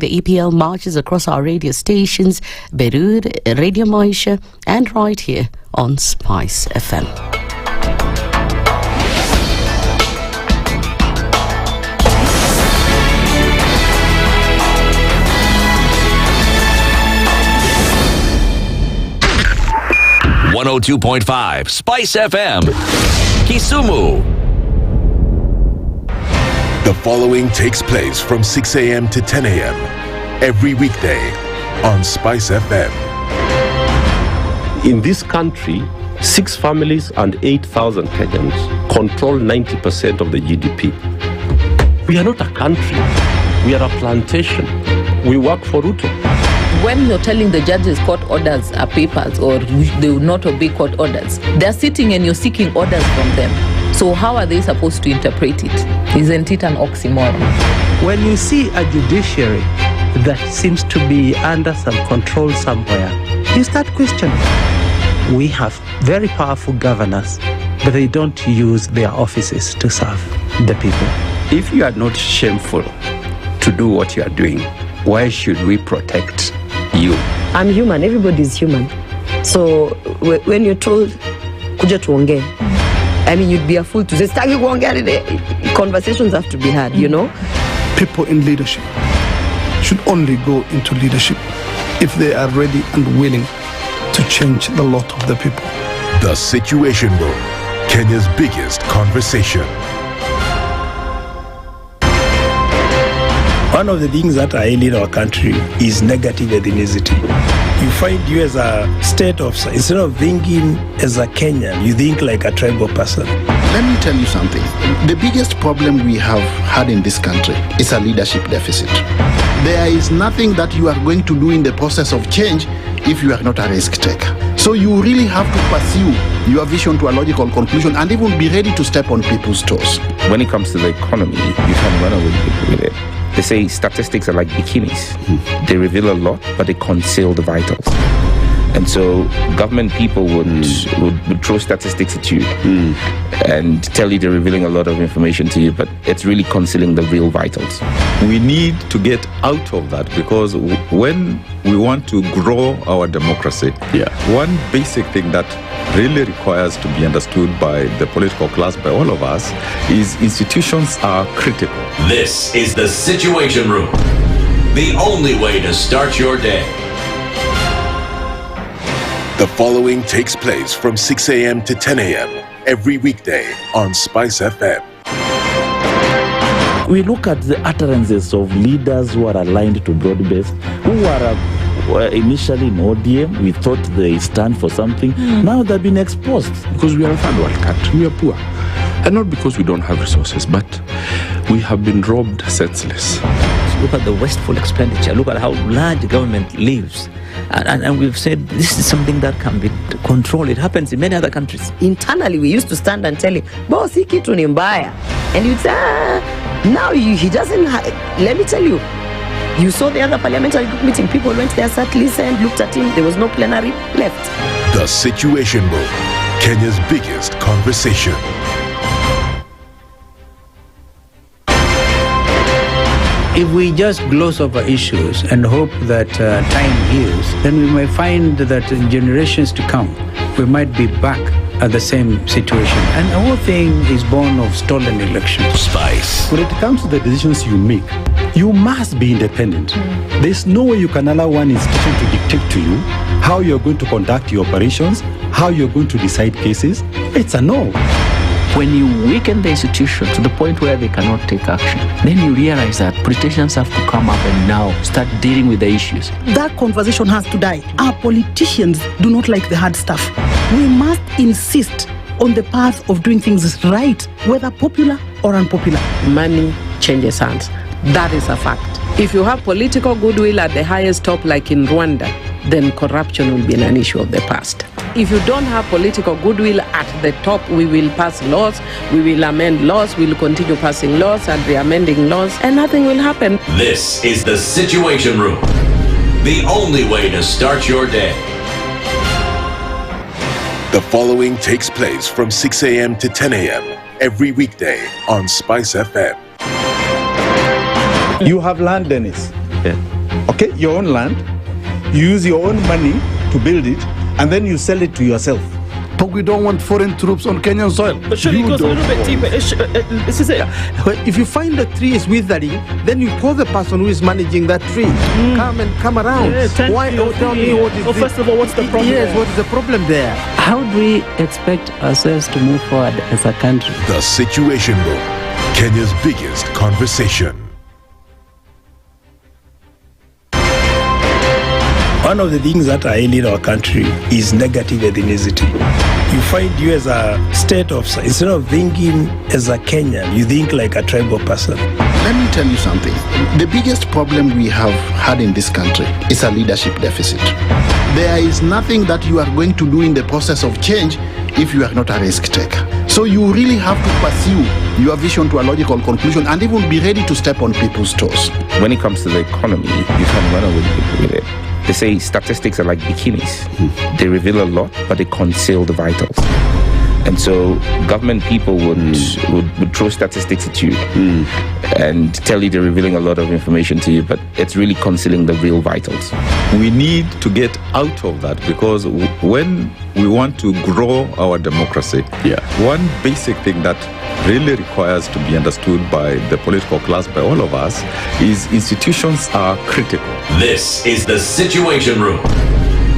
the EPL marches across our radio stations, Berud, Radio Maisha, and right here on SpiceFM. .5 Spice FM, Kisumu. The following takes place from 6 a.m. to 10 a.m. every weekday on Spice FM. In this country, 6 families and 8,000 Kenyans control 90% of the GDP. We are not a country. We are a plantation. We work for Ruto. When you're telling the judges court orders are papers or they will not obey court orders, they're sitting and you're seeking orders from them. So how are they supposed to interpret it? Isn't it an oxymoron? When you see a judiciary that seems to be under some control somewhere, you start questioning. We have very powerful governors, but they don't use their offices to serve the people. If you are not shameful to do what you are doing, why should we protect you? I'm human. Everybody's human. So when you're told, kuja tuongee, I mean, you'd be a fool to say, staki kuongea. Conversations have to be had, you know? People in leadership should only go into leadership if they are ready and willing to change the lot of the people. The Situation Room, Kenya's biggest conversation. One of the things that are ailing our country is negative ethnicity. You find you as a state officer, instead of thinking as a Kenyan, you think like a tribal person. Let me tell you something. The biggest problem we have had in this country is a leadership deficit. There is nothing that you are going to do in the process of change if you are not a risk taker. So you really have to pursue your vision to a logical conclusion and even be ready to step on people's toes. When it comes to the economy, you can run away with it. They say statistics are like bikinis. They reveal a lot, but they conceal the vitals. And so government people would throw statistics at you and tell you they're revealing a lot of information to you, but it's really concealing the real vitals. We need to get out of that, because when we want to grow our democracy, one basic thing that really requires to be understood by the political class, by all of us, is institutions are critical. This is the Situation Room, the only way to start your day. The following takes place from 6 a.m. to 10 a.m. every weekday on Spice FM. We look at the utterances of leaders who are aligned to broad-based, who are initially in ODM. We thought they stand for something. Now they've been exposed. Because we are a third world country, we are poor. And not because we don't have resources, but we have been robbed senseless. Look at the wasteful expenditure. Look at how large the government lives. And we've said this is something that can be controlled. It happens in many other countries. Internally, we used to stand and tell him, boss, hii kitu ni mbaya. And you'd say, now he doesn't let me tell you. You saw the other parliamentary group meeting. People went there, sat, listened, looked at him. There was no plenary left. The Situation Room, Kenya's biggest conversation. If we just gloss over issues and hope that time heals, then we may find that in generations to come, we might be back at the same situation. And the whole thing is born of stolen elections. Spice. When it comes to the decisions you make, you must be independent. There's no way you can allow one institution to dictate to you how you're going to conduct your operations, how you're going to decide cases. It's a no. When you weaken the institution to the point where they cannot take action, then you realize that politicians have to come up and now start dealing with the issues. That conversation has to die. Our politicians do not like the hard stuff. We must insist on the path of doing things right, whether popular or unpopular. Money changes hands. That is a fact. If you have political goodwill at the highest top, like in Rwanda, then corruption will be an issue of the past. If you don't have political goodwill at the top, we will pass laws, we will amend laws, we will continue passing laws and re-amending laws, and nothing will happen. This is the Situation Room, the only way to start your day. The following takes place from 6 a.m. to 10 a.m. every weekday on Spice FM. You have learned, Dennis, okay, your own land, you use your own money to build it, and then you sell it to yourself. But we don't want foreign troops on Kenyan soil. But surely it goes a little bit deeper. This is it. If you find the tree is withering, then you call the person who is managing that tree. Come around. Yeah, Why? Tell me what is first of all, what's the problem? Yes, what is the problem there? How do we expect ourselves to move forward as a country? The Situation Room, Kenya's biggest conversation. One of the things that are ailing our country is negative ethnicity. You find you as a state officer, instead of thinking as a Kenyan, you think like a tribal person. Let me tell you something. The biggest problem we have had in this country is a leadership deficit. There is nothing that you are going to do in the process of change if you are not a risk taker. So you really have to pursue your vision to a logical conclusion and even be ready to step on people's toes. When it comes to the economy, you can run away with it. They say statistics are like bikinis. They reveal a lot, but they conceal the vitals. And so government people would throw statistics at you and tell you they're revealing a lot of information to you, but it's really concealing the real vitals. We need to get out of that, because when we want to grow our democracy, one basic thing that really requires to be understood by the political class, by all of us, is institutions are critical. This is the Situation Room,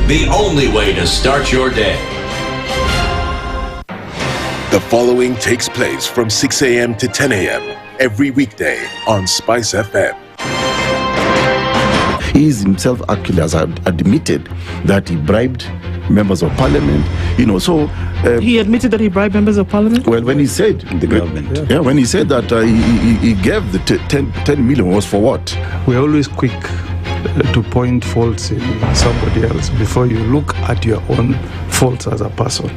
the only way to start your day. The following takes place from 6 a.m. to 10 a.m. every weekday on SpiceFM. He is himself actually has admitted that he bribed members of parliament, so... he admitted that he bribed members of parliament? Well, when he said... The government. Yeah, when he said that he gave the 10 million was for what? We're always quick to point faults in somebody else before you look at your own faults as a person.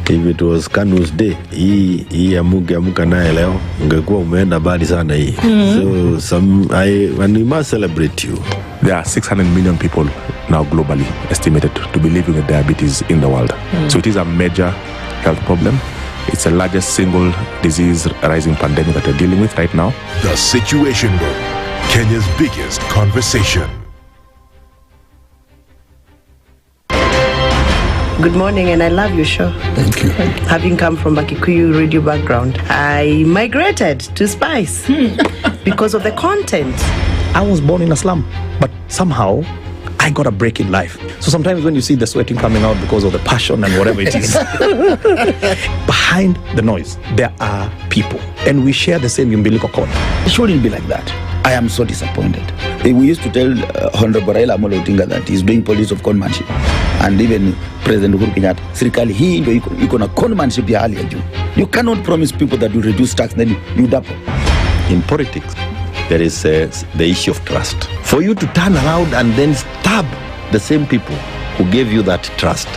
If it was Kanu's day, hii amuka naye leo, ungekuwa umeenda mbali sana hii. So and we must celebrate you. There are 600 million people now globally estimated to be living with diabetes in the world. So it is a major health problem. It's the largest single disease rising pandemic that we're dealing with right now. The Situation Room, Kenya's biggest conversation. Good morning, and I love your show. Thank you. Having come from a Kikuyu radio background, I migrated to Spice because of the content. I was born in a slum, but somehow I got a break in life. So sometimes when you see the sweating coming out because of the passion and whatever it is, behind the noise, there are people. And we share the same umbilical cord. It shouldn't be like that. I am so disappointed. We used to tell Honorable Raila Amolo Odinga that he's doing politics of conmanship. And even President Uhuru Kenyatta, serikali hii ndio iko na conmanship ya hali ya juu. You cannot promise people that you reduce tax, then you double. In politics, there is the issue of trust. For you to turn around and then stab the same people who gave you that trust,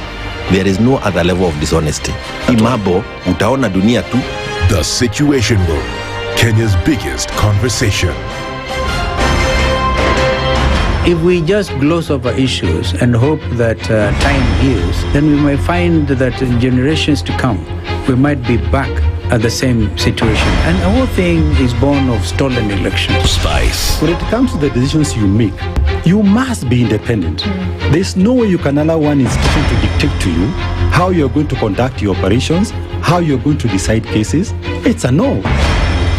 there is no other level of dishonesty. Imabo, utaona dunia tu. The Situation Room, Kenya's biggest conversation. If we just gloss over issues and hope that time heals, then we might find that in generations to come, we might be back at the same situation. And the whole thing is born of stolen elections. Spice. When it comes to the decisions you make, you must be independent. There's no way you can allow one institution to dictate to you how you're going to conduct your operations, how you're going to decide cases. It's a no.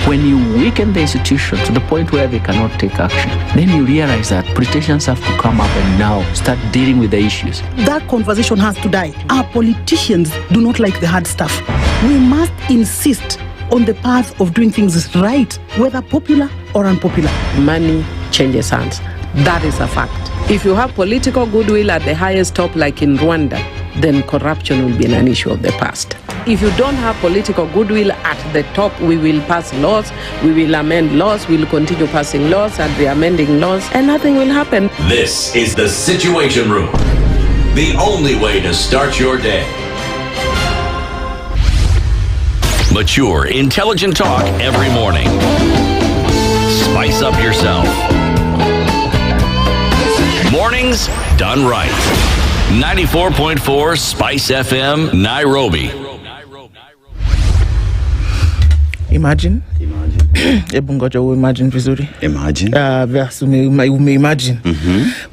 When you weaken the institution to the point where they cannot take action, then you realize that politicians have to come up and now start dealing with the issues. That conversation has to die. Our politicians do not like the hard stuff. We must insist on the path of doing things right, whether popular or unpopular. Money changes hands. That is a fact. If you have political goodwill at the highest top, like in Rwanda, then corruption will be an issue of the past. If you don't have political goodwill at the top, we will pass laws, we will amend laws, we will continue passing laws and re-amending laws, and nothing will happen. This is the Situation Room, the only way to start your day. Mature, intelligent talk every morning. Spice up yourself. Mornings done right. 94.4 Spice FM, Nairobi. Imagine Hebu ngoja uimagine vizuri. Imagine. Verse umeimagine.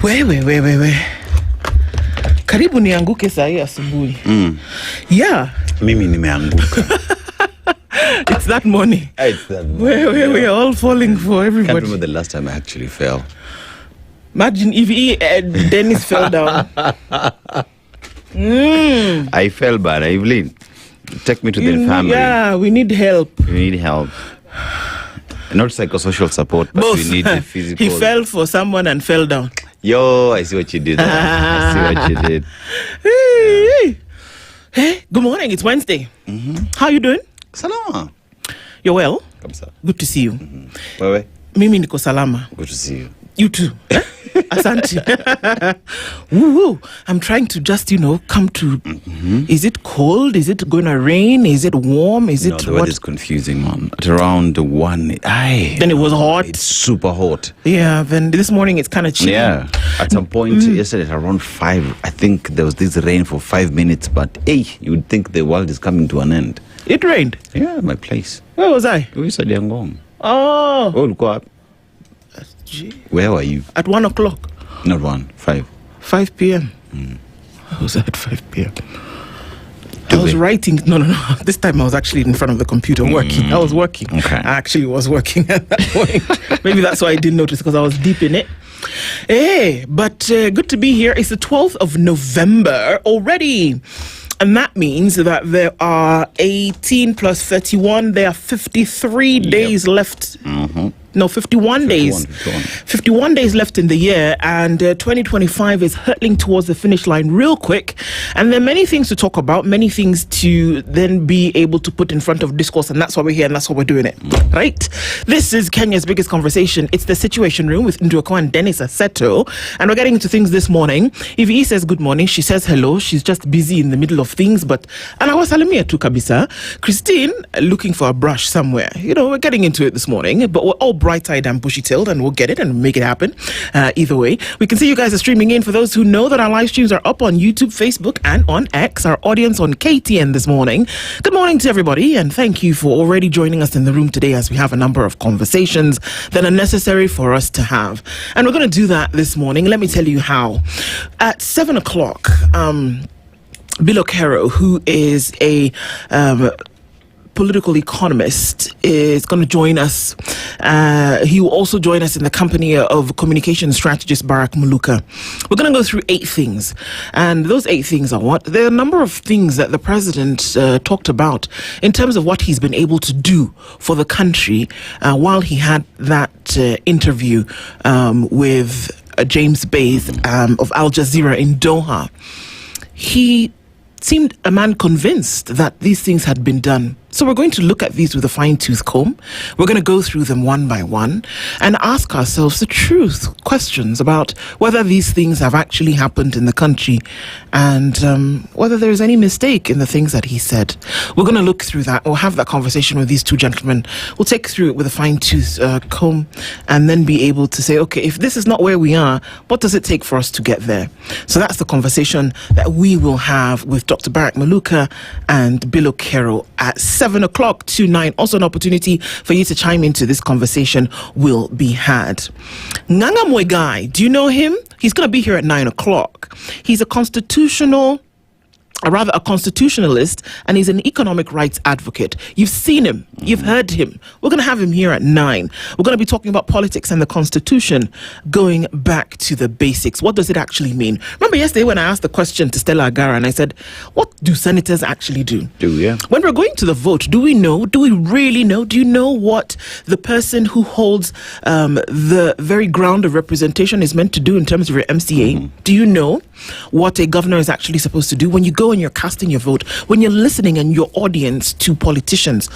We. Karibu nianguke saa hii asubuhi. Yeah. Mimi nimeanguka. It's that morning. It's that morning. We are all falling for everybody. I can't remember the last time I actually fell. Imagine if Dennis fell down. I fell bad. Evelyn, take me to the infirmary. Yeah, we need help. We need help. Not psychosocial support, but both. We need the physical. He fell for someone and fell down. Yo, I see what you did. I see what you did. Hey, good morning. It's Wednesday. How you doing? Salama. You're well? Kamsa. Good to see you. Wewe? Mimi niko salama. Good to see you. You too. Asante. Woo. I'm trying to just, come to... Is it cold? Is it going to rain? Is it warm? Is it the weather's confusing, man. At around 1... Then it was hot. It's super hot. Yeah, then this morning it's kind of chilly. Yeah. At some point yesterday at around 5, I think there was this rain for 5 minutes, but you would think the world is coming to an end. It rained? Yeah, my place. Where was I? We said Yangong. Oh. Go up. Where were you? At 1 o'clock. Not 1, 5. 5 p.m. I was at 5 p.m. I was writing. No. This time I was actually in front of the computer working. I was working. Okay. I actually was working at that point. Maybe that's why I didn't notice, because I was deep in it. Hey, but good to be here. It's the 12th of November already. And that means that there are 18 plus 31. There are 53 days left. No, 51 days. 51 days left in the year, and 2025 is hurtling towards the finish line real quick. And there are many things to talk about, many things to then be able to put in front of discourse, and that's why we're here and that's why we're doing it. Right? This is Kenya's biggest conversation. It's the Situation Room with Okoh and Dennis Aseto, and we're getting into things this morning. If he says good morning, she says hello. She's just busy in the middle of things, but and I was salimia too, kabisa. Christine looking for a brush somewhere. We're getting into it this morning, but we're all bright-eyed and bushy-tailed, and we'll get it and make it happen. Either way, we can see you guys are streaming in. For those who know that our live streams are up on YouTube, Facebook, and on X, our audience on KTN this morning. Good morning to everybody, and thank you for already joining us in the room today as we have a number of conversations that are necessary for us to have. And we're going to do that this morning. Let me tell you how. At 7 o'clock, Bill Okoh, who is a political economist, is going to join us. He will also join us in the company of communication strategist Barack Muluka. We're going to go through 8 things. And those 8 things are what? There are a number of things that the president talked about in terms of what he's been able to do for the country while he had that interview with James Bath of Al Jazeera in Doha. He seemed a man convinced that these things had been done. So we're going to look at these with a fine-tooth comb. We're going to go through them one by one and ask ourselves the truth questions about whether these things have actually happened in the country and whether there is any mistake in the things that he said. We're going to look through that. We'll have that conversation with these two gentlemen. We'll take through it with a fine-tooth comb and then be able to say, okay, if this is not where we are, what does it take for us to get there? So that's the conversation that we will have with Dr. Barack Muluka and Bill Okoh at 7 o'clock to 9. Also an opportunity for you to chime into this conversation will be had. Nyamweya, do you know him? He's going to be here at 9 o'clock. He's a constitutionalist, and he's an economic rights advocate. You've seen him. You've heard him. We're going to have him here at 9. We're going to be talking about politics and the Constitution, going back to the basics. What does it actually mean? Remember yesterday when I asked the question to Stella Agara and I said, what do senators actually do? When we're going to the vote, do we know? Do we really know? Do you know what the person who holds the very ground of representation is meant to do in terms of your MCA? Do you know what a governor is actually supposed to do? When you go and you're casting your vote, when you're listening and your audience to politicians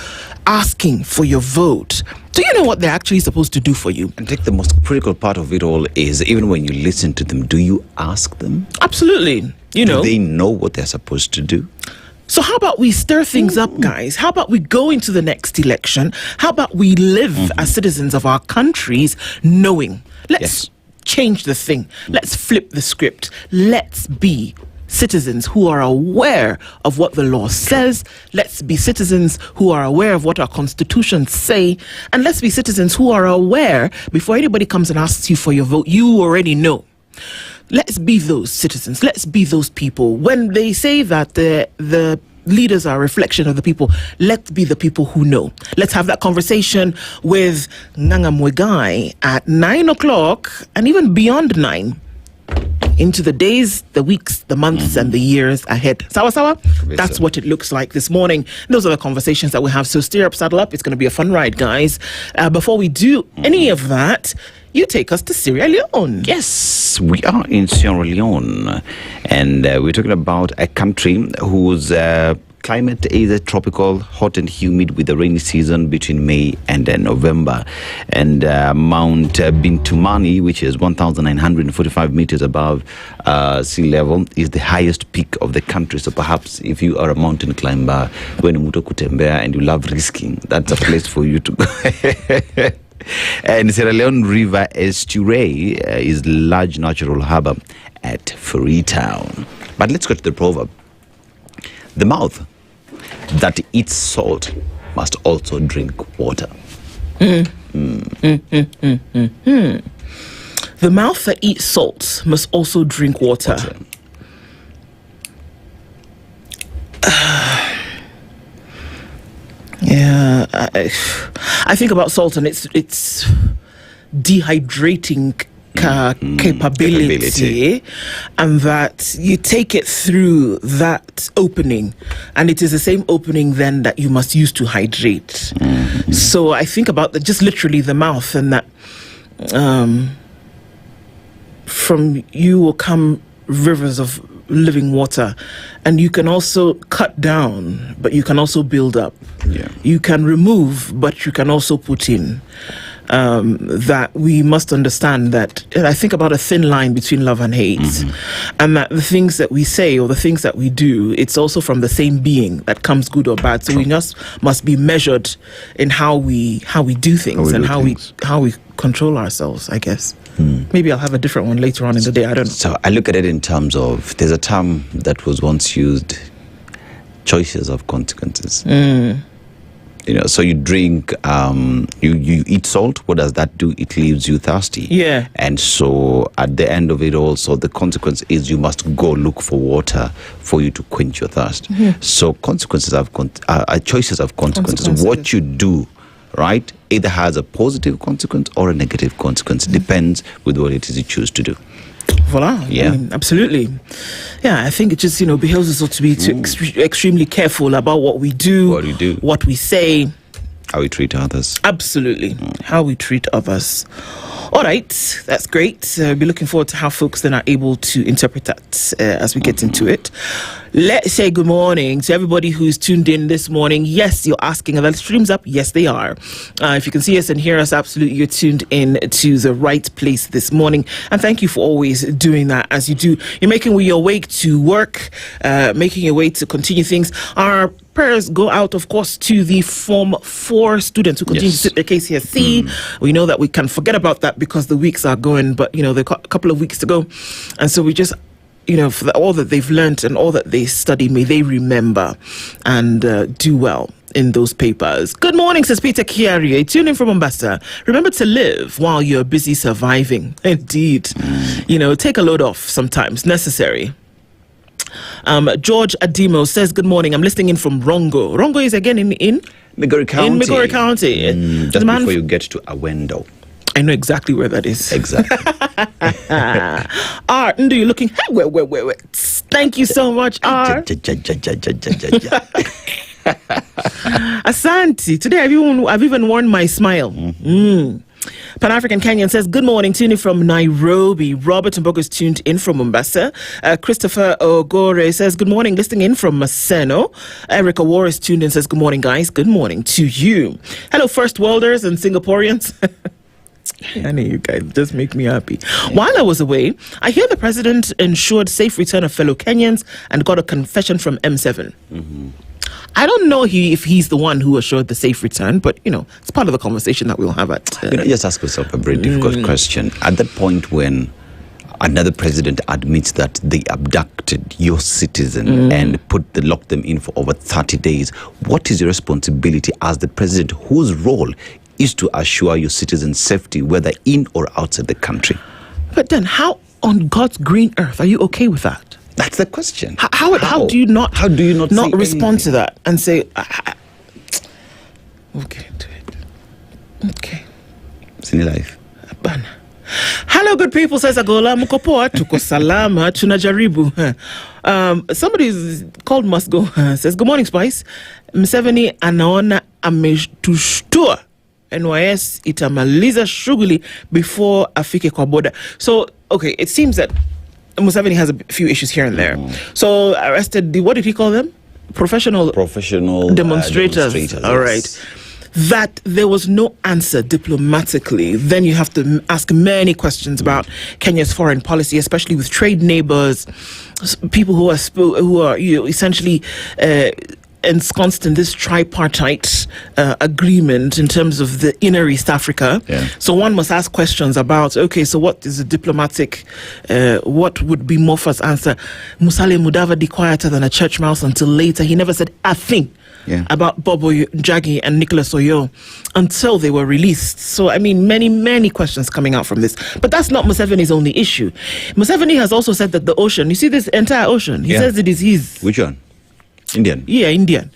asking for your vote, do you know what they're actually supposed to do for you? And take the most critical part of it all is, even when you listen to them, do you ask them? Absolutely. Do they know what they're supposed to do? So how about we stir things up, guys? How about we go into the next election? How about we live as citizens of our countries knowing? Let's change the thing. Let's flip the script. Let's be citizens who are aware of what the law says. Let's be citizens who are aware of what our constitutions say. And let's be citizens who are aware, before anybody comes and asks you for your vote, you already know. Let's be those citizens. Let's be those people. When they say that the leaders are a reflection of the people, let's be the people who know. Let's have that conversation with Nyamweya at 9 o'clock and even beyond 9. Into the days, the weeks, the months, and the years ahead. Sawa? That's what it looks like this morning. Those are the conversations that we have. So steer up, saddle up. It's going to be a fun ride, guys. Before we do any of that, you take us to Sierra Leone. Yes, we are in Sierra Leone. And we're talking about a country whose climate is tropical, hot and humid, with the rainy season between May and November. And Mount Bintumani, which is 1,945 meters above sea level, is the highest peak of the country. So perhaps if you are a mountain climber, when kutembea and you love risking, that's a place for you to go. And Sierra Leone River estuary is large natural harbor at Freetown. But let's go to the proverb. The mouth that eats salt must also drink water. The mouth that eats salt must also drink water. Yeah, I think about salt and its dehydrating capability, and that you take it through that opening, and it is the same opening then that you must use to hydrate. So I think about just literally the mouth, and that from you will come rivers of living water, and you can also cut down, but you can also build up. You can remove, but you can also put in. That we must understand that, and I think about a thin line between love and hate, and that the things that we say or the things that we do, it's also from the same being that comes good or bad. So we just must be measured in how we do things and how we control ourselves, I guess. Maybe I'll have a different one later on in the day. I don't know. So I look at it in terms of, there's a term that was once used, choices of consequences. You know, so you drink, you eat salt. What does that do? It leaves you thirsty. Yeah. And so at the end of it also, the consequence is you must go look for water for you to quench your thirst. So consequences have choices of consequences. What you do, right, either has a positive consequence or a negative consequence. Depends with what it is you choose to do. Voila. Yeah. I mean, absolutely. Yeah, I think it just, behoves us to be extremely careful about what we do, what we say, how we treat others. Absolutely. How we treat others. All right, that's great. We'll be looking forward to how folks then are able to interpret that as we get into it. Let's say good morning to everybody who's tuned in this morning. Yes, you're asking, are the streams up? Yes, they are. If you can see us and hear us, absolutely, you're tuned in to the right place this morning. And thank you for always doing that as you do. You're making your way to work, making your way to continue things. Our prayers go out, of course, to the Form 4 students who continue to sit their KCSE. We know that we can forget about that because the weeks are going, but, they've got a couple of weeks to go. And so we just, for all that they've learned and all that they study, may they remember and do well in those papers. Good morning, says Peter Kiarie. Tune in from Mombasa. Remember to live while you're busy surviving. Indeed. Take a load off sometimes. Necessary. George Adimo says, good morning. I'm listening in from Rongo. Rongo is again in Migori County. In Migori County. Just before you get to Awendo. I know exactly where that is. Exactly. R, Ndu, you're looking. Wait. Thank you so much, R. Asante. Today I've even worn my smile. Pan-African Kenyan says, good morning, tuning from Nairobi. Robert Mbogo is tuned in from Mombasa. Christopher Ogore says, good morning, listening in from Maseno. Erica War is tuned in, says, good morning, guys. Good morning to you. Hello, first worlders and Singaporeans. I know you guys just make me happy. While I was away, I hear the president ensured safe return of fellow Kenyans and got a confession from M7. I don't know if he's the one who assured the safe return, but, it's part of the conversation that we'll have at... just ask yourself a very difficult question. At that point when another president admits that they abducted your citizen and locked them in for over 30 days. What is your responsibility as the president whose role is to assure your citizens' safety, whether in or outside the country? But then how on God's green earth are you okay with that? That's the question. How do you not say respond to that and say, okay, do it. Okay. It's in life. Bana. Hello, good people, says Agola. Mukopoa, tuko salama, tunajaribu. Somebody called Must Go, says, good morning, Spice. Museveni anaona ametushtua. NYS itamaliza shughuli before afike kwa border. So, okay, it seems that Museveni has a few issues here and there. So, arrested, what did he call them? Professional demonstrators. All right. That there was no answer diplomatically, then you have to ask many questions about Kenya's foreign policy, especially with trade neighbors, people who are essentially ensconced in this tripartite agreement in terms of the inner East Africa. Yeah. So one must ask questions about, okay, so what is a diplomatic, what would be Mofa's answer? Musalia Mudavadi quieter than a church mouse until later. He never said a thing about Bobo Njagi and Nicholas Oyo until they were released. So, I mean, many questions coming out from this. But that's not Museveni's only issue. Museveni has also said that the ocean, you see this entire ocean, he says it is his. Which one? Indian? Yeah, Indian.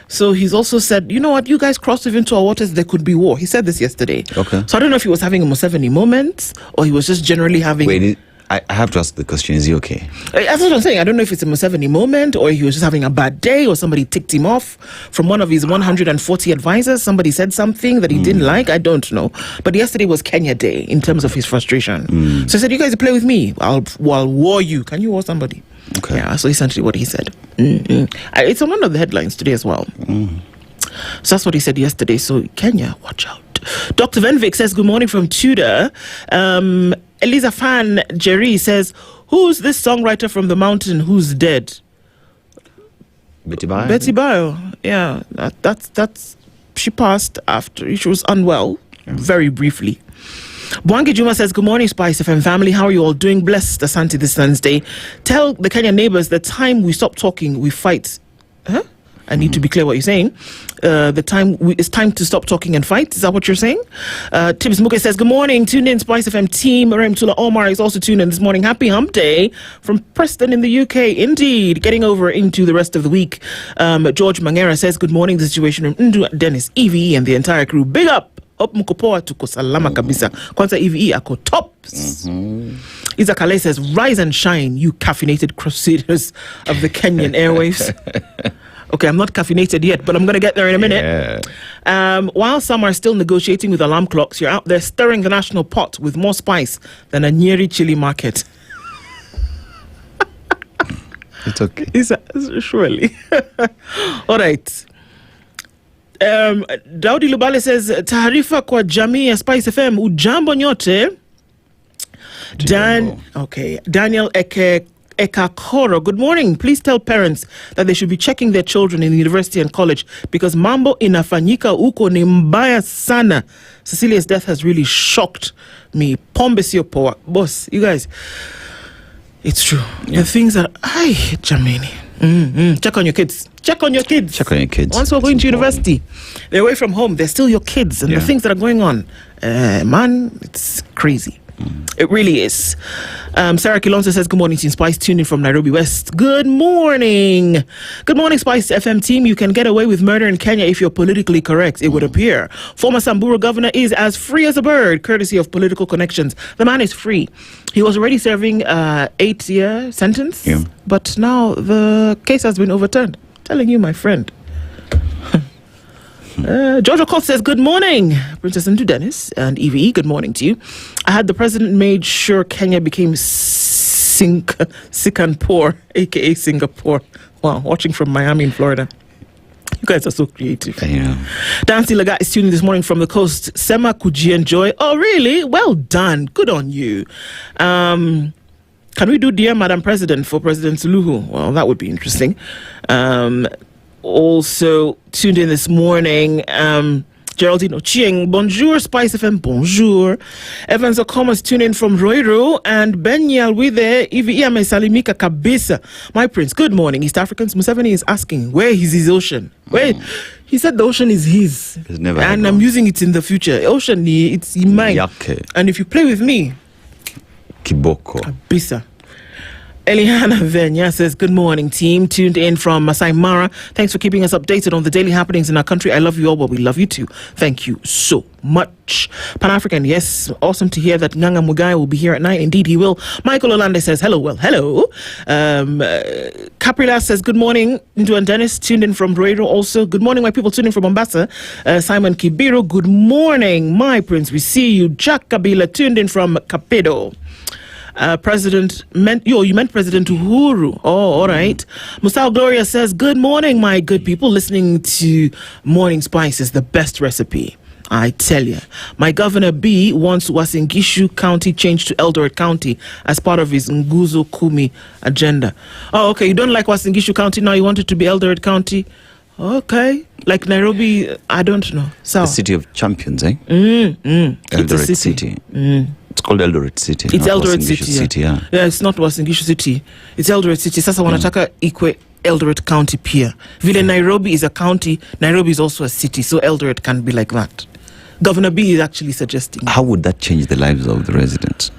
So he's also said, you know what, you guys cross into our waters, there could be war. He said this yesterday. Okay. So I don't know if he was having a Museveni moment or he was just generally having... Wait, I have to ask the question, is he okay? That's what I'm saying. I don't know if it's a Museveni moment or he was just having a bad day or somebody ticked him off from one of his 140 advisors. Somebody said something that he didn't like. I don't know. But yesterday was Kenya Day in terms of his frustration. So he said, you guys play with me. I'll war you. Can you war somebody? Okay. Yeah, so essentially what he said. It's on one of the headlines today as well. So that's what he said yesterday. So Kenya, watch out. Dr. Venvik says, good morning from Tudor. Eliza Fan Njeri says, who's this songwriter from the mountain who's dead? Betty Bayo. Betty Bayo. Yeah, that's she passed after she was unwell, very briefly. Bwangi Juma says, good morning, SpiceFM family. How are you all doing? Blessed Asante this Wednesday. Tell the Kenyan neighbors the time we stop talking, we fight. Huh? I need to be clear what you're saying. It's time to stop talking and fight. Is that what you're saying? Tibbs Muke says, good morning. Tuned in, SpiceFM team. Remtula Omar is also tuned in this morning. Happy Hump Day from Preston in the UK. Indeed. Getting over into the rest of the week. George Mangera says, good morning. The situation room. Dennis, EVE, and the entire crew. Big up. Up Mukopoa tuko salama kabisa. Kwanza EVE ako tops. Isa Kale says, rise and shine, you caffeinated crusaders of the Kenyan airwaves. Okay, I'm not caffeinated yet, but I'm going to get there in a minute. While some are still negotiating with alarm clocks, you're out there stirring the national pot with more spice than a Nyeri chili market. It's okay. Surely. All right. Daudi Lubale says, taarifa kwa jamii ya Spice FM, ujambo nyote. Daniel Ekakoro, good morning. Please tell parents that they should be checking their children in university and college because mambo inafanyika uko ni mbaya sana. Cecilia's death has really shocked me. Pombe sio poa. Boss, you guys, it's true. The things that Jamini. Check on your kids. Check on your kids. Check on your kids. Once we're going to university, they're away from home. They're still your kids, and the things that are going on, man, it's crazy. It really is. Sarah Kilonso says, good morning, Team Spice, tuning from Nairobi West. Good morning. Good morning, Spice FM team. You can get away with murder in Kenya if you're politically correct, it would appear. Former Samburu governor is as free as a bird, courtesy of political connections. The man is free. He was already serving 8-year sentence, but now the case has been overturned. Telling you, my friend. Georgia Colt says, good morning, Princess Ndu Dennis and EVE, good morning to you. I had the president made sure Kenya became sick and poor, aka Singapore. Wow, watching from Miami in Florida. You guys are so creative. Dancy Lagat is tuning this morning from the coast. Sema Kuji enjoy. Oh, really? Well done. Good on you. Can we do Dear Madam President for President Suluhu? Well, that would be interesting. Also tuned in this morning, Geraldine Ochieng, bonjour, SpiceFM, bonjour. Evans Okomas tune in from Roiro, and Benyal with the Iviame Salimika Kabisa. My prince, good morning. East Africans, Museveni is asking, where is his ocean? Where? He said the ocean is his. It's never and I'm using it in the future. Ocean, it's in mine. Yake. And if you play with me, Kiboko. Kabisa. Eliana Venya says, good morning, team. Tuned in from Masai Mara. Thanks for keeping us updated on the daily happenings in our country. I love you all, but we love you too. Thank you so much. Pan-African, yes, awesome to hear that Mungai will be here at 9. Indeed, he will. Michael Olande says, hello. Well, hello. Caprila says, good morning. Ndu and Dennis tuned in from Roero also. Good morning, my people tuned in from Mombasa. Simon Kibiro, good morning. My prince, we see you. Jack Kabila tuned in from Kapedo. You meant President Uhuru. Oh, all right. Musal Gloria says, good morning, my good people. Listening to Morning Spice is the best recipe. I tell you. My Governor B wants Wasingishu County changed to Eldoret County as part of his Nguzo Kumi agenda. Oh, okay. You don't like Wasingishu County now? You want it to be Eldoret County? Okay. Like Nairobi, I don't know. So, the city of champions, eh? Eldoret City. It's called Eldoret City. It's Eldoret City, yeah. Yeah, it's not Wasingishu City. It's Eldoret City. Sasa wanataka ikwe Eldoret County pia. Vile Nairobi is a county, Nairobi is also a city, so Eldoret can be like that. Governor B is actually suggesting. How would that change the lives of the residents?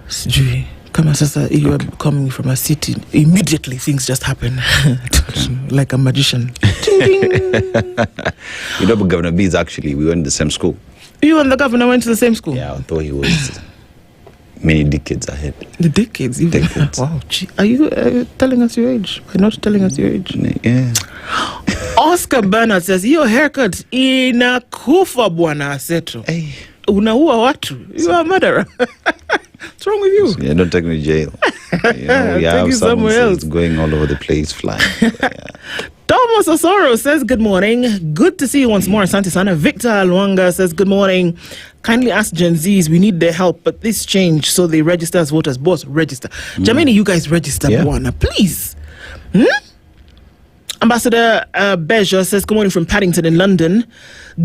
Sijui. Kama sasa you are coming from a city, immediately things just happen. Like a magician. You know, but Governor B is actually, we went to the same school. You and the governor went to the same school? Yeah, although he was many decades ahead. The decades? Even? Decades. Wow. Gee. Are you telling us your age? Why not telling us your age? Yeah. Oscar Bernard says, your haircut inakufa bwana Aseto. Hey. Unaua watu. You are a murderer. What's wrong with you? Yeah, don't take me to jail. You know, we have somewhere else going all over the place, flying. Thomas Osoro says, good morning. Good to see you once more, Asante Sana. Victor Alwanga says, good morning. Kindly ask Gen Zs, we need their help, but this change so they register as voters. Boss, register. Jamani, you guys register, Bwana, please. Ambassador Beja says, good morning from Paddington in London.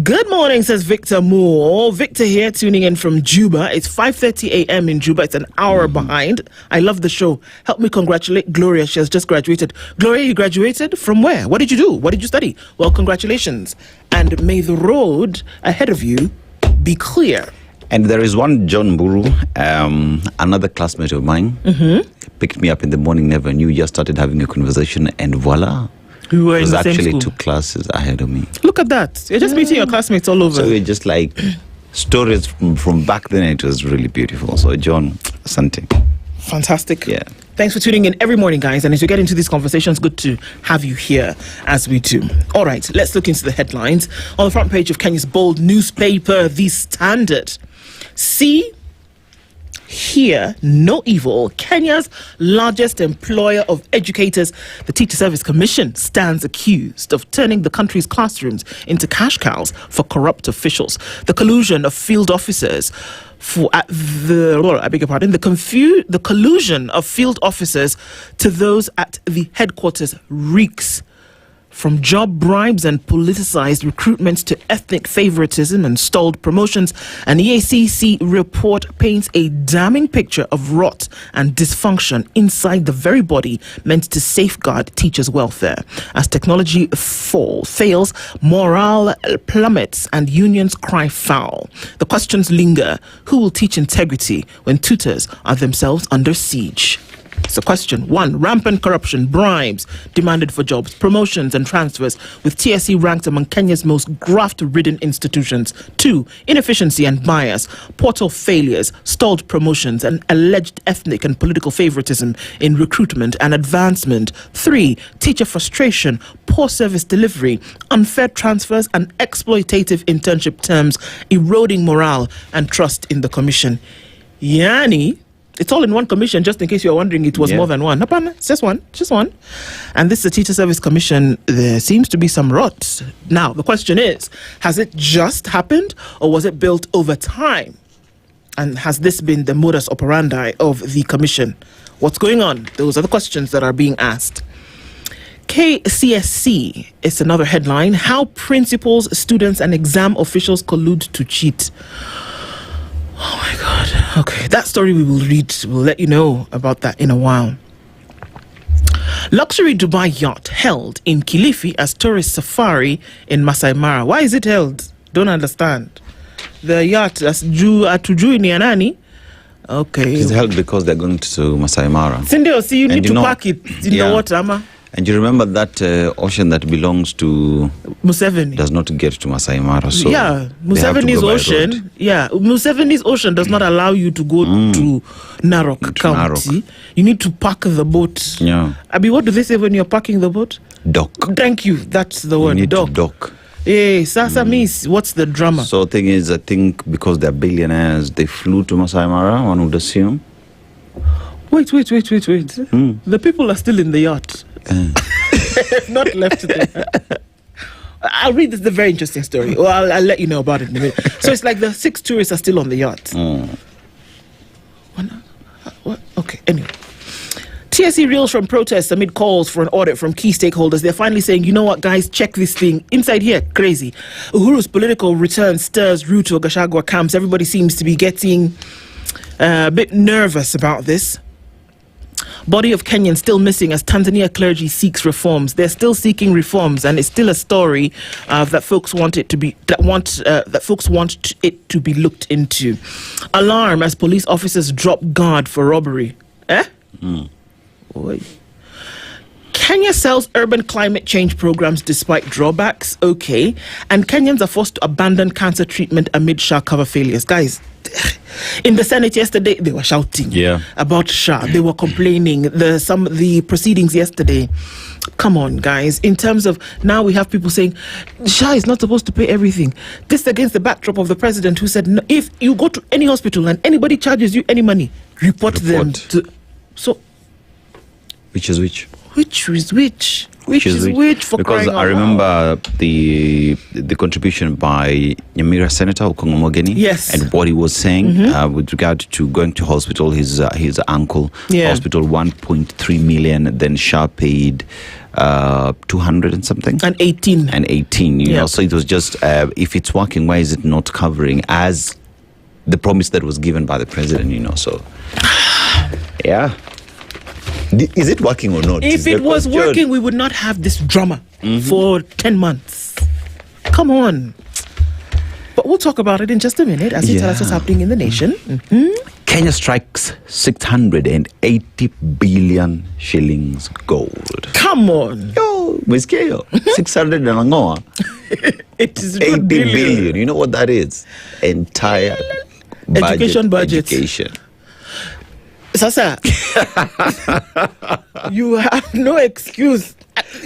Good morning, says Victor Moore. Victor here, tuning in from Juba. It's 5:30 a.m. in Juba. It's an hour behind. I love the show. Help me congratulate Gloria. She has just graduated. Gloria, you graduated? From where? What did you do? What did you study? Well, congratulations. And may the road ahead of you be clear. And there is one John Mburu, another classmate of mine, picked me up in the morning, never knew, just started having a conversation, and voila. We were in the same actually school. 2 classes ahead of me. Look at that. You're just meeting your classmates all over. So we're just like stories from back then. It was really beautiful. So John, something. Fantastic. Yeah. Thanks for tuning in every morning, guys. And as we get into these conversations, good to have you here as we do. All right, let's look into the headlines. On the front page of Kenya's bold newspaper, The Standard. See, hear no evil. Kenya's largest employer of educators, the Teacher Service Commission, stands accused of turning the country's classrooms into cash cows for corrupt officials. The collusion of field officers the collusion of field officers to those at the headquarters reeks from job bribes and politicized recruitments to ethnic favoritism and stalled promotions. An EACC report paints a damning picture of rot and dysfunction inside the very body meant to safeguard teachers' welfare. As technology fails, morale plummets and unions cry foul. The questions linger. Who will teach integrity when tutors are themselves under siege? So question 1, rampant corruption, bribes demanded for jobs, promotions and transfers, with TSC ranked among Kenya's most graft-ridden institutions. 2, inefficiency and bias, portal failures, stalled promotions and alleged ethnic and political favoritism in recruitment and advancement. 3, teacher frustration, poor service delivery, unfair transfers and exploitative internship terms, eroding morale and trust in the commission. Yani, it's all in one commission, just in case you're wondering it was more than one. Napana, it's just one. And this is the Teacher Service Commission. There seems to be some rot. Now, the question is, has it just happened or was it built over time? And has this been the modus operandi of the commission? What's going on? Those are the questions that are being asked. KCSC is another headline. How principals, students, and exam officials collude to cheat. Oh my God. Okay, that story we will read. We'll let you know about that in a while. Luxury Dubai yacht held in Kilifi as tourist safari in Masai Mara. Why is it held? Don't understand. The yacht that's Atuju in Yanani. Okay. It's held because they're going to Masai Mara. Cindy, see, you need to park it in the water, Ama. And you remember that ocean that belongs to Museveni does not get to Masai Mara. So yeah, Museveni's ocean. Yeah, Museveni's ocean does not allow you to go to Narok County. You need to park the boat. Yeah. Abi, what do they say when you're parking the boat? Dock. Thank you. That's the word. You need dock. to dock. Hey, Sasa means what's the drama? So thing is, I think because they're billionaires, they flew to Masai Mara, one would assume. Wait. The people are still in the yacht. Not left there. I'll read this. The very interesting story. Well, I'll let you know about it in a minute. So it's like the 6 tourists are still on the yacht. What? Okay. Anyway, TSE reels from protests amid calls for an audit from key stakeholders. They're finally saying, you know what, guys, check this thing inside here. Crazy. Uhuru's political return stirs Ruto Gachagua camps. Everybody seems to be getting a bit nervous about this. Body of Kenyans still missing as Tanzania clergy seeks reforms. They're still seeking reforms, and it's still a story that folks want it to be that folks want it to be looked into. Alarm as police officers drop guard for robbery. Oy. Kenya sells urban climate change programs despite drawbacks. Okay, and Kenyans are forced to abandon cancer treatment amid SHA cover failures. Guys, in the Senate yesterday, they were shouting about SHA. They were complaining. The proceedings yesterday. Come on, guys. In terms of now, we have people saying SHA is not supposed to pay everything. This against the backdrop of the president who said, no, if you go to any hospital and anybody charges you any money, report. them to. So, which is which? Which is which? Which is which? For because crying out I remember the contribution by Nyamweya Senator Okoh, yes, and what he was saying with regard to going to hospital. His uncle hospital 1.3 million. Then SHA paid 200 and something and 18 you know, so it was just if it's working, why is it not covering as the promise that was given by the president, you know? So yeah, is it working or not? If it was working, we would not have this drama for 10 months. Come on. But we'll talk about it in just a minute as you tell us what's happening in the nation. Kenya strikes 680 billion shillings gold. Come on. Yo, Miskeo. 600 nangoa. It is 80 billion. You know what that is? Entire education budget. Education. Sasa, you have no excuse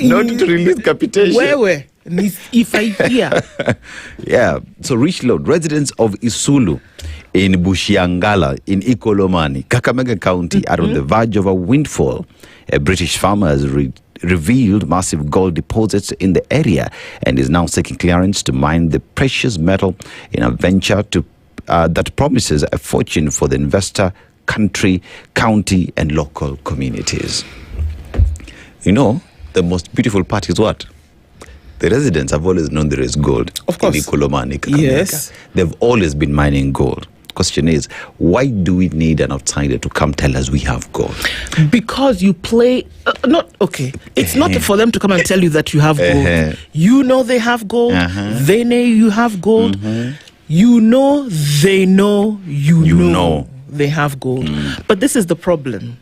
not to release capitation. Where? If I hear. Yeah. So Rich Lord, residents of Isulu in Bushiangala in Ikolomani, Kakamega County, are on the verge of a windfall. A British farmer has revealed massive gold deposits in the area and is now seeking clearance to mine the precious metal in a venture that promises a fortune for the investor, country, county, and local communities. You know, the most beautiful part is what? The residents have always known there is gold. Of course. In Ikolomani, yes. They've always been mining gold. Question is, why do we need an outsider to come tell us we have gold? Because you play it's not for them to come and tell you that you have gold. You know they have gold. They know you have gold. You know they know you know they have gold. But this is the problem,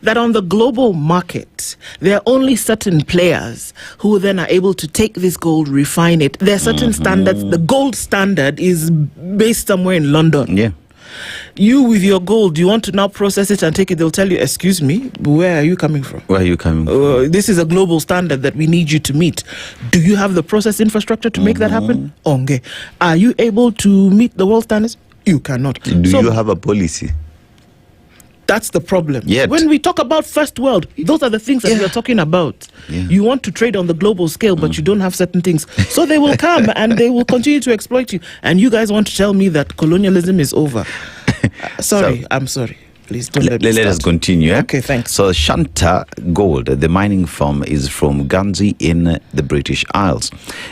that on the global market, there are only certain players who then are able to take this gold, refine it. There are certain standards. The gold standard is based somewhere in London. Yeah. You with your gold, you want to now process it and take it, they'll tell you, excuse me, where are you coming from? Where are you coming from? This is a global standard that we need you to meet. Do you have the process infrastructure to make that happen? Okay. Are you able to meet the world standards? You cannot. Do you have a policy? That's the problem. Yet. When we talk about first world, those are the things that we are talking about. You want to trade on the global scale, but you don't have certain things. So they will come and they will continue to exploit you. And you guys want to tell me that colonialism is over. I'm sorry. please. Don't let Let us continue. Okay, thanks. So Shanta Gold, the mining firm, is from Guernsey in the British Isles.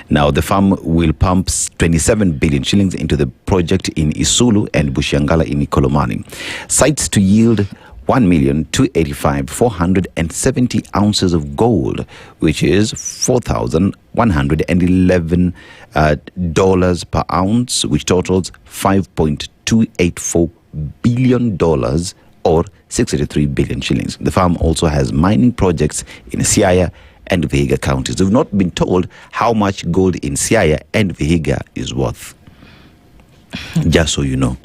Now, the firm will pump 27 billion shillings into the project in Isulu and Bushangala in Ikolomani. Sites to yield 1,285,470 ounces of gold, which is $4,111 per ounce, which totals $5.284 billion or 63 billion shillings. The firm also has mining projects in Siaya and Vihiga counties. We've not been told how much gold in Siaya and Vihiga is worth. Just so you know.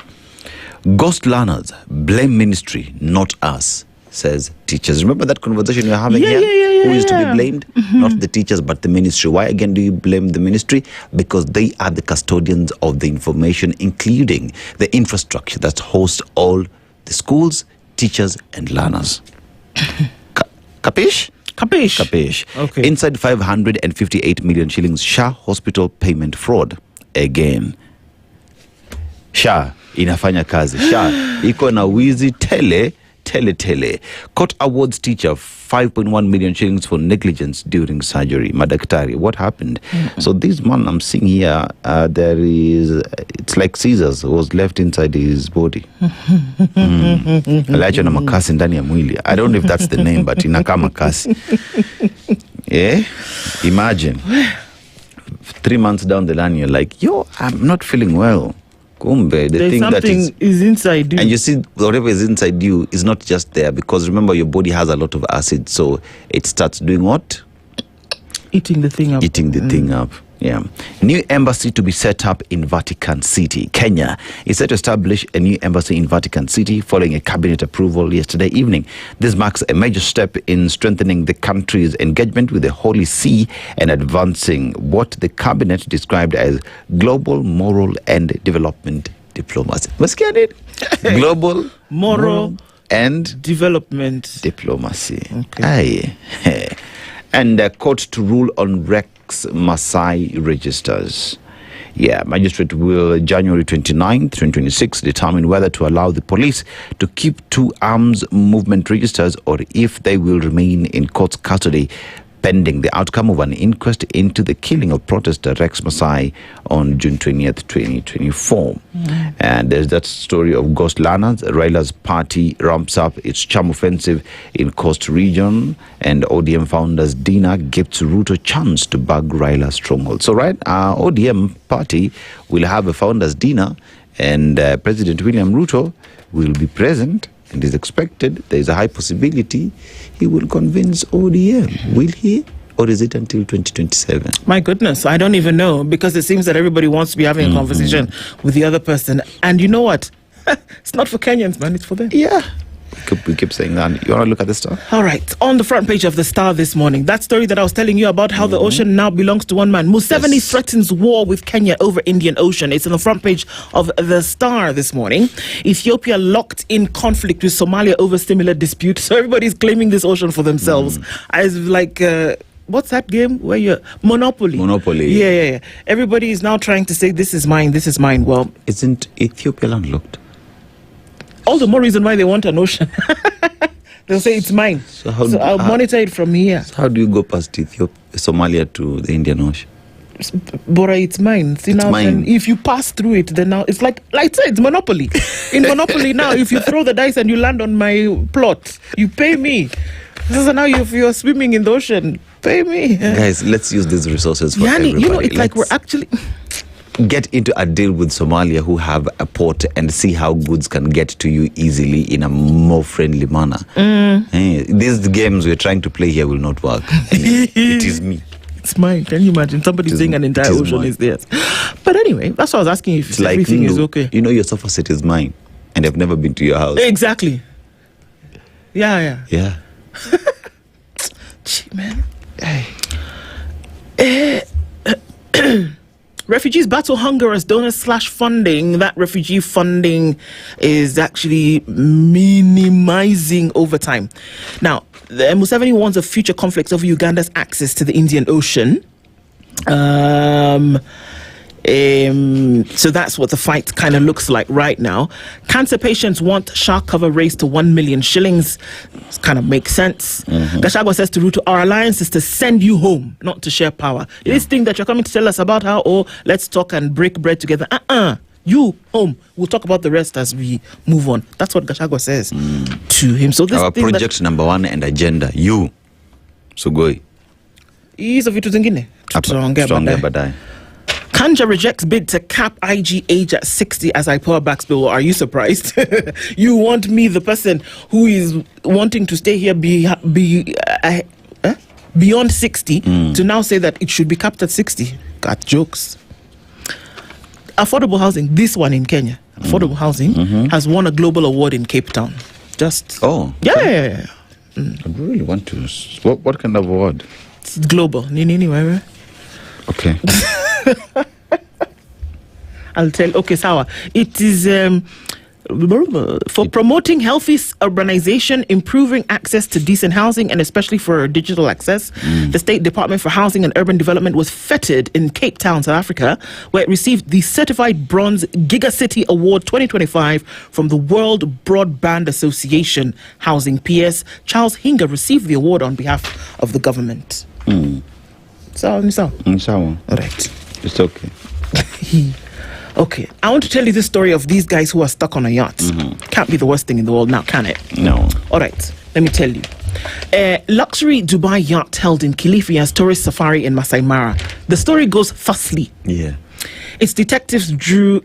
Ghost learners blame ministry, not us, says teachers. Remember that conversation you're having here? Who is to be blamed? Not the teachers, but the ministry. Why again do you blame the ministry? Because they are the custodians of the information, including the infrastructure that hosts all the schools, teachers, and learners. Capish? Capish. Okay. Inside 558 million shillings, Shah hospital payment fraud. Again. Shah inafanya kazi. Shah iko na wizi tele. Court awards teacher 5.1 million shillings for negligence during surgery. Madaktari, what happened? So this man I'm seeing here, it's like scissors was left inside his body. Aliachwa na makasi ndani ya mwili. I don't know if that's the name, but inakaa makasi. Yeah? Imagine. 3 months down the line, you're like, yo, I'm not feeling well. Kumbe, the thing that is inside you. And you see, whatever is inside you is not just there, because remember, your body has a lot of acid, so it starts doing what? Eating the thing up. Yeah. New embassy to be set up in Vatican City. Kenya is set to establish a new embassy in Vatican City following a cabinet approval yesterday evening. This marks a major step in strengthening the country's engagement with the Holy See and advancing what the cabinet described as global, moral, and development diplomacy. Global, moral, and development diplomacy. Okay. Aye. And a court to rule on Rex Maasai registers. Yeah, magistrate will January 29th, 2026 determine whether to allow the police to keep 2 arms movement registers or if they will remain in court's custody pending the outcome of an inquest into the killing of protester Rex Maasai on June 20th, 2024. And there's that story of ghost learners. Raila's party ramps up its charm offensive in Coast Region, and ODM founders dinner gives Ruto chance to bag Raila's stronghold. So ODM party will have a founders dinner, and President William Ruto will be present. And is expected, there is a high possibility he will convince ODM. Will he? Or is it until 2027? My goodness, I don't even know, because it seems that everybody wants to be having a conversation with the other person. And you know what? It's not for Kenyans, man. It's for them. Yeah. We keep saying that. You want to look at the Star? All right. On the front page of the Star this morning, that story that I was telling you about, how the ocean now belongs to one man. Museveni threatens war with Kenya over Indian Ocean. It's on the front page of the Star this morning. Ethiopia locked in conflict with Somalia over similar dispute. So everybody's claiming this ocean for themselves. As like... what's that game where you're Monopoly? Yeah. Everybody is now trying to say, this is mine. Well, isn't Ethiopia landlocked? All the more reason why they want an ocean. They'll say it's mine. So I'll monitor it from here. So how do you go past Somalia to the Indian Ocean? Bora, it's mine. See, it's now, mine. If you pass through it, then now it's like I said, it's Monopoly. In Monopoly now, if you throw the dice and you land on my plot, you pay me. So now if you're swimming in the ocean, pay me. Guys, let's use these resources for everybody. You know, it's like we're actually... Get into a deal with Somalia who have a port and see how goods can get to you easily in a more friendly manner. These games we're trying to play here will not work. It is me. It's mine. Can you imagine? Somebody saying an entire ocean is theirs. But anyway, that's what I was asking if everything is okay. You know your sofa set is mine and I've never been to your house. Exactly. Yeah. Gee, man. Refugees battle hunger as donors slash funding. That refugee funding is actually minimizing over time. Now, Museveni warns of future conflicts over Uganda's access to the Indian Ocean. So that's what the fight kind of looks like right now. Cancer patients want shark cover raised to 1 million shillings. This kind of makes sense. Gachagua says to Ruto, our alliance is to send you home, not to share power. This thing that you're coming to tell us about how, let's talk and break bread together. You home. We'll talk about the rest as we move on. That's what Gachagua says to him. So this our thing project number one and agenda, you. Sugoi. Hizo vitu zingine tutaongea baadaye. Kanja rejects bid to cap IG age at 60 as I pour back spill. Are you surprised? You want me, the person who is wanting to stay here beyond 60, to now say that it should be capped at 60? Got jokes. Affordable housing, this one in Kenya, affordable housing has won a global award in Cape Town. Yeah. I really want to. What kind of award? It's global. Nini. Okay. I'll tell. Okay, Sawa. It is for promoting healthy urbanization, improving access to decent housing, and especially for digital access. The State Department for Housing and Urban Development was feted in Cape Town, South Africa, where it received the Certified Bronze Gigacity Award 2025 from the World Broadband Association Housing. PS Charles Hinga received the award on behalf of the government. So. All right. It's okay. Okay, I want to tell you the story of these guys who are stuck on a yacht. Can't be the worst thing in the world now, can it? No. All right, let me tell you. A luxury Dubai yacht held in Kilifi as tourist safari in Masai Mara. The story goes thusly. Yeah. Its detention drew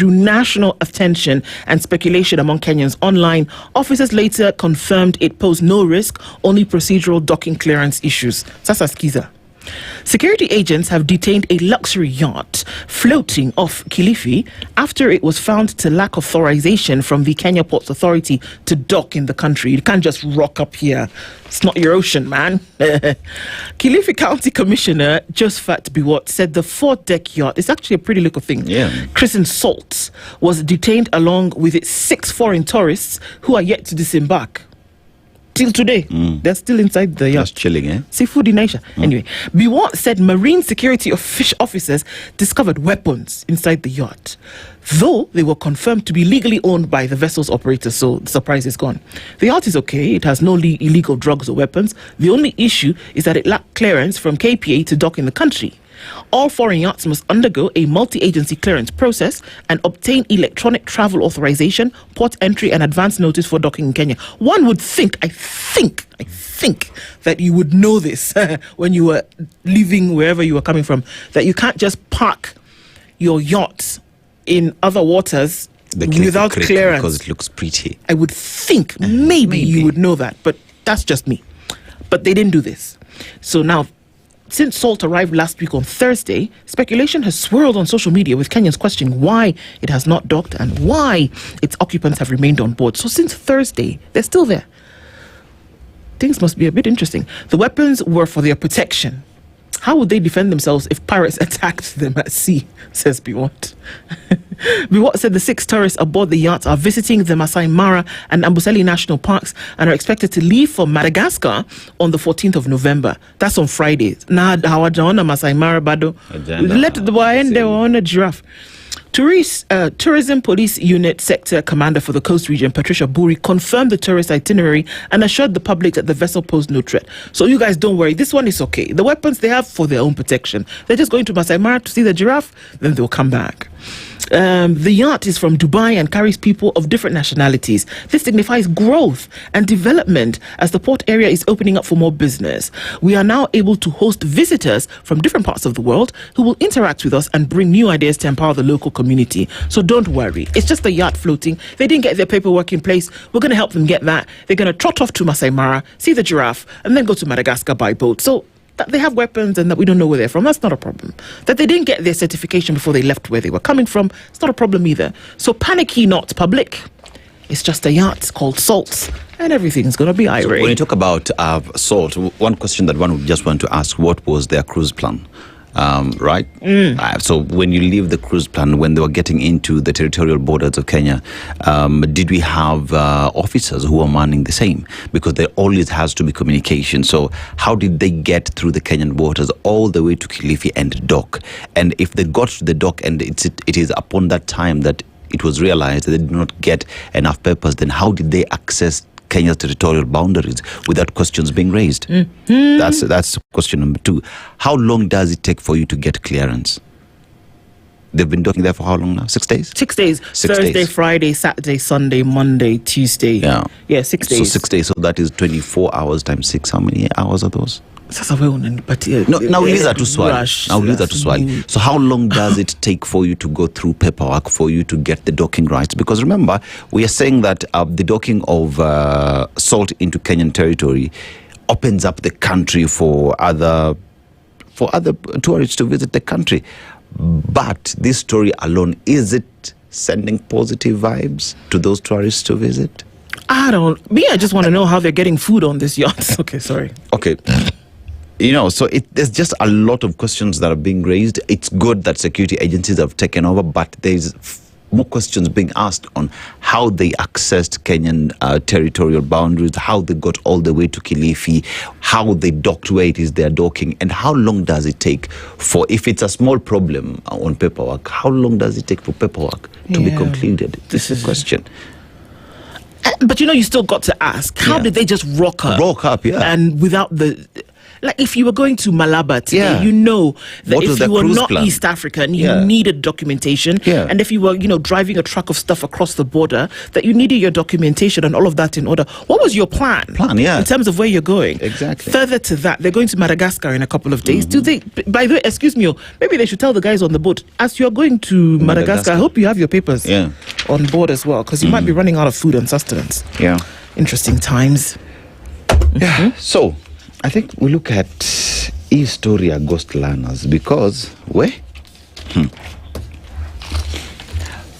national attention and speculation among Kenyans online. Officers later confirmed it posed no risk, only procedural docking clearance issues. Sasa skiza. Security agents have detained a luxury yacht floating off Kilifi after it was found to lack authorization from the Kenya Ports Authority to dock in the country. You can't just rock up here. It's not your ocean, man. Kilifi County Commissioner Josephat Biwott said the 4-deck yacht is actually a pretty little thing. Christened Salt was detained along with its 6 foreign tourists who are yet to disembark. Till today, they're still inside the yacht. Just chilling, eh? Seafood in Asia. Anyway, Biwott said marine security officers discovered weapons inside the yacht, though they were confirmed to be legally owned by the vessel's operator, so the surprise is gone. The yacht is okay. It has no illegal drugs or weapons. The only issue is that it lacked clearance from KPA to dock in the country. All foreign yachts must undergo a multi-agency clearance process and obtain electronic travel authorization, port entry, and advance notice for docking in Kenya. One would think, I think that you would know this when you were leaving wherever you were coming from, that you can't just park your yacht in other waters without clearance. Because it looks pretty. I would think maybe you would know that, but that's just me. But they didn't do this. So now, since Salt arrived last week on Thursday, speculation has swirled on social media with Kenyans questioning why it has not docked and why its occupants have remained on board. So since Thursday, they're still there. Things must be a bit interesting. The weapons were for their protection. How would they defend themselves if pirates attacked them at sea, says Biwott. Biwott said the 6 tourists aboard the yacht are visiting the Masai Mara and Amboseli National Parks and are expected to leave for Madagascar on the 14th of November. That's on Friday. Na hawajaona Masai Mara bado. Let the waende waone giraffe. Tourism Police Unit Sector Commander for the Coast Region, Patricia Buri, confirmed the tourist itinerary and assured the public that the vessel posed no threat. So you guys don't worry, this one is okay. The weapons they have for their own protection. They're just going to Masai Mara to see the giraffe, then they'll come back. The yacht is from Dubai and carries people of different nationalities. This signifies growth and development as the port area is opening up for more business. We are now able to host visitors from different parts of the world who will interact with us and bring new ideas to empower the local community. So don't worry. It's just a yacht floating. They didn't get their paperwork in place. We're going to help them get that. They're going to trot off to Masai Mara, see the giraffe, and then go to Madagascar by boat. So that they have weapons and that we don't know where they're from, that's not a problem. That they didn't get their certification before they left where they were coming from, it's not a problem either. So panicky not, public. It's just a yacht called Salt, and everything's going to be irate. So when you talk about Salt, one question that one would just want to ask, what was their cruise plan? right? So when you leave the cruise plan, when they were getting into the territorial borders of Kenya, did we have officers who were manning the same? Because there always has to be communication. So how did they get through the Kenyan waters all the way to Kilifi and dock? And if they got to the dock and it is upon that time that it was realized that they did not get enough papers, then how did they access Kenya's territorial boundaries without questions being raised? That's question number 2. How long does it take for you to get clearance? They've been docking there for how long now? 6 days? 6 days. 6 Thursday, days. Friday, Saturday, Sunday, Monday, Tuesday. Yeah. 6 days. So 6 days. So that is 24 hours times 6. How many hours are those? Now uliza tu swali. So how long does it take for you to go through paperwork for you to get the docking rights? Because remember, we are saying that the docking of salt into Kenyan territory opens up the country for other tourists to visit the country. But this story alone, is it sending positive vibes to those tourists to visit? I just want to know how they're getting food on this yacht. Okay, sorry. Okay. So there's just a lot of questions that are being raised. It's good that security agencies have taken over, but there's more questions being asked on how they accessed Kenyan territorial boundaries, how they got all the way to Kilifi, how they docked where it is they're docking, and how long does it take for, if it's a small problem on paperwork, how long does it take for paperwork to be concluded? This is a question. But you still got to ask, how did they just rock up? And without like if you were going to Malaba today, that if you were not East African, you needed documentation. And if you were, driving a truck of stuff across the border, that you needed your documentation and all of that in order. What was your plan? In terms of where you're going. Exactly. Further to that, they're going to Madagascar in a couple of days. Do they, by the way, excuse me, maybe they should tell the guys on the boat, as you're going to Madagascar, I hope you have your papers on board as well, because you might be running out of food and sustenance. Yeah. Interesting times. Yeah. So I think we look at Historia Ghost Learners because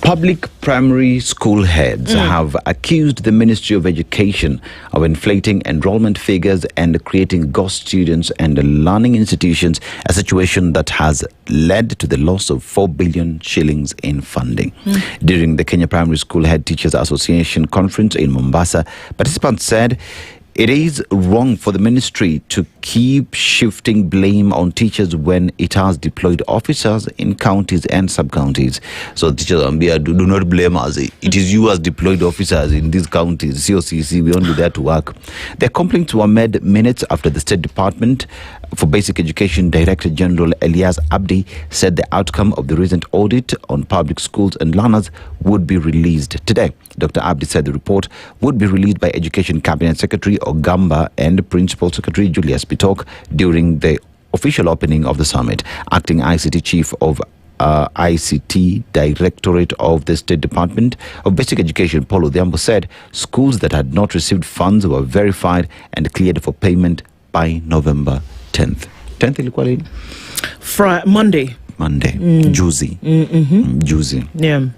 public primary school heads have accused the Ministry of Education of inflating enrollment figures and creating ghost students and learning institutions, a situation that has led to the loss of 4 billion shillings in funding. During the Kenya Primary School Head Teachers Association conference in Mombasa, participants said it is wrong for the ministry to keep shifting blame on teachers when it has deployed officers in counties and sub-counties. So teachers do not blame us. It is you as deployed officers in these counties. COCC, we only there to work. Their complaints were made minutes after the State Department for Basic Education Director General Elias Abdi said the outcome of the recent audit on public schools and learners would be released today. Dr. Abdi said the report would be released by Education Cabinet Secretary Ogamba and Principal Secretary Julius Bitok during the official opening of the summit. Acting ICT Chief of ICT Directorate of the State Department of Basic Education, Paul Odhiambo, said schools that had not received funds were verified and cleared for payment by November 10th. 10th ilikuwa lini? Monday. Juzi. Juzi. Yeah.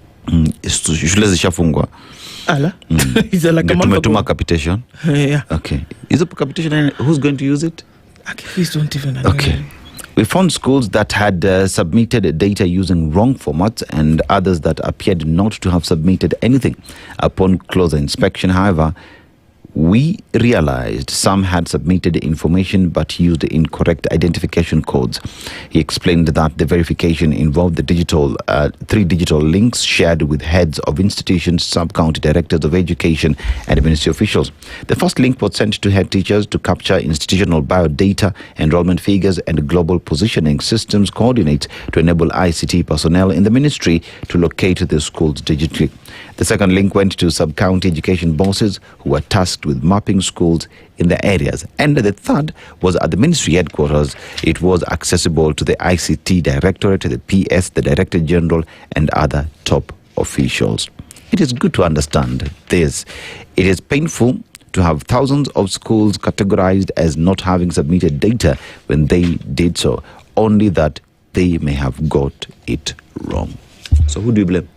Shule zishafungwa. Ala. Is it like a month ago? Tumetuma capitation. Yeah. Okay. Is the capitation, who's going to use it? Please don't even know. Okay. We found schools that had submitted data using wrong formats and others that appeared not to have submitted anything. Upon closer inspection, however, we realized some had submitted information but used incorrect identification codes. He explained that the verification involved the 3 digital links shared with heads of institutions, sub-county directors of education and ministry officials. The first link was sent to head teachers to capture institutional biodata, enrollment figures and global positioning systems coordinates to enable ICT personnel in the ministry to locate the schools digitally. The second link went to sub-county education bosses who were tasked with mapping schools in the areas. And the third was at the ministry headquarters. It was accessible to the ICT Directorate, the PS, the Director General, and other top officials. It is good to understand this. It is painful to have thousands of schools categorized as not having submitted data when they did so, only that they may have got it wrong. So who do you blame?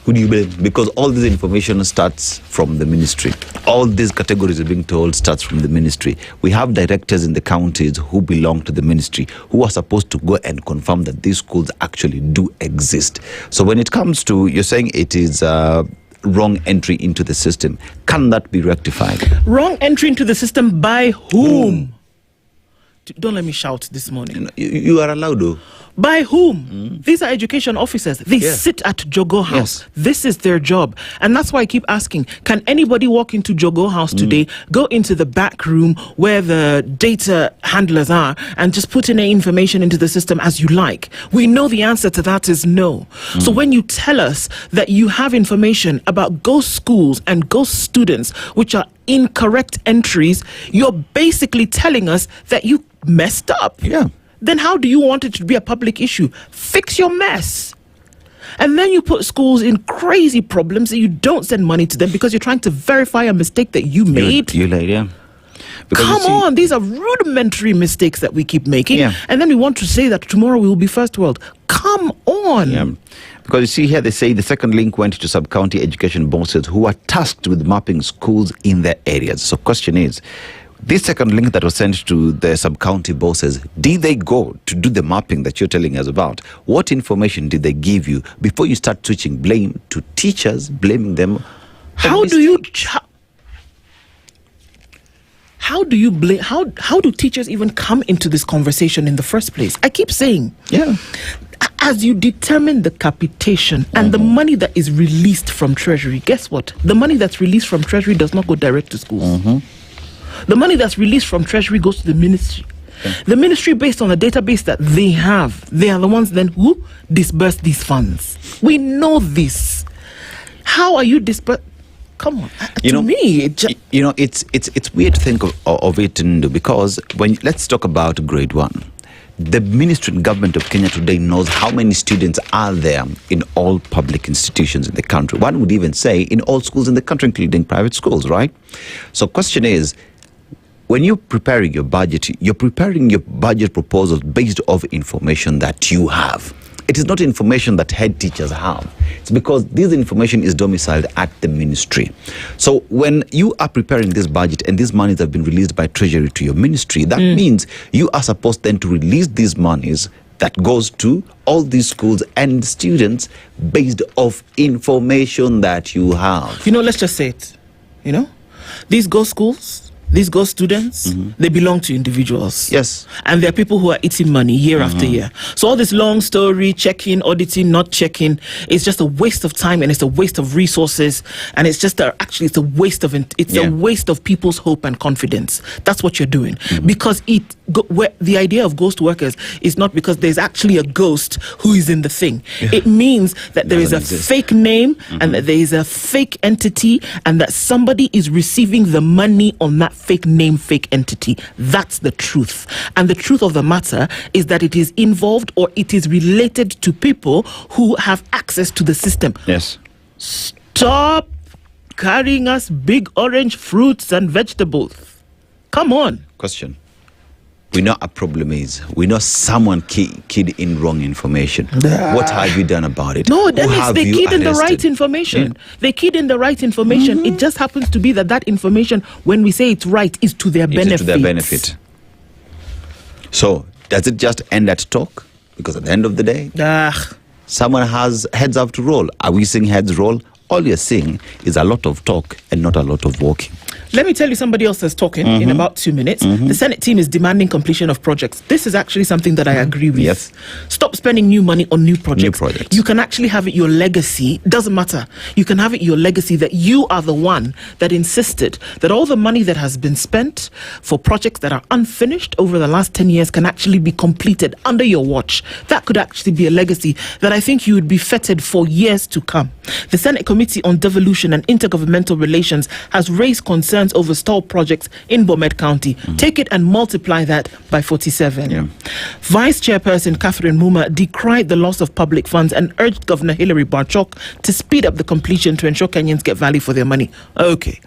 Who do you blame? Because all this information starts from the ministry. All these categories are being told starts from the ministry. We have directors in the counties who belong to the ministry, who are supposed to go and confirm that these schools actually do exist. So when it comes to, you're saying it is wrong entry into the system, can that be rectified? Wrong entry into the system by whom? Don't let me shout this morning. You are allowed to. By whom? These are education officers. They sit at Jogo House. This is their job. And that's why I keep asking, can anybody walk into Jogo House today, go into the back room where the data handlers are, and just put in any information into the system as you like? We know the answer to that is no. So when you tell us that you have information about ghost schools and ghost students, which are incorrect entries, you're basically telling us that you messed up. Yeah. Then how do you want it to be a public issue? Fix your mess. And then you put schools in crazy problems that you don't send money to them because you're trying to verify a mistake that you made. You laid, yeah. Because Come on, these are rudimentary mistakes that we keep making. Yeah. And then we want to say that tomorrow we will be first world. Come on. Yeah. Because you see here, they say the second link went to sub-county education bosses who are tasked with mapping schools in their areas. So question is, this second link that was sent to the sub-county bosses, did they go to do the mapping that you're telling us about? What information did they give you before you start switching blame to teachers, blaming them? How do you blame? How do teachers even come into this conversation in the first place? I keep saying, as you determine the capitation and the money that is released from Treasury, guess what? The money that's released from Treasury does not go direct to schools. The money that's released from Treasury goes to the ministry. The ministry, based on the database that they have, they are the ones then who disperse these funds. We know this. How are you dispersing? Come on, it's weird to think of it, because when let's talk about grade 1. The ministry and government of Kenya today knows how many students are there in all public institutions in the country. One would even say in all schools in the country, including private schools, right? So question is, when you're preparing your budget proposals based off information that you have. It is not information that head teachers have. It's because this information is domiciled at the ministry. So when you are preparing this budget and these monies have been released by Treasury to your ministry, that means you are supposed then to release these monies that goes to all these schools and students based off information that you have. Let's just say it. These ghost schools, these ghost students, they belong to individuals. Yes. And there are people who are eating money year after year. So all this long story, checking, auditing, not checking, it's just a waste of time and it's a waste of resources. And it's just it's a waste of a waste of people's hope and confidence. That's what you're doing. Because the idea of ghost workers is not because there's actually a ghost who is in the thing. It means that there is a fake name and that there is a fake entity and that somebody is receiving the money on that fake name, fake entity. That's the truth. And the truth of the matter is that it is involved or it is related to people who have access to the system. Yes. Stop carrying us big orange fruits and vegetables. Come on. Question. We know a problem is, we know someone keyed in wrong information. What have you done about it? No, Dennis, they keyed in the right information. They keyed in the right information. It just happens to be that information, when we say it's right, is to their benefit. To their benefit. So, does it just end at talk? Because at the end of the day, someone has heads have to roll. Are we seeing heads roll? All you're seeing is a lot of talk and not a lot of walking. Let me tell you somebody else that's talking in about 2 minutes. The Senate team is demanding completion of projects. This is actually something that I agree with. Yes. Stop spending new money on new projects. You can actually have it your legacy. Doesn't matter. You can have it your legacy that you are the one that insisted that all the money that has been spent for projects that are unfinished over the last 10 years can actually be completed under your watch. That could actually be a legacy that I think you would be feted for years to come. The Senate Committee on Devolution and Intergovernmental Relations has raised concerns over stalled projects in Bomet County. Take it and multiply that by 47. Vice Chairperson Catherine Muma decried the loss of public funds and urged Governor Hilary Barchok to speed up the completion to ensure Kenyans get value for their money. Okay.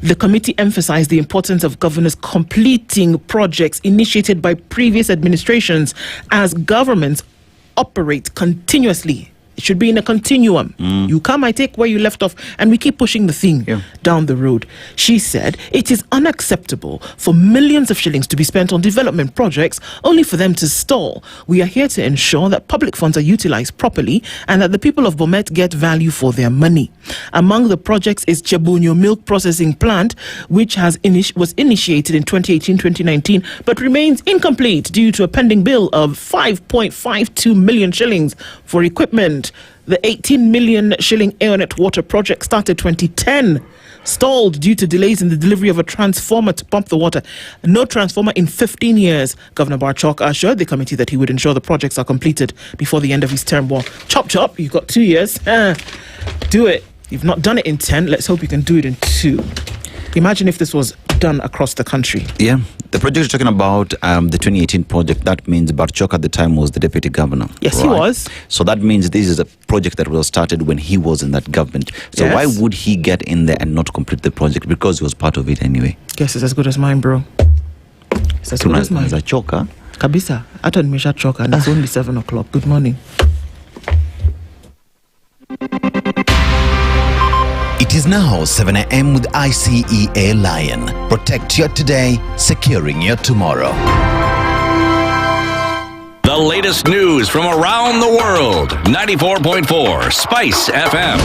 The committee emphasized the importance of governors completing projects initiated by previous administrations as governments operate continuously It should be in a continuum. You come, I take where you left off, and we keep pushing the thing down the road. She said, it is unacceptable for millions of shillings to be spent on development projects only for them to stall. We are here to ensure that public funds are utilized properly and that the people of Bomet get value for their money. Among the projects is Chebunyo Milk Processing Plant, which was initiated in 2018-2019, but remains incomplete due to a pending bill of 5.52 million shillings for equipment. The 18 million shilling Aeonet water project started 2010, stalled due to delays in the delivery of a transformer to pump the water. No transformer in 15 years. Governor Barchok assured the committee that he would ensure the projects are completed before the end of his term. Well, chop chop, you've got 2 years. Do it. You've not done it in 10. Let's hope you can do it in 2. Imagine if this was done across the country. Yeah, the project you're talking about, the 2018 project, that means Barchok at the time was the deputy governor. Yes, he was. So that means this is a project that was started when he was in that government. So Yes. why would he get in there and not complete the project? Because he was part of it anyway. Guess it's as good as mine, bro. It's as good as mine. As a choker. Kabisa, hata nimesha choka and it's only 7 o'clock. Good morning. It is now 7 a.m. with ICEA Lion. Protect your today, securing your tomorrow. The latest news from around the world. 94.4 Spice FM.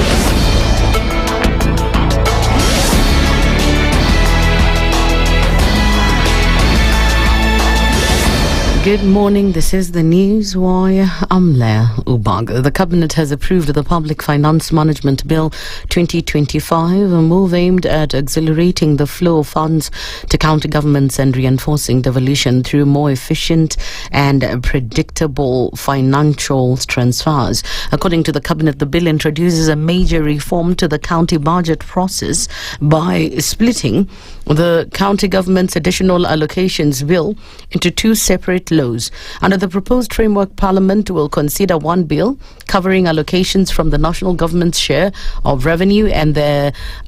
Good morning. This is the News Wire. I'm Leah Ubaga. The Cabinet has approved the Public Finance Management Bill 2025, a move aimed at accelerating the flow of funds to county governments and reinforcing devolution through more efficient and predictable financial transfers. According to the Cabinet, the bill introduces a major reform to the county budget process by splitting the county government's additional allocations bill into 2 separate laws. Under the proposed framework, Parliament will consider one bill covering allocations from the national government's share of revenue and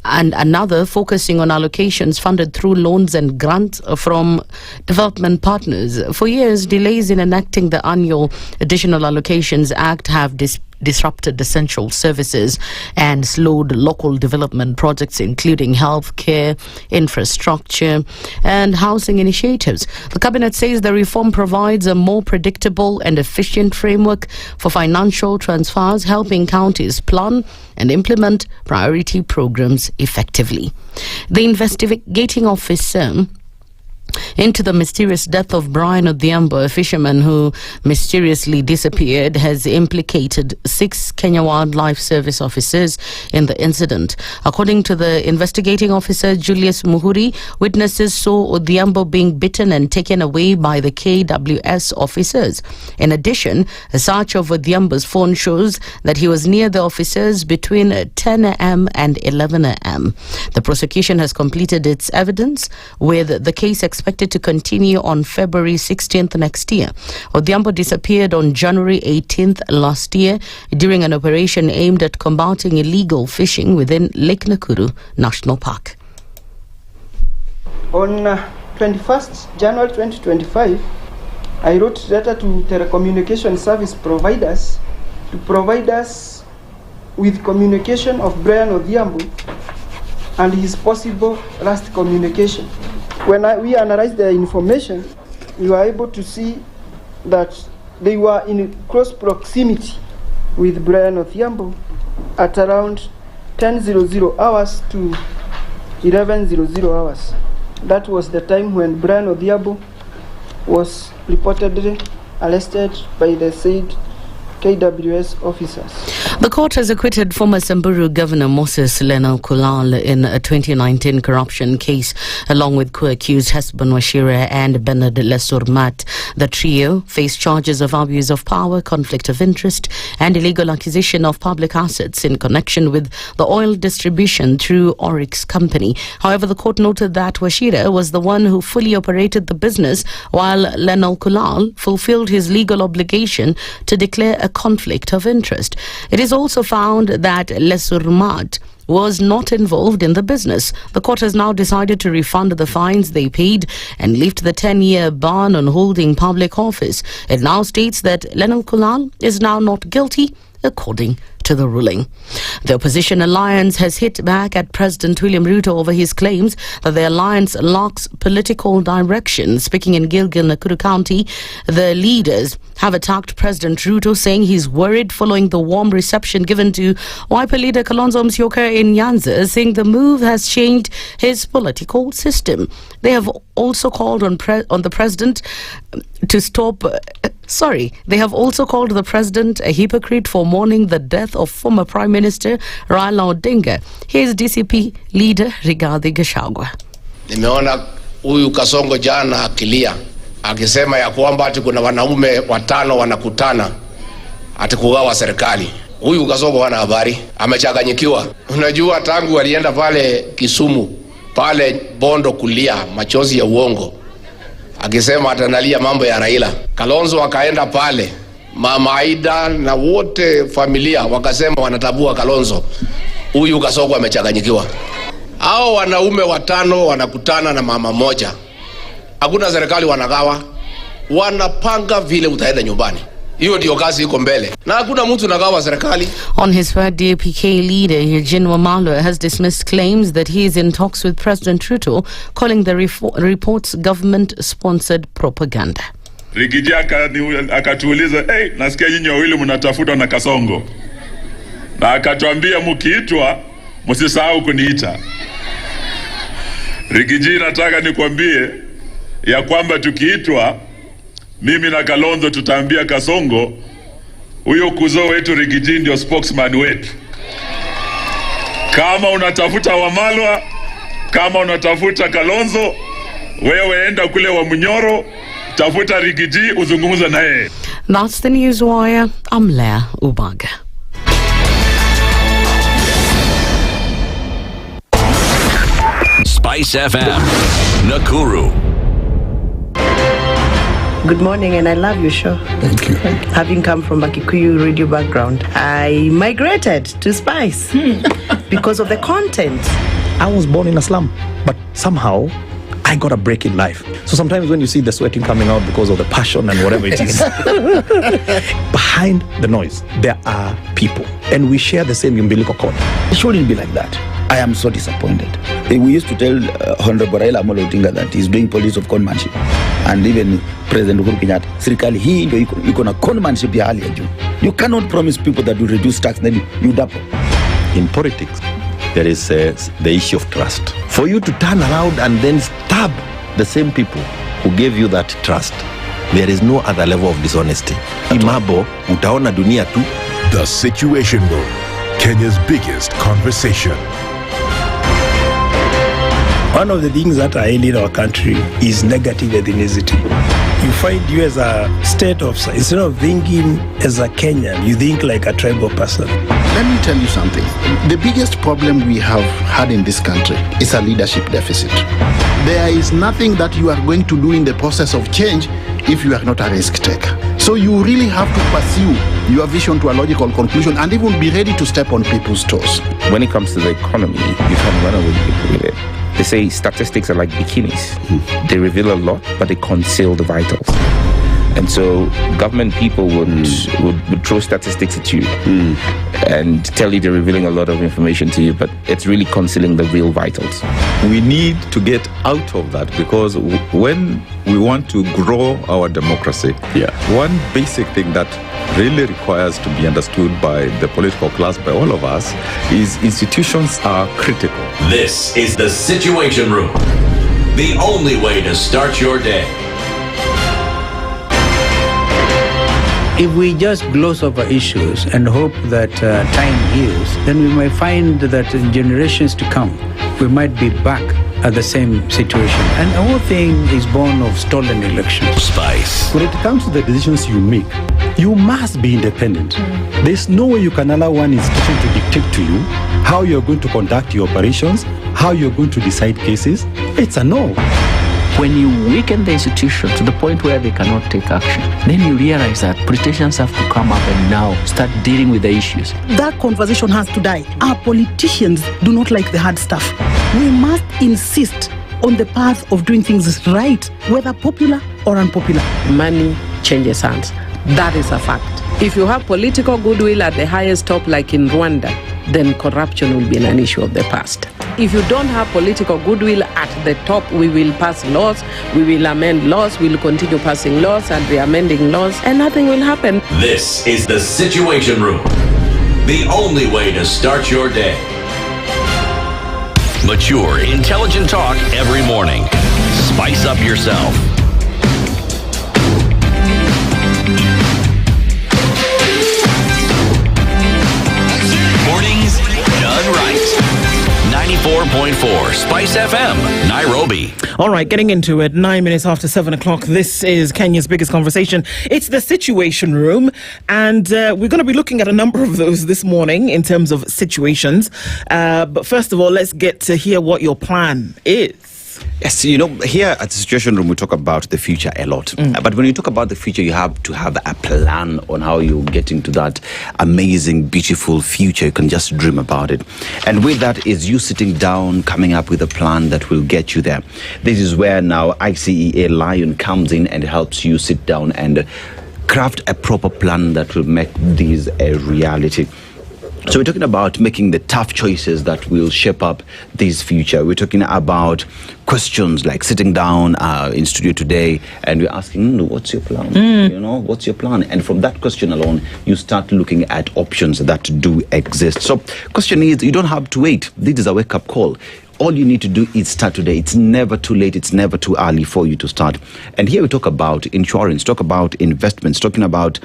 another focusing on allocations funded through loans and grants from development partners. For years, delays in enacting the annual Additional Allocations Act have disrupted essential services and slowed local development projects, including healthcare, infrastructure, and housing initiatives. The Cabinet says the reform provides a more predictable and efficient framework for financial transfers, helping counties plan and implement priority programs effectively. The investigating officer into the mysterious death of Brian Odhiambo, a fisherman who mysteriously disappeared, has implicated 6 Kenya Wildlife Service officers in the incident. According to the investigating officer, Julius Muhuri, witnesses saw Odhiambo being bitten and taken away by the KWS officers. In addition, a search of Odhiambo's phone shows that he was near the officers between 10 a.m. and 11 a.m. The prosecution has completed its evidence, with the case expected to continue on February 16th next year. Odhiambo disappeared on January 18th last year during an operation aimed at combating illegal fishing within Lake Nakuru National Park. On 21st January 2025, I wrote a letter to telecommunication service providers to provide us with communication of Brian Odhiambo and his possible last communication. When we analyzed the information, we were able to see that they were in close proximity with Brian Odhiambo at around 10:00 hours to 11:00 hours. That was the time when Brian Odhiambo was reportedly arrested by the said KWS officers. The court has acquitted former Samburu Governor Moses Lenal Kulal in a 2019 corruption case, along with co-accused Hesbon Washira and Bernard Lesurmat. The trio face charges of abuse of power, conflict of interest, and illegal acquisition of public assets in connection with the oil distribution through Oryx Company. However, the court noted that Washira was the one who fully operated the business, while Lenal Kulal fulfilled his legal obligation to declare a conflict of interest. It is also found that Lesurmat was not involved in the business. The court has now decided to refund the fines they paid and lift the 10-year ban on holding public office. It now states that Lenal Kulal is now not guilty according to the ruling. The opposition alliance has hit back at President William Ruto over his claims that the alliance lacks political direction. Speaking in Gilgil, Nakuru County, the leaders have attacked President Ruto, saying he's worried following the warm reception given to Wiper leader Kalonzo Musyoka in Nyanza, saying the move has changed his political system. They have also called on the president to stop... They have also called the president a hypocrite for mourning the death of former Prime Minister Raila Odinga. Here's DCP leader Rigathi Gachagua. Nimeona huyu Kasongo jana akilia akisema ya kwamba ati kuna wanaume 5 wanakutana ati kugawa serikali. Huyu Kasongo hana habari, amechanganyikiwa. Unajua tangu alienda pale Kisumu, pale Bondo kulia machozi ya uongo, akisema atanalia mambo ya Raila. Kalonzo akaenda pale, Mama Aida na wote familia wakasema wanatabua Kalonzo. Huyu Kasongo amechanganyikiwa. Hao wanaume 5 wanakutana na mama moja. Hakuna serikali wanagawa. Wanapanga vile utaenda nyumbani. Hiyo ndio kazi iko mbele. Na hakuna mtu nagawa serikali. On his part, DAP-K leader Eugene Wamalwa has dismissed claims that he is in talks with President Ruto, calling the reports government-sponsored propaganda. Rigiji akatuuliza, nasikia nyinyi wawili mnatafuta na Kasongo. Na akatuambia mkiitwa, msisahau kuniita. Rigiji, nataka nikwambie ya kwamba tukiitwa, mimi na Kalonzo tutaambia Kasongo, huyo kuzo wetu Rigiji ndio spokesman wetu. Kama unatafuta Wamalwa, kama unatafuta Kalonzo, wewe enda kule wa Munyoro, tafuta Rigiji uzungumza na yeye. That's the news wire. I'm Leah Ubaga. SpiceFM, Nakuru. Good morning, and I love your show. Thank you. Having come from a Kikuyu radio background, I migrated to Spice because of the content. I was born in a slum, but somehow I got a break in life. So sometimes when you see the sweating coming out because of the passion and whatever it is, behind the noise, there are people. And we share the same umbilical cord. It shouldn't be like that. I am so disappointed. We used to tell Honorable Raila Odinga that he's doing policy of conmanship. And even President Uhuru Kenyatta, serikali hii ndio iko na conmanship ya hali ya juu. You cannot promise people that you reduce tax, then you double. In politics, there is the issue of trust. For you to turn around and then stab the same people who gave you that trust, there is no other level of dishonesty. Imabo, utaona dunia tu. The Situation Room, Kenya's biggest conversation. One of the things that are ailing our country is negative ethnicity. You find you as a state officer, instead of thinking as a Kenyan, you think like a tribal person. Let me tell you something. The biggest problem we have had in this country is a leadership deficit. There is nothing that you are going to do in the process of change if you are not a risk taker. So you really have to pursue your vision to a logical conclusion and even be ready to step on people's toes. When it comes to the economy, you can run away with it. They say statistics are like bikinis. They reveal a lot, but they conceal the vitals. And so government people would throw statistics at you and tell you they're revealing a lot of information to you, but it's really concealing the real vitals. We need to get out of that, because when we want to grow our democracy, one basic thing that really requires to be understood by the political class, by all of us, is institutions are critical. This is the Situation Room, the only way to start your day. If we just gloss over issues and hope that time heals, then we might find that in generations to come, we might be back at the same situation. And the whole thing is born of stolen elections. Spice. When it comes to the decisions you make, you must be independent. There's no way you can allow one institution to dictate to you how you're going to conduct your operations, how you're going to decide cases. It's a no. When you weaken the institution to the point where they cannot take action, then you realize that politicians have to come up and now start dealing with the issues. That conversation has to die. Our politicians do not like the hard stuff. We must insist on the path of doing things right, whether popular or unpopular. Money changes hands. That is a fact. If you have political goodwill at the highest top, like in Rwanda, then corruption will be an issue of the past. If you don't have political goodwill at the top, we will pass laws, we will amend laws, we will continue passing laws and re-amending laws, and nothing will happen. This is the Situation Room, the only way to start your day. Mature, intelligent talk every morning. Spice up yourself. Mornings done right. 94.4 Spice FM, Nairobi. All right, getting into it, 9 minutes after 7 o'clock. This is Kenya's biggest conversation. It's the Situation Room, and we're going to be looking at a number of those this morning in terms of situations. But first of all, let's get to hear what your plan is. Yes, you know, here at the Situation Room, we talk about the future a lot. But when you talk about the future, you have to have a plan on how you're getting to that amazing, beautiful future. You can just dream about it. And with that is you sitting down, coming up with a plan that will get you there. This is where now ICEA Lion comes in and helps you sit down and craft a proper plan that will make this a reality. So we're talking about making the tough choices that will shape up this future. We're talking about questions like sitting down in studio today and we're asking, what's your plan? You know, what's your plan? And from that question alone, you start looking at options that do exist. So question is, you don't have to wait. This is a wake-up call. All you need to do is start today. It's never too late. It's never too early for you to start. And here we talk about insurance, talk about investments, talking about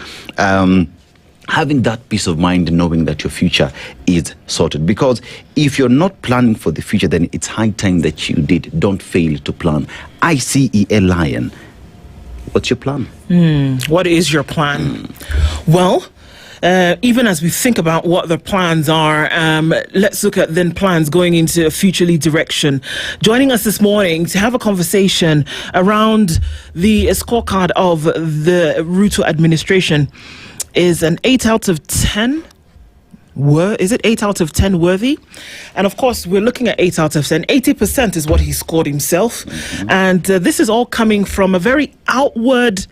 having that peace of mind knowing that your future is sorted. Because if you're not planning for the future, then it's high time that you did. Don't fail to plan. ICEA Lion, what's your plan? What is your plan? Well, even as we think about what the plans are, let's look at then plans going into a futurely direction. Joining us this morning to have a conversation around the scorecard of the Ruto administration is an 8 out of 10. Is it 8 out of 10 worthy? And of course, we're looking at 8 out of 10. 80% is what he scored himself. And this is all coming from a very outward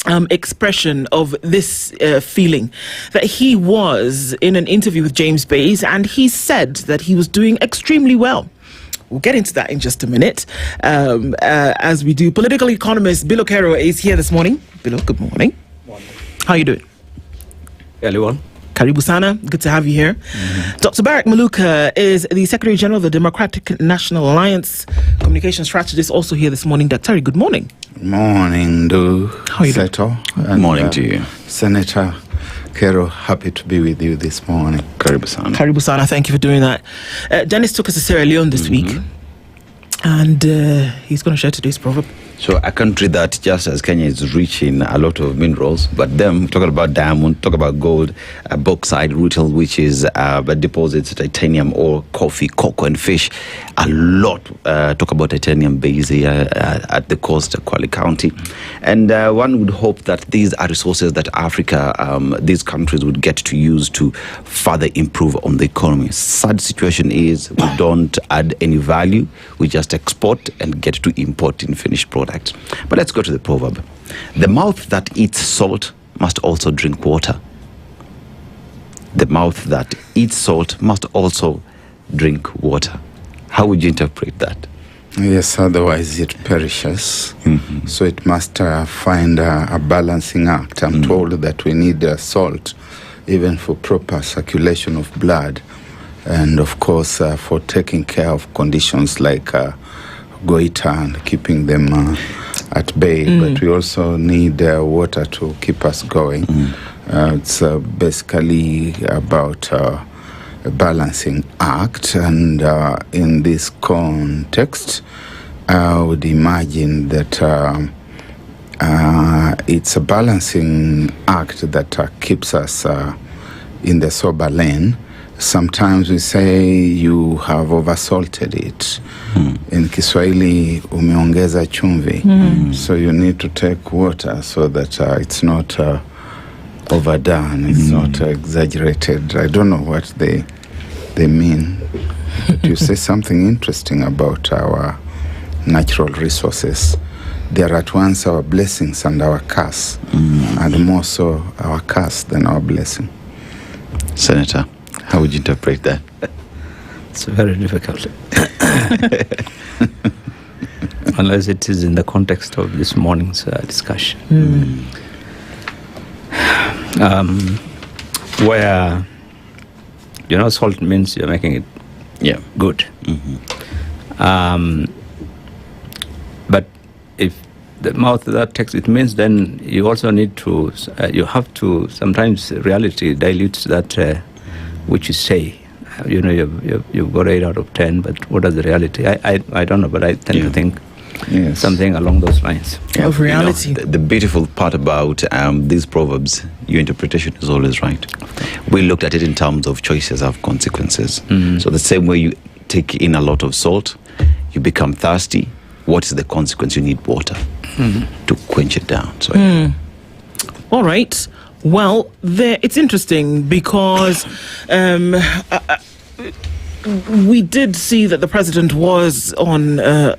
expression of this feeling that he was in an interview with James Bays, and he said that he was doing extremely well. We'll get into that in just a minute. As we do, political economist Bill Okoh is here this morning. Bill, good morning. How are you doing? Everyone. Karibu sana. Good to have you here. Dr. Barrick Maluka is the Secretary General of the Democratic National Alliance, communication strategist, also here this morning. Dr. Good morning. Morning, How are you Aseto. Good morning to you. Senator Kero, happy to be with you this morning. Karibu sana. Karibu sana. Thank you for doing that. Dennis took us to Sierra Leone this week, and he's going to share today's proverb. So a country that just as Kenya is rich in a lot of minerals, but them talking about diamond, talk about gold, bauxite, rutile, which is deposits, titanium, ore, coffee, cocoa, and fish. A lot talk about titanium base here at the coast of Kwale County. And one would hope that these are resources that Africa, these countries would get to use to further improve on the economy. Sad situation is we don't add any value. We just export and get to import in finished products. But let's go to the proverb. The mouth that eats salt must also drink water. The mouth that eats salt must also drink water. How would you interpret that? Yes, otherwise it perishes. So it must find a balancing act. I'm told that we need salt even for proper circulation of blood, and of course for taking care of conditions like goiter and keeping them at bay. But we also need water to keep us going. It's basically about a balancing act, and in this context I would imagine that it's a balancing act that keeps us in the sober lane. Sometimes we say you have oversalted it. In Kiswahili, umeongeza chumvi. So you need to take water so that it's not overdone, it's not exaggerated. I don't know what they mean. But you say something interesting about our natural resources. they are at once our blessings and our curse, and more so our curse than our blessing. Senator, how would you interpret that? It's very difficult. Unless it is in the context of this morning's discussion. Where, salt means you're making it good. But if the mouth that takes it means, then you also need to, you have to, sometimes reality dilutes that which you say. You've got 8 out of 10, but what is the reality? I don't know, but I tend to think something along those lines. Of reality. The beautiful part about these proverbs, your interpretation is always right. We looked at it in terms of choices have consequences. So the same way you take in a lot of salt, you become thirsty. What is the consequence? You need water to quench it down. So, all right. Well, it's interesting because we did see that the president was on an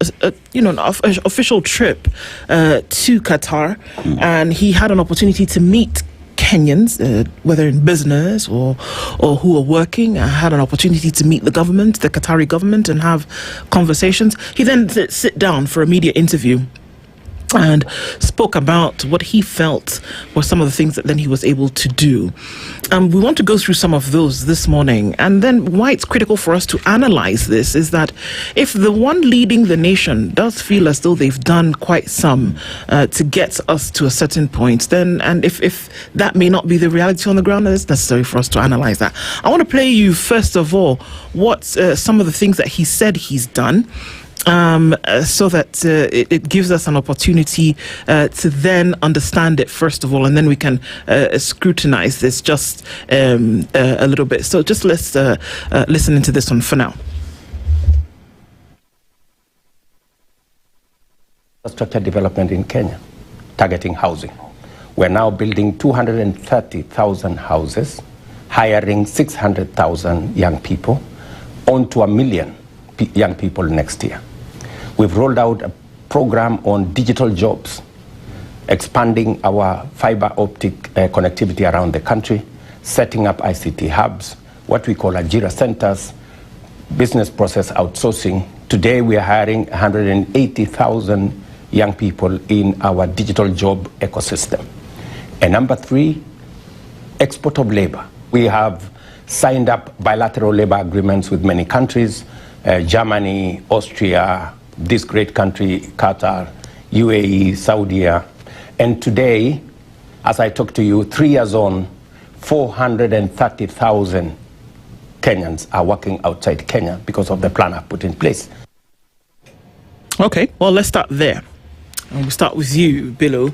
official trip to Qatar, and he had an opportunity to meet Kenyans, whether in business or who are working. Had an opportunity to meet the government, the Qatari government, and have conversations. He then sit down for a media interview and spoke about what he felt were some of the things that then he was able to do. We want to go through some of those this morning. And then why it's critical for us to analyze this is that if the one leading the nation does feel as though they've done quite some to get us to a certain point, then, and if that may not be the reality on the ground, then it's necessary for us to analyze that. I want to play you, first of all, what some of the things that he said he's done, so that it gives us an opportunity to then understand it, first of all, and then we can scrutinize this just a little bit. So just let's listen into this one for now. Infrastructure development in Kenya, targeting housing. We're now building 230,000 houses, hiring 600,000 young people, on to 1 million young people next year. We've rolled out a program on digital jobs, expanding our fiber optic connectivity around the country, setting up ICT hubs, what we call Ajira centers, business process outsourcing. Today we are hiring 180,000 young people in our digital job ecosystem. And number 3, export of labor. We have signed up bilateral labor agreements with many countries, Germany, Austria, this great country, Qatar, UAE, Saudi. And today, as I talk to you, 3 years on, 430,000 Kenyans are working outside Kenya because of the plan I've put in place. Okay, well, let's start there. And we'll start with you, Billo.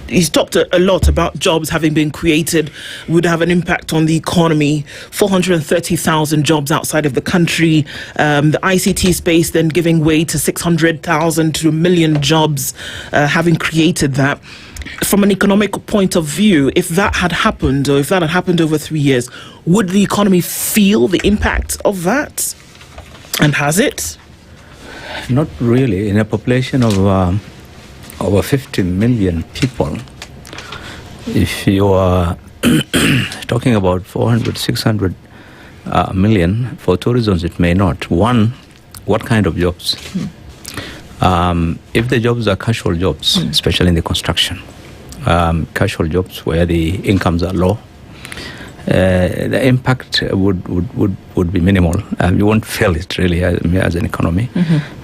He's talked a lot about jobs having been created, would have an impact on the economy, 430,000 jobs outside of the country, the ICT space then giving way to 600,000 to 1 million jobs, having created that. From an economic point of view, if that had happened, or if that had happened over 3 years, would the economy feel the impact of that? And has it? Not really. In a population of over 50 million people, if you are talking about 400, 600 million, for two reasons it may not. One, what kind of jobs? If the jobs are casual jobs, especially in the construction, casual jobs where the incomes are low, the impact would be minimal. You won't feel it really as an economy.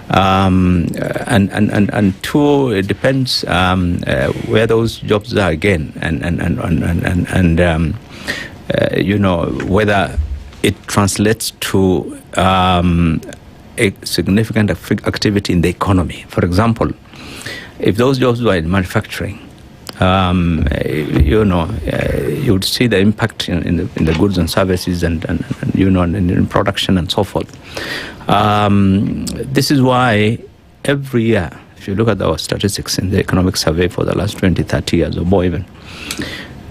And two, it depends where those jobs are again, and whether it translates to a significant activity in the economy. For example, if those jobs were in manufacturing, you would see the impact in the goods and services and in production and so forth. This is why every year, if you look at our statistics in the economic survey for the last 20, 30 years or more even,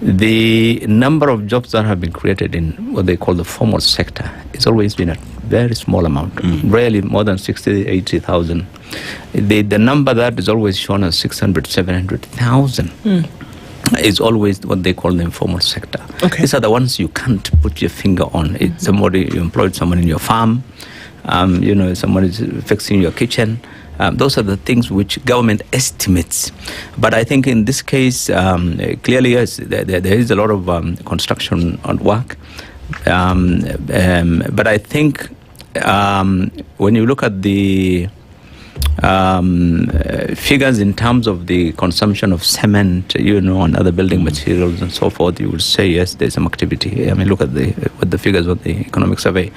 the number of jobs that have been created in what they call the formal sector has always been at very small amount, rarely more than 60, 80,000. The number that is always shown as 600, 700,000 is always what they call the informal sector. Okay. These are the ones you can't put your finger on. It's somebody, you employed someone in your farm, someone is fixing your kitchen. Those are the things which government estimates. But I think in this case, clearly, yes, there is a lot of construction on work. But I think when you look at the figures in terms of the consumption of cement, and other building materials and so forth, you would say, yes, there's some activity. I mean, look at the figures of the economic survey.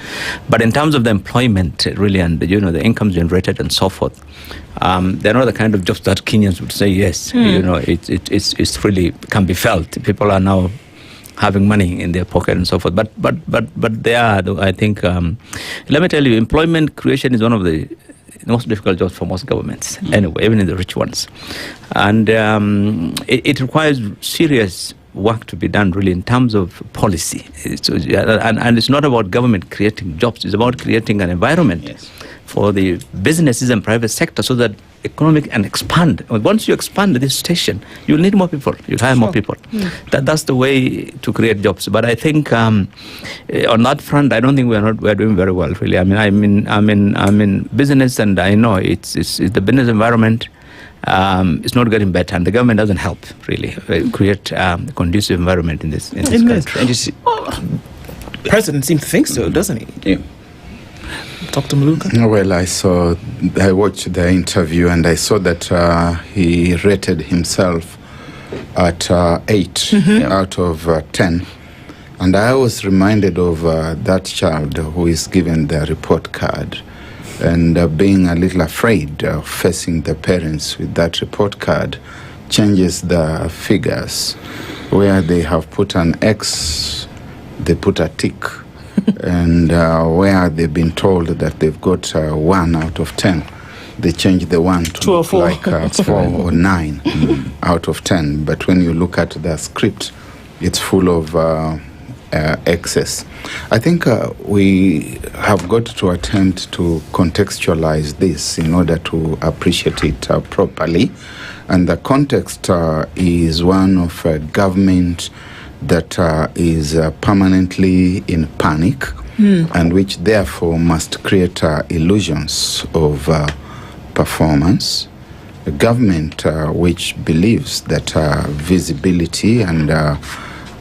But in terms of the employment, really, and the income generated and so forth, they're not the kind of jobs that Kenyans would say, yes, it's really can be felt. People are now having money in their pocket and so forth. But they are, I think, let me tell you, employment creation is one of the most difficult jobs for most governments, anyway, even in the rich ones. And it requires serious work to be done, really, in terms of policy. And it's not about government creating jobs, it's about creating an environment for the businesses and private sector so that economic and expand. Once you expand this station, you'll need more people, you'll hire more people. That's the way to create jobs. But I think on that front, I don't think we're doing very well, really. I'm in business, and I know it's the business environment. It's not getting better, and the government doesn't help, really, create a conducive environment in this country. And you see, President seems to think so, doesn't he? Yeah. Dr. Maluka? Well, I watched the interview, and I saw that he rated himself at 8 out of 10. And I was reminded of that child who is given the report card and being a little afraid of facing the parents with that report card changes the figures. Where they have put an X, they put a tick. And where they've been told that they've got 1 out of 10, they change the 1 to like 4 or 9 out of 10. But when you look at the script, it's full of excess. I think we have got to attempt to contextualize this in order to appreciate it properly. And the context is one of a government that is permanently in panic and which therefore must create illusions of performance. A government which believes that visibility and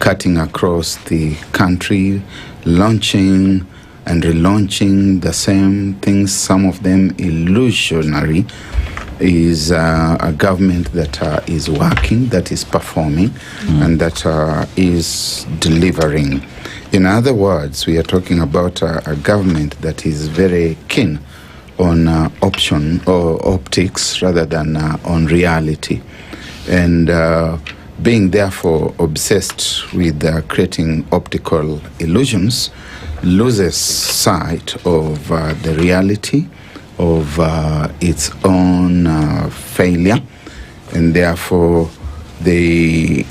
cutting across the country, launching and relaunching the same things, some of them illusionary, is a government that is working, that is performing, and that is delivering. In other words, we are talking about a government that is very keen on option or optics rather than on reality. And being therefore obsessed with creating optical illusions, loses sight of the reality of its own failure, and therefore they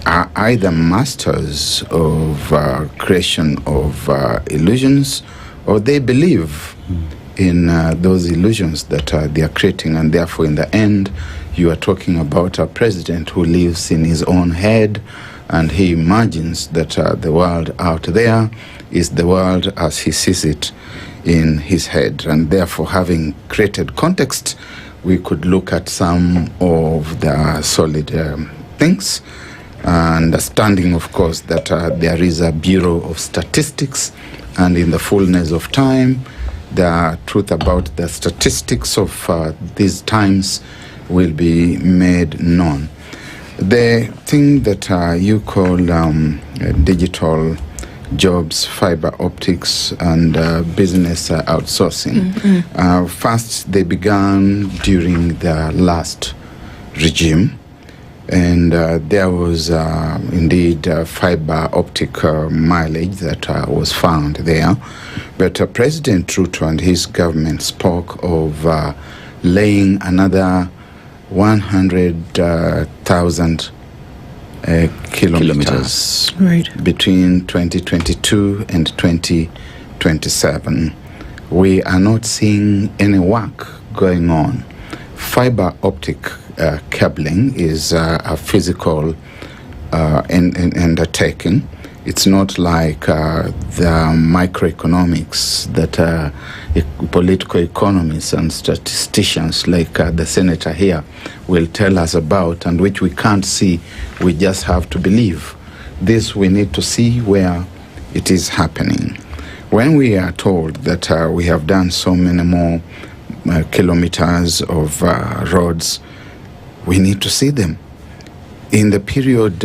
are either masters of creation of illusions, or they believe in those illusions that they are creating, and therefore in the end you are talking about a president who lives in his own head, and he imagines that the world out there is the world as he sees it in his head. And therefore, having created context, we could look at some of the solid things, understanding, of course, that there is a Bureau of Statistics, and in the fullness of time, the truth about the statistics of these times will be made known. The thing that you call digital jobs, fiber optics, and business outsourcing. First, they began during the last regime, and there was indeed fiber optic mileage that was found there. But President Ruto and his government spoke of laying another 100,000 kilometers right, between 2022 and 2025. 27, we are not seeing any work going on. Fiber optic cabling is a physical undertaking. It's not like the microeconomics that political economists and statisticians like the senator here will tell us about, and which we can't see, we just have to believe. This we need to see where it is happening. When we are told that we have done so many more kilometers of roads, we need to see them. In the period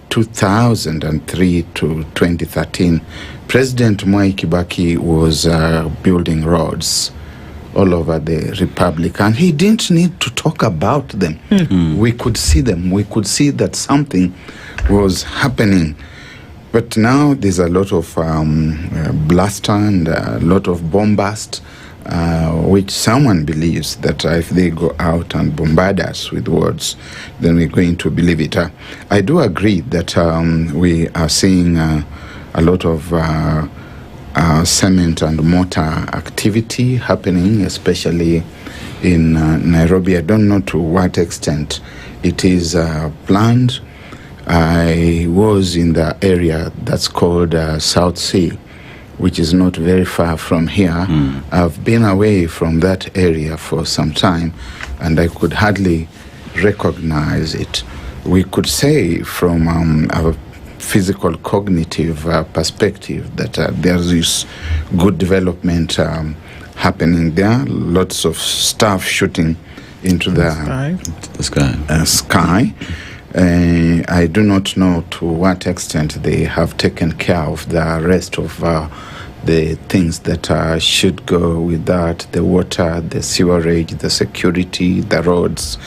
2003 to 2013, President Mwai Kibaki was building roads all over the Republic, and he didn't need to talk about them. We could see them. We could see that something was happening. But now there's a lot of bluster and a lot of bombast, which someone believes that if they go out and bombard us with words, then we're going to believe it. I do agree that we are seeing a lot of cement and mortar activity happening, especially in Nairobi. I don't know to what extent it is planned. I was in the area that's called South Sea, which is not very far from here. I've been away from that area for some time, and I could hardly recognize it. We could say from a physical cognitive perspective that there's this good development happening there, lots of stuff shooting into the sky. I do not know to what extent they have taken care of the rest of the things that should go with that: the water, the sewerage, the security, the roads.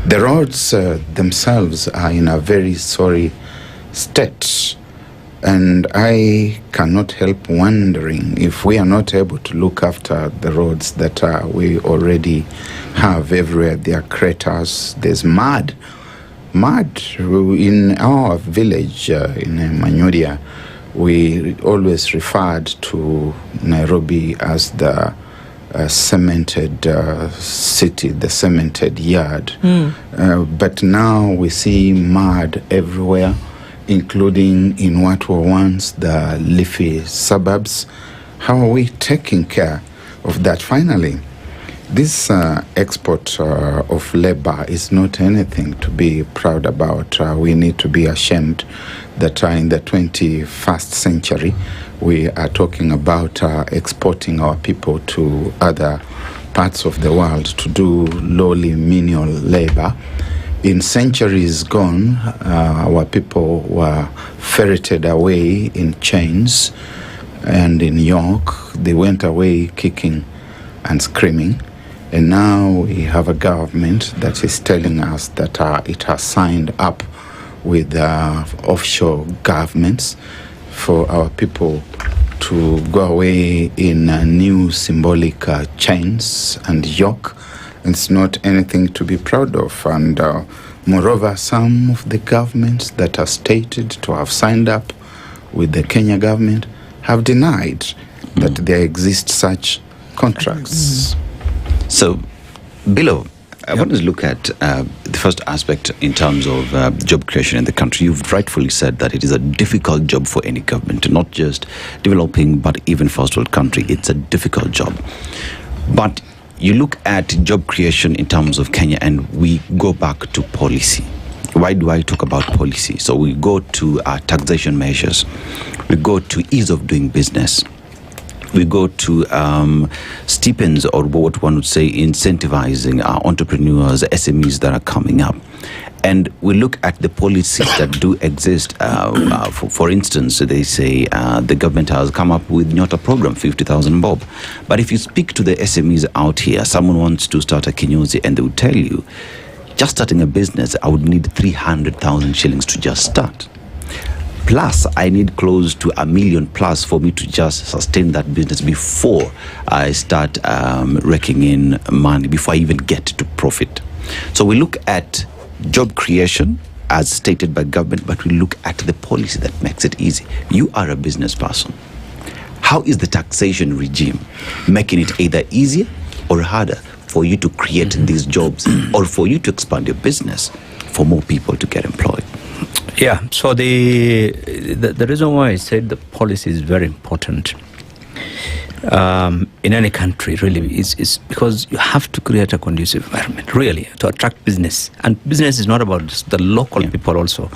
The roads themselves are in a very sorry state, and I cannot help wondering if we are not able to look after the roads that we already have everywhere. There are craters, there's mud. In our village in Manyuria, we always referred to Nairobi as the cemented city, the cemented yard. But now we see mud everywhere, including in what were once the leafy suburbs. How are we taking care of that? Finally, this export of labor is not anything to be proud about. We need to be ashamed that in the 21st century, we are talking about exporting our people to other parts of the world to do lowly menial labor. In centuries gone, our people were ferreted away in chains and in yoke. They went away kicking and screaming. And now we have a government that is telling us that it has signed up with offshore governments for our people to go away in new symbolic chains and yoke. It's not anything to be proud of. And moreover, some of the governments that are stated to have signed up with the Kenya government have denied that there exist such contracts. So, below, I want to look at the first aspect in terms of job creation in the country. You've rightfully said that it is a difficult job for any government, not just developing, but even first world country. It's a difficult job. But you look at job creation in terms of Kenya, and we go back to policy. Why do I talk about policy? So we go to taxation measures. We go to ease of doing business. We go to stipends, or what one would say incentivizing our entrepreneurs, SMEs that are coming up. And we look at the policies that do exist. For instance, they say the government has come up with Nyota program, 50,000 bob. But if you speak to the SMEs out here, someone wants to start a kinyozi, and they will tell you, just starting a business, I would need 300,000 shillings to just start. Plus, I need close to $1 million plus for me to just sustain that business before I start raking in money, before I even get to profit. So we look at job creation as stated by government, but we look at the policy that makes it easy. You are a business person. How is the taxation regime making it either easier or harder for you to create these jobs or for you to expand your business for more people to get employed? Yeah, so the reason why I said the policy is very important in any country really is because you have to create a conducive environment really to attract business. And business is not about just the local people also.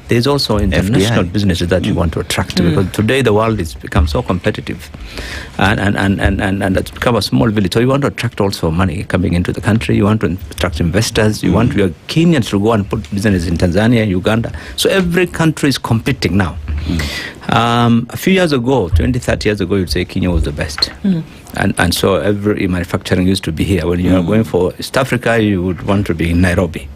There's also international businesses that you want to attract because today the world has become so competitive and it's become a small village. So you want to attract also money coming into the country. You want to attract investors. You want your Kenyans to go and put business in Tanzania, Uganda. So every country is competing now. A few years ago, 20, 30 years ago, you'd say Kenya was the best. And so every manufacturing used to be here. When you are going for East Africa, you would want to be in Nairobi.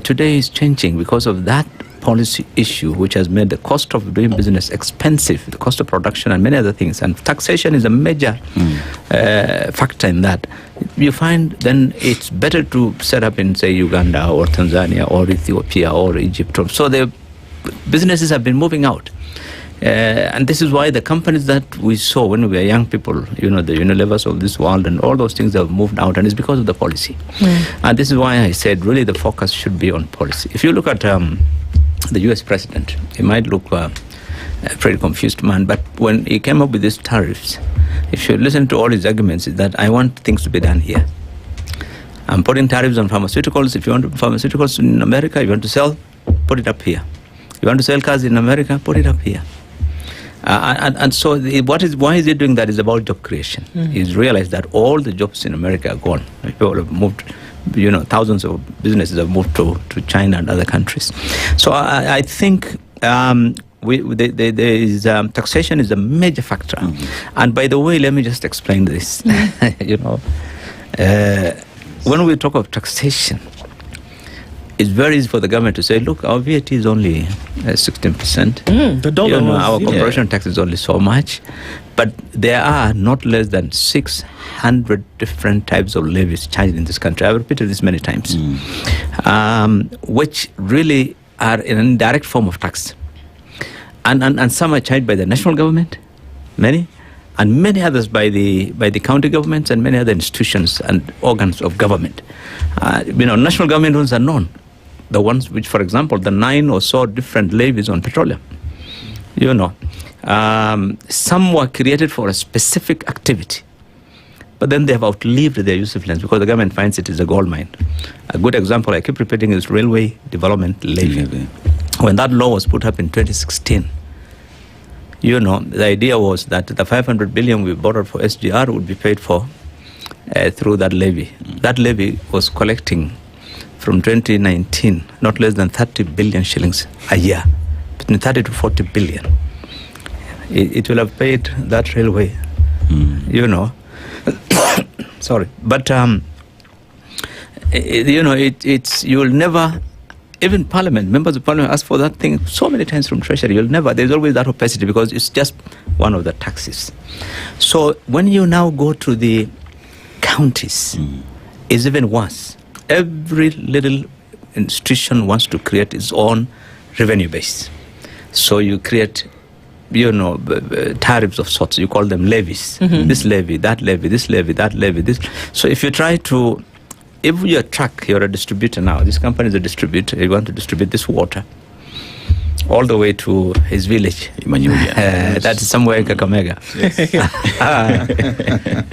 Today is changing because of that policy issue, which has made the cost of doing business expensive, the cost of production and many other things. And taxation is a major factor in that. You find then it's better to set up in, say, Uganda or Tanzania or Ethiopia or Egypt. So the businesses have been moving out. And this is why the companies that we saw when we were young people, the Unilevers of this world and all those things have moved out, and it's because of the policy. And this is why I said really the focus should be on policy. If you look at the US president, he might look a pretty confused man, but when he came up with these tariffs, if you listen to all his arguments, is that I want things to be done here. I'm putting tariffs on pharmaceuticals. If you want pharmaceuticals in America, you want to sell, put it up here. You want to sell cars in America, put it up here. And so why is he doing that? Is about job creation. He's realized that all the jobs in America are gone. People have moved, thousands of businesses have moved to China and other countries. So I think taxation is a major factor. And by the way, let me just explain this. When we talk of taxation, it's very easy for the government to say, look, our VAT is only 16%. The dollar our corporation tax is only so much. But there are not less than 600 different types of levies charged in this country. I've repeated this many times, which really are in an indirect form of tax. And some are charged by the national government, many, and many others by the county governments and many other institutions and organs of government. National government ones are known. The ones which, for example, the 9 or so different levies on petroleum. Some were created for a specific activity, but then they have outlived their usefulness because the government finds it is a gold mine. A good example I keep repeating is Railway Development Levy. When that law was put up in 2016, the idea was that the 500 billion we borrowed for SGR would be paid for through that levy. That levy was collecting from 2019 not less than 30 billion shillings a year, between 30 to 40 billion. It will have paid that railway, Sorry, but you will never. Even Parliament, members of Parliament ask for that thing so many times from Treasury. There's always that opacity because it's just one of the taxes. So when you now go to the counties, it's even worse. Every little institution wants to create its own revenue base. So you create, tariffs of sorts. You call them levies. This levy, that levy, this levy, that levy, this. So if you try to, if you're a distributor now, this company is a distributor, you want to distribute this water all the way to his village, Nyamweya. That is somewhere in Kakamega.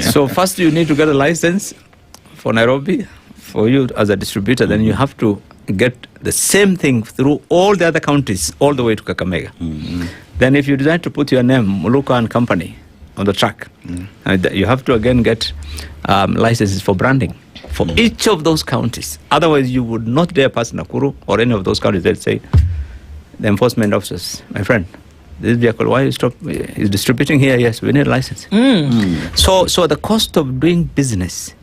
So first you need to get a license for Nairobi, for you as a distributor, then you have to get the same thing through all the other counties, all the way to Kakamega. Then if you decide to put your name, Muluka and Company, on the truck, you have to again get licenses for branding for each of those counties. Otherwise, you would not dare pass Nakuru or any of those counties. They'd say, the enforcement officers, my friend, this vehicle, why you stop? Is distributing here? Yes, we need a license. So the cost of doing business,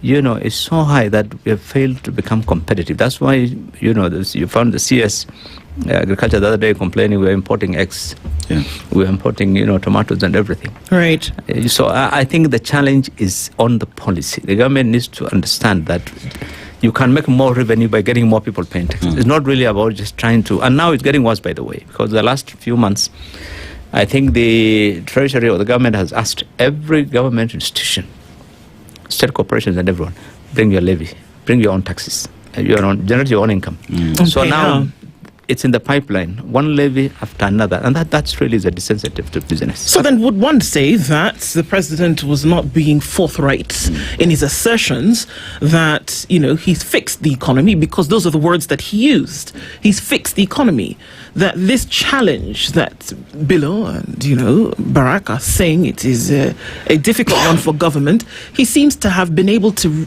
is so high that we have failed to become competitive. That's why, you found the CS Agriculture the other day complaining we're importing eggs. We're importing, tomatoes and everything. Right. So I think the challenge is on the policy. The government needs to understand that you can make more revenue by getting more people paying taxes. It's not really about just trying to, and now it's getting worse, by the way, because the last few months, I think the Treasury or the government has asked every government institution, state corporations and everyone, bring your levy, bring your own taxes, generate your own income. So now it's in the pipeline, one levy after another, and that's really the disincentive to business. So then would one say that the president was not being forthright in his assertions that, he's fixed the economy, because those are the words that he used. He's fixed the economy. That this challenge that Bilo and, Barack are saying it is a difficult one for government, he seems to have been able to,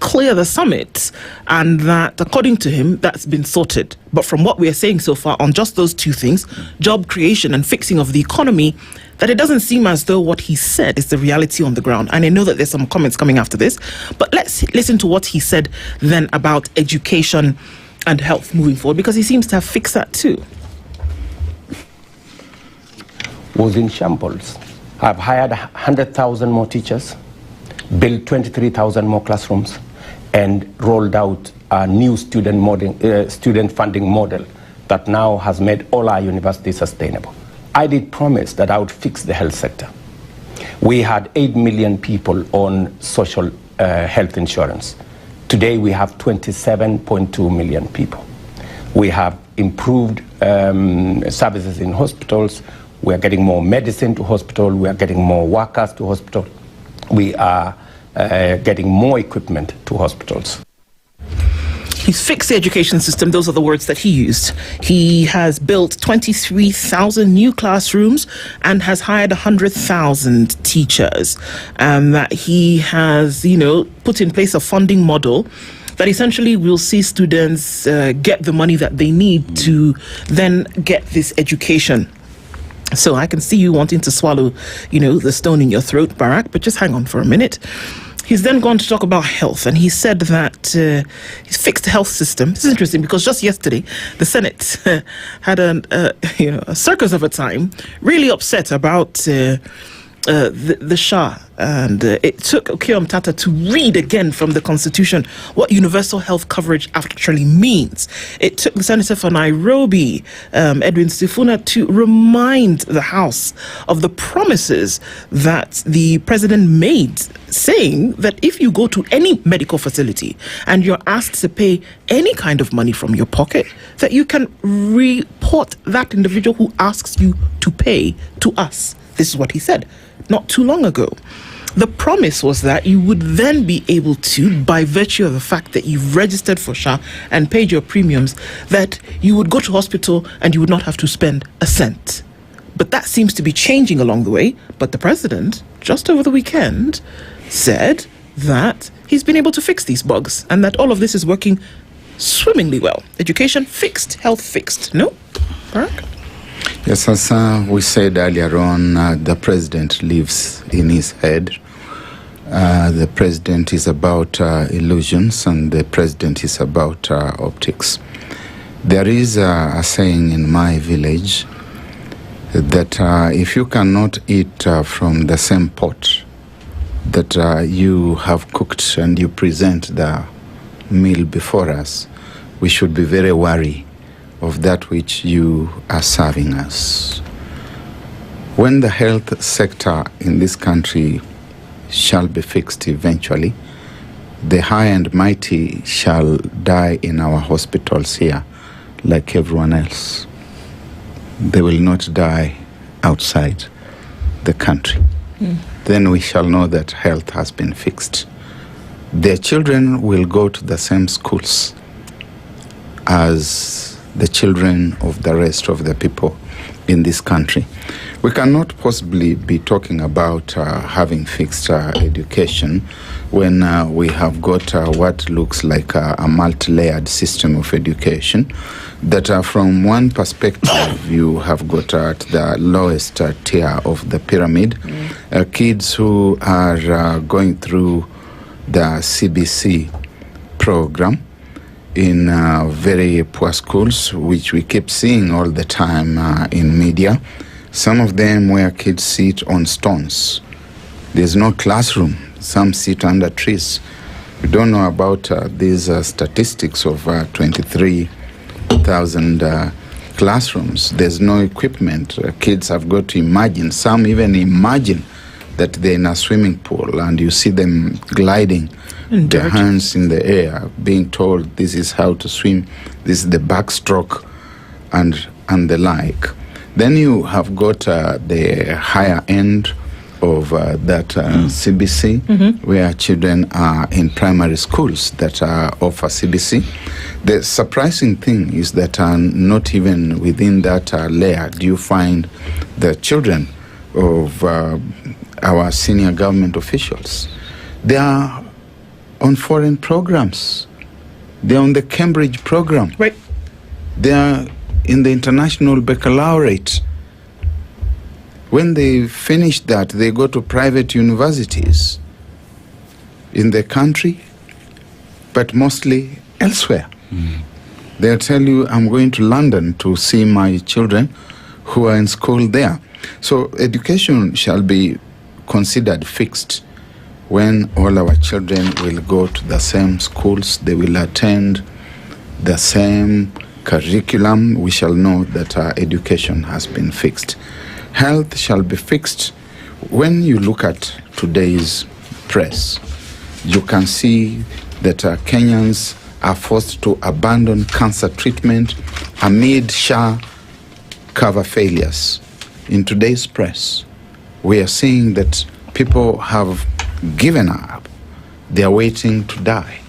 clear the summit, and that according to him that's been sorted. But from what we are saying so far on just those two things, job creation and fixing of the economy, that it doesn't seem as though what he said is the reality on the ground. And I know that there's some comments coming after this, but let's listen to what he said then about education and health moving forward, because he seems to have fixed that too. Was in shambles. I've hired 100,000 more teachers, built 23,000 more classrooms, and rolled out a new student funding model that now has made all our universities sustainable. I did promise that I would fix the health sector. We had 8 million people on social health insurance. Today we have 27.2 million people. We have improved services in hospitals. We are getting more medicine to hospital. We are getting more workers to hospital. We are getting more equipment to hospitals. He's fixed the education system. Those are the words that he used. He has built 23,000 new classrooms and has hired 100,000 teachers. That he has, put in place a funding model that essentially will see students get the money that they need to then get this education. So I can see you wanting to swallow, the stone in your throat, Barack, but just hang on for a minute. He's then gone to talk about health, and he said that he's fixed the health system. This is interesting because just yesterday, the Senate had a circus of a time, really upset about the Shah. And it took Okoh Mtata to read again from the Constitution what universal health coverage actually means. It took the Senator for Nairobi, Edwin Sifuna, to remind the House of the promises that the president made, saying that if you go to any medical facility and you're asked to pay any kind of money from your pocket, that you can report that individual who asks you to pay to us. This is what he said not too long ago. The promise was that you would then be able to, by virtue of the fact that you've registered for SHA and paid your premiums, that you would go to hospital and you would not have to spend a cent. But that seems to be changing along the way. But the president, just over the weekend, said that he's been able to fix these bugs and that all of this is working swimmingly well. Education fixed, health fixed. No? Barack? Yes, as we said earlier on, the president lives in his head. The president is about illusions, and the president is about optics. There is a saying in my village that if you cannot eat from the same pot that you have cooked and you present the meal before us, we should be very wary of that which you are serving us. When the health sector in this country shall be fixed eventually, the high and mighty shall die in our hospitals here like everyone else. They will not die outside the country. Then we shall know that health has been fixed. Their children will go to the same schools as the children of the rest of the people in this country. We cannot possibly be talking about having fixed education when we have got what looks like a multi-layered system of education that from one perspective you have got at the lowest tier of the pyramid, kids who are going through the CBC program in very poor schools, which we keep seeing all the time in media. Some of them where kids sit on stones. There's no classroom. Some sit under trees. We don't know about these statistics of 23,000 classrooms. There's no equipment. Kids have got to imagine. Some even imagine that they're in a swimming pool and you see them gliding their hands in the air, being told this is how to swim, this is the backstroke, and the like. Then you have got the higher end of that CBC, where children are in primary schools that offer CBC. The surprising thing is that not even within that layer do you find the children of our senior government officials. They are on foreign programs. They're on the Cambridge program. Right. They are in the International Baccalaureate. When they finish that, they go to private universities in the country, but mostly elsewhere. They'll tell you, I'm going to London to see my children who are in school there. So education shall be considered fixed when all our children will go to the same schools, they will attend the same curriculum. We shall know that our education has been fixed. Health shall be fixed. When you look at today's press, you can see that Kenyans are forced to abandon cancer treatment amid SHA cover failures. In today's press, we are seeing that people have given up. They are waiting to die.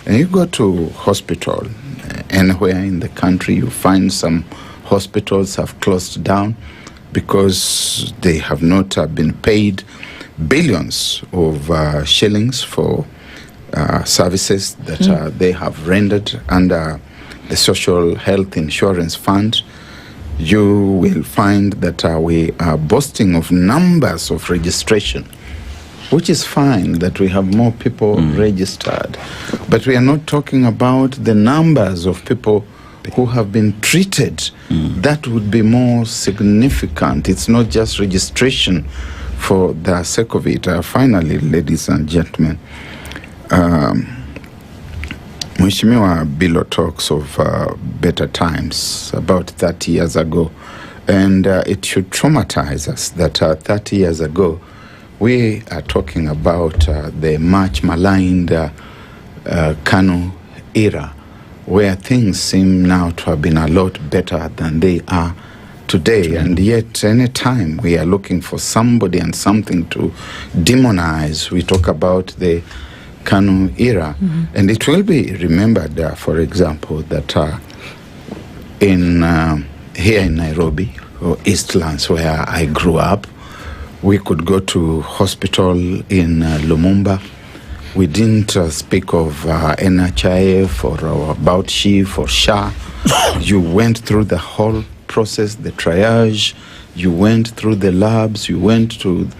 And you go to hospital, anywhere in the country, you find some hospitals have closed down because they have not been paid billions of shillings for services that they have rendered under the Social Health Insurance Fund. You will find that we are boasting of numbers of registration, which is fine that we have more people registered. But we are not talking about the numbers of people who have been treated. That would be more significant. It's not just registration for the sake of it. Finally, ladies and gentlemen, Mheshimiwa Bilo talks of better times about 30 years ago, and it should traumatize us that 30 years ago we are talking about the much maligned Kanu era, where things seem now to have been a lot better than they are today. And yet, any time we are looking for somebody and something to demonize, we talk about the Kanu era. And it will be remembered, for example, that here in Nairobi, or Eastlands, where I grew up, we could go to hospital in Lumumba. We didn't speak of NHIF or about SHIF or SHA. You went through the whole process, the triage. You went through the labs. You went to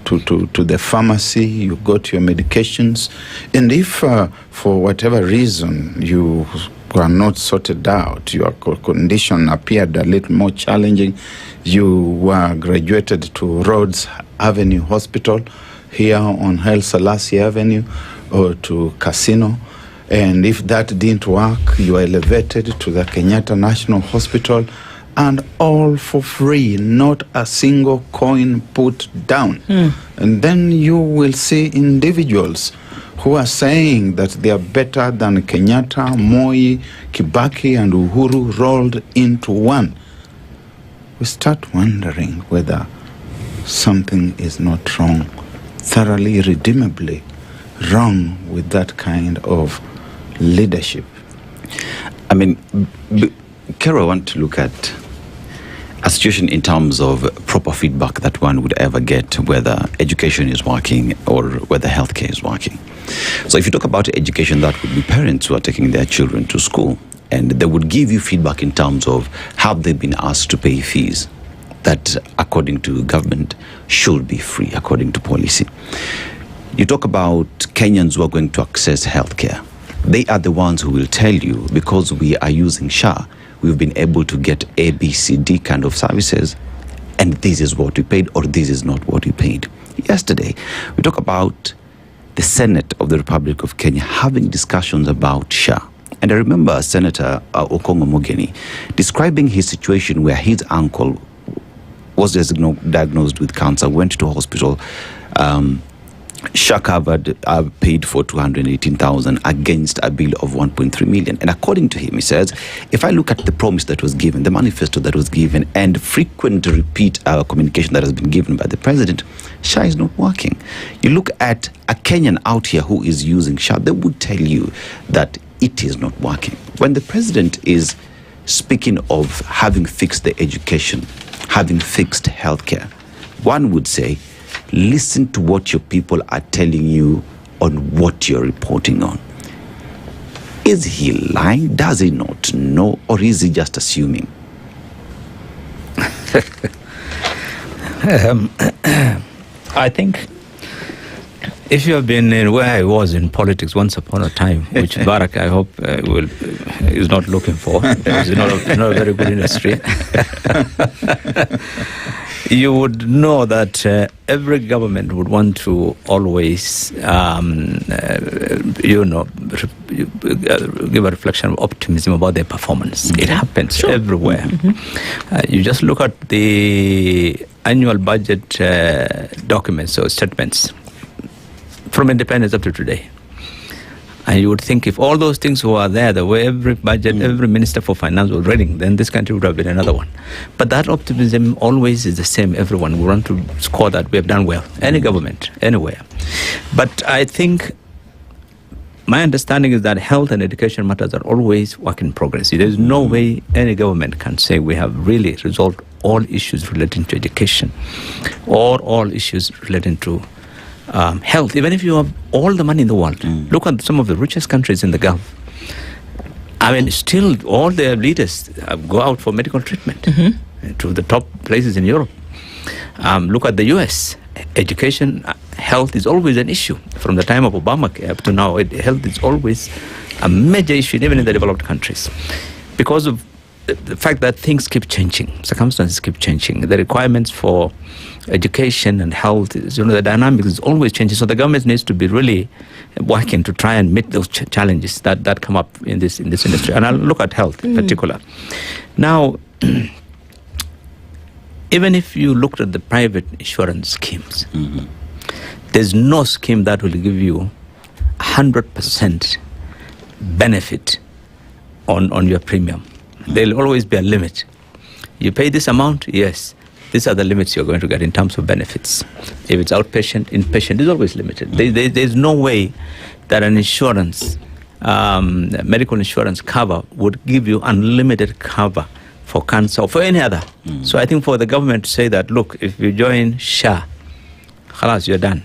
the pharmacy. You got your medications. And if for whatever reason you were not sorted out, your condition appeared a little more challenging, you were graduated to Rhodes Avenue Hospital here on Haile Selassie Avenue, or to Casino. And if that didn't work, you were elevated to the Kenyatta National Hospital, and all for free, not a single coin put down. And then you will see individuals who are saying that they are better than Kenyatta, Moi, Kibaki, and Uhuru rolled into one. We start wondering whether something is not wrong, thoroughly, irredeemably wrong with that kind of leadership. I mean, Kero, I want to look at a situation in terms of proper feedback that one would ever get, whether education is working or whether healthcare is working. So if you talk about education, that would be parents who are taking their children to school, and they would give you feedback in terms of how they've been asked to pay fees that, according to government, should be free, according to policy. You talk about Kenyans who are going to access healthcare. They are the ones who will tell you, because we are using SHA, we've been able to get A, B, C, D kind of services, and this is what we paid, or this is not what we paid. Yesterday, we talk about the Senate of the Republic of Kenya having discussions about SHA And I remember Senator Okoh describing his situation where his uncle was diagnosed with cancer, went to hospital. SHA covered, paid for 218,000 against a bill of 1.3 million. And according to him, he says, if I look at the promise that was given, the manifesto that was given, and frequent repeat communication that has been given by the president, SHA is not working. You look at a Kenyan out here who is using SHA, they would tell you that it is not working. When the president is speaking of having fixed the education, having fixed healthcare, one would say, listen to what your people are telling you on what you're reporting on. Is he lying? Does he not know? Or is he just assuming? I think if you have been in where I was in politics once upon a time, which Barack, I hope, is not looking for, it's not a very good industry, you would know that every government would want to always, give a reflection of optimism about their performance. It happens everywhere. You just look at the annual budget documents or statements from independence up to today. And you would think if all those things were there, the way every budget, every minister for finance was reading, then this country would have been another one. But that optimism always is the same. Everyone will want to score that we have done well. Any government, anywhere. But I think my understanding is that health and education matters are always work in progress. There's no way any government can say we have really resolved all issues relating to education or all issues relating to health. Even if you have all the money in the world, look at some of the richest countries in the Gulf. I mean, still all their leaders go out for medical treatment to the top places in Europe. Look at the US. Education, health is always an issue. From the time of Obama up to now, health is always a major issue, even in the developed countries, because of the fact that things keep changing, circumstances keep changing. The requirements for education and health, the dynamics is always changing. So the government needs to be really working to try and meet those challenges that come up in this industry. And I'll look at health in particular. Now, even if you looked at the private insurance schemes, there's no scheme that will give you 100% benefit on your premium. There'll always be a limit. You pay this amount, yes. These are the limits you're going to get in terms of benefits. If it's outpatient, inpatient, it's always limited. There's no way that an insurance, medical insurance cover would give you unlimited cover for cancer or for any other. So I think for the government to say that, look, if you join SHA, khalas, you're done.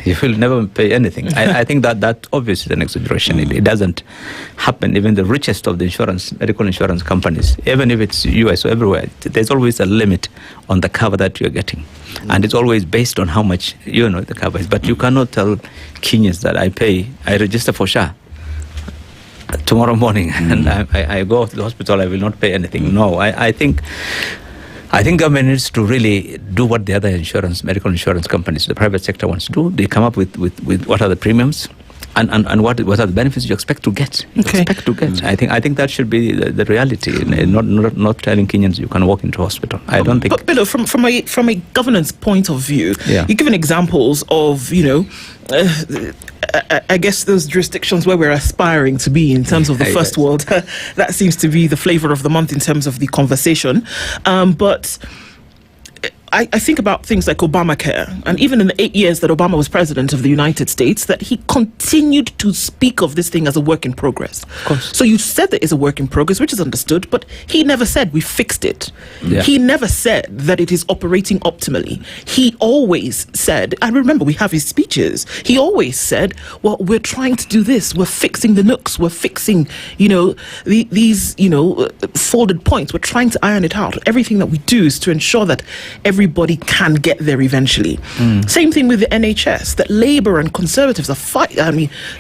You will never pay anything. I think that obviously is an exaggeration. It doesn't happen. Even the richest of the medical insurance companies, even if it's US or everywhere, there's always a limit on the cover that you're getting. And it's always based on how much the cover is. But you cannot tell Kenyans that I register for SHA tomorrow morning and I go to the hospital, I will not pay anything. No, I think government needs to really do what the other medical insurance companies, the private sector wants to do. They come up with what are the premiums and what are the benefits you expect to get. I think that should be the reality. Not telling Kenyans you can walk into hospital. I don't think. But from a governance point of view, you're given examples of I guess those jurisdictions where we're aspiring to be in terms of the first world. That seems to be the flavor of the month in terms of the conversation. But I think about things like Obamacare, and even in the 8 years that Obama was president of the United States, that he continued to speak of this thing as a work in progress. Of course. So you said there is a work in progress, which is understood, but he never said we fixed it. Yeah. He never said that it is operating optimally. He always said, I remember we have his speeches, he always said, well, we're trying to do this, we're fixing the nooks, we're fixing, these folded points, we're trying to iron it out. Everything that we do is to ensure that every everybody can get there eventually. Same thing with the NHS, that Labour and Conservatives are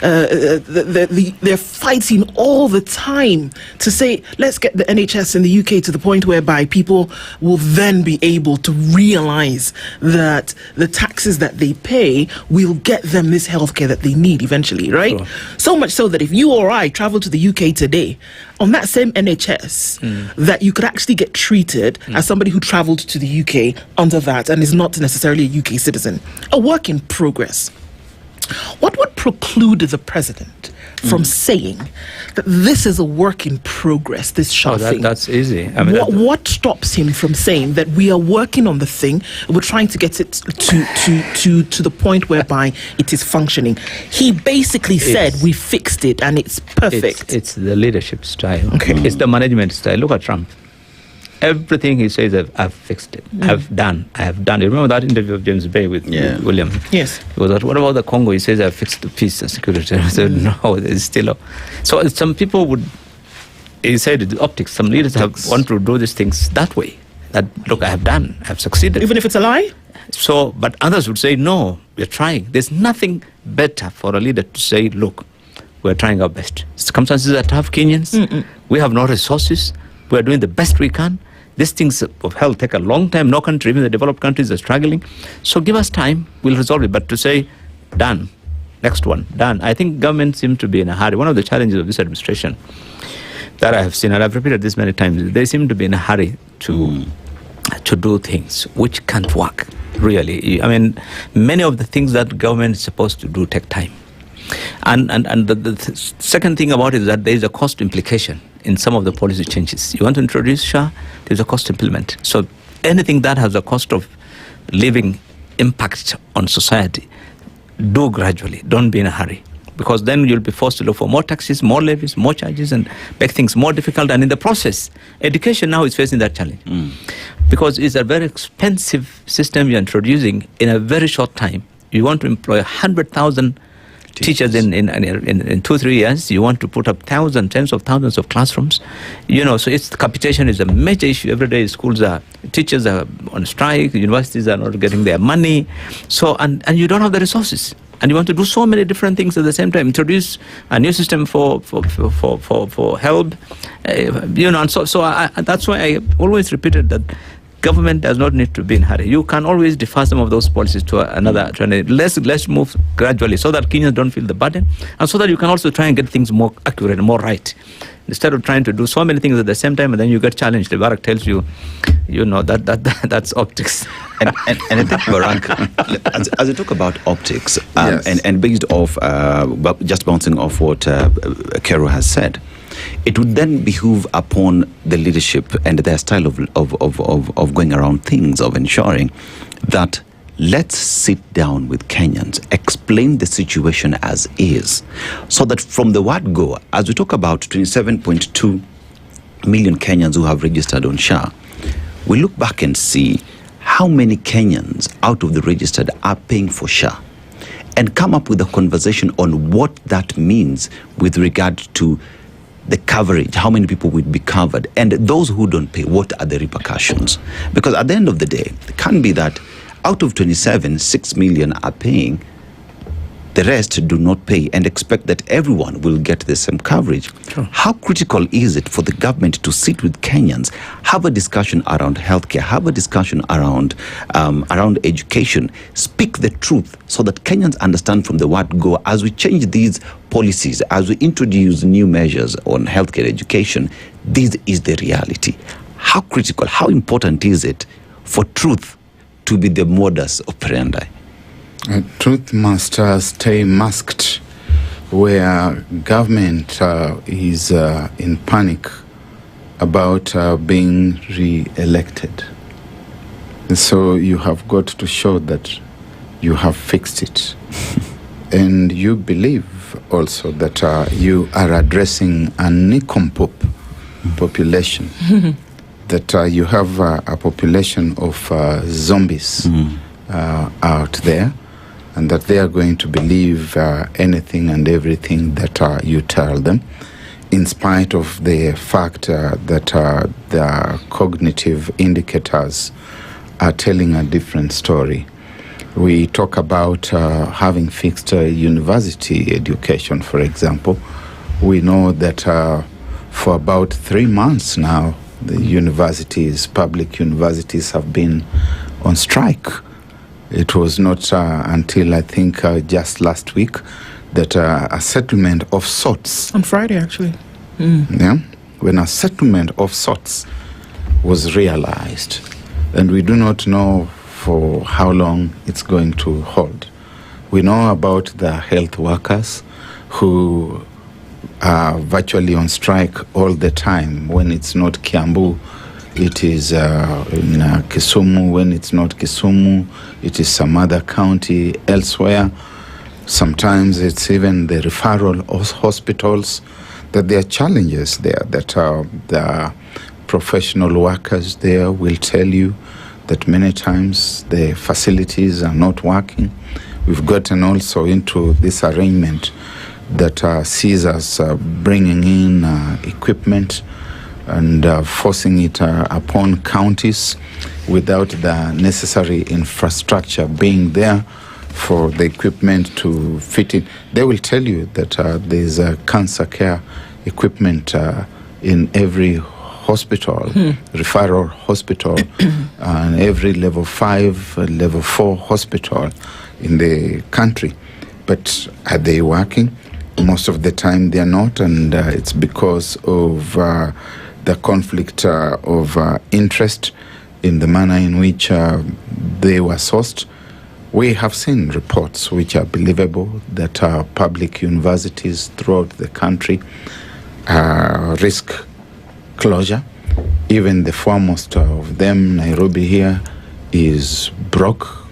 they're fighting all the time to say, let's get the NHS in the UK to the point whereby people will then be able to realise that the taxes that they pay will get them this healthcare that they need eventually, right? Sure. So much so that if you or I travel to the UK today, on that same NHS, that you could actually get treated as somebody who travelled to the UK under that and is not necessarily a UK citizen. A work in progress. What would preclude the president from saying that this is a work in progress, this SHA thing? That's easy. I mean, what stops him from saying that we are working on the thing, we're trying to get it to the point whereby it is functioning? He basically said we fixed it and it's perfect. It's the leadership style. Okay. It's the management style. Look at Trump. Everything he says, I've fixed it. I have done it. Remember that interview of James Bay with William? Yes. He was like, what about the Congo? He says, I've fixed the peace and security. I said, no, there's still So some people would, he said, the optics. Some leaders want to do these things that way. That, look, I've succeeded. Even if it's a lie? So, but others would say, no, we're trying. There's nothing better for a leader to say, look, we're trying our best. Circumstances are tough, Kenyans. We have no resources. We're doing the best we can. These things of health take a long time. No country, even the developed countries, are struggling. So give us time, we'll resolve it. But to say, done, next one, done. I think government seems to be in a hurry. One of the challenges of this administration that I have seen, and I've repeated this many times, they seem to be in a hurry to do things which can't work, really. I mean, many of the things that government is supposed to do take time. And the second thing about it is that there is a cost implication in some of the policy changes. You want to introduce SHA, there's a cost to implement. So anything that has a cost of living impact on society, do gradually. Don't be in a hurry. Because then you'll be forced to look for more taxes, more levies, more charges, and make things more difficult. And in the process, education now is facing that challenge. Because it's a very expensive system you're introducing in a very short time. You want to employ 100,000 teachers in 2-3 years. You want to put up tens of thousands of classrooms. So it's capitation is a major issue. Every day teachers are on strike, universities are not getting their money. So and you don't have the resources. And you want to do so many different things at the same time. Introduce a new system for help. And so that's why I always repeated that government does not need to be in a hurry. You can always defer some of those policies to another. Let's move gradually so that Kenyans don't feel the burden, and so that you can also try and get things more accurate and more right. Instead of trying to do so many things at the same time, and then you get challenged. The Barak tells you, that's optics. And I think, Barak, as you talk about optics, and based off, just bouncing off what Kero has said, it would then behoove upon the leadership and their style of going around things, of ensuring that let's sit down with Kenyans, explain the situation as is, so that from the word go, as we talk about 27.2 million Kenyans who have registered on SHA, we look back and see how many Kenyans out of the registered are paying for SHA, and come up with a conversation on what that means with regard to the coverage, how many people would be covered, and those who don't pay, what are the repercussions? Because at the end of the day, it can be that out of 27, 6 million are paying, the rest do not pay, and expect that everyone will get the same coverage. Sure. How critical is it for the government to sit with Kenyans, have a discussion around healthcare, have a discussion around education, speak the truth, so that Kenyans understand from the word go, as we change these policies, as we introduce new measures on healthcare education, this is the reality. How critical, how important is it for truth to be the modus operandi? Truth must stay masked, where government is in panic about being re-elected. And so you have got to show that you have fixed it. And you believe also that you are addressing a nincompoop population, that you have a population of zombies out there, and that they are going to believe anything and everything that you tell them, in spite of the fact that the cognitive indicators are telling a different story. We talk about having fixed university education, for example. We know that for about 3 months now, the universities, public universities, have been on strike. It was not until I think just last week that a settlement of sorts. On Friday, actually. Yeah, when a settlement of sorts was realized, and we do not know for how long it's going to hold. We know about the health workers who are virtually on strike all the time. When it's not Kiambu, it is in Kisumu. When it's not Kisumu, it is some other county elsewhere. Sometimes it's even the referral hospitals, that there are challenges there, that the professional workers there will tell you that many times the facilities are not working. We've gotten also into this arrangement that sees us bringing in equipment and forcing it upon counties without the necessary infrastructure being there for the equipment to fit in. They will tell you that there's a cancer care equipment in every hospital, referral hospital, and every level 5, level 4 hospital in the country. But are they working? Most of the time they are not, and it's because of the conflict of interest in the manner in which they were sourced. We have seen reports which are believable that public universities throughout the country risk closure. Even the foremost of them, Nairobi here, is broke,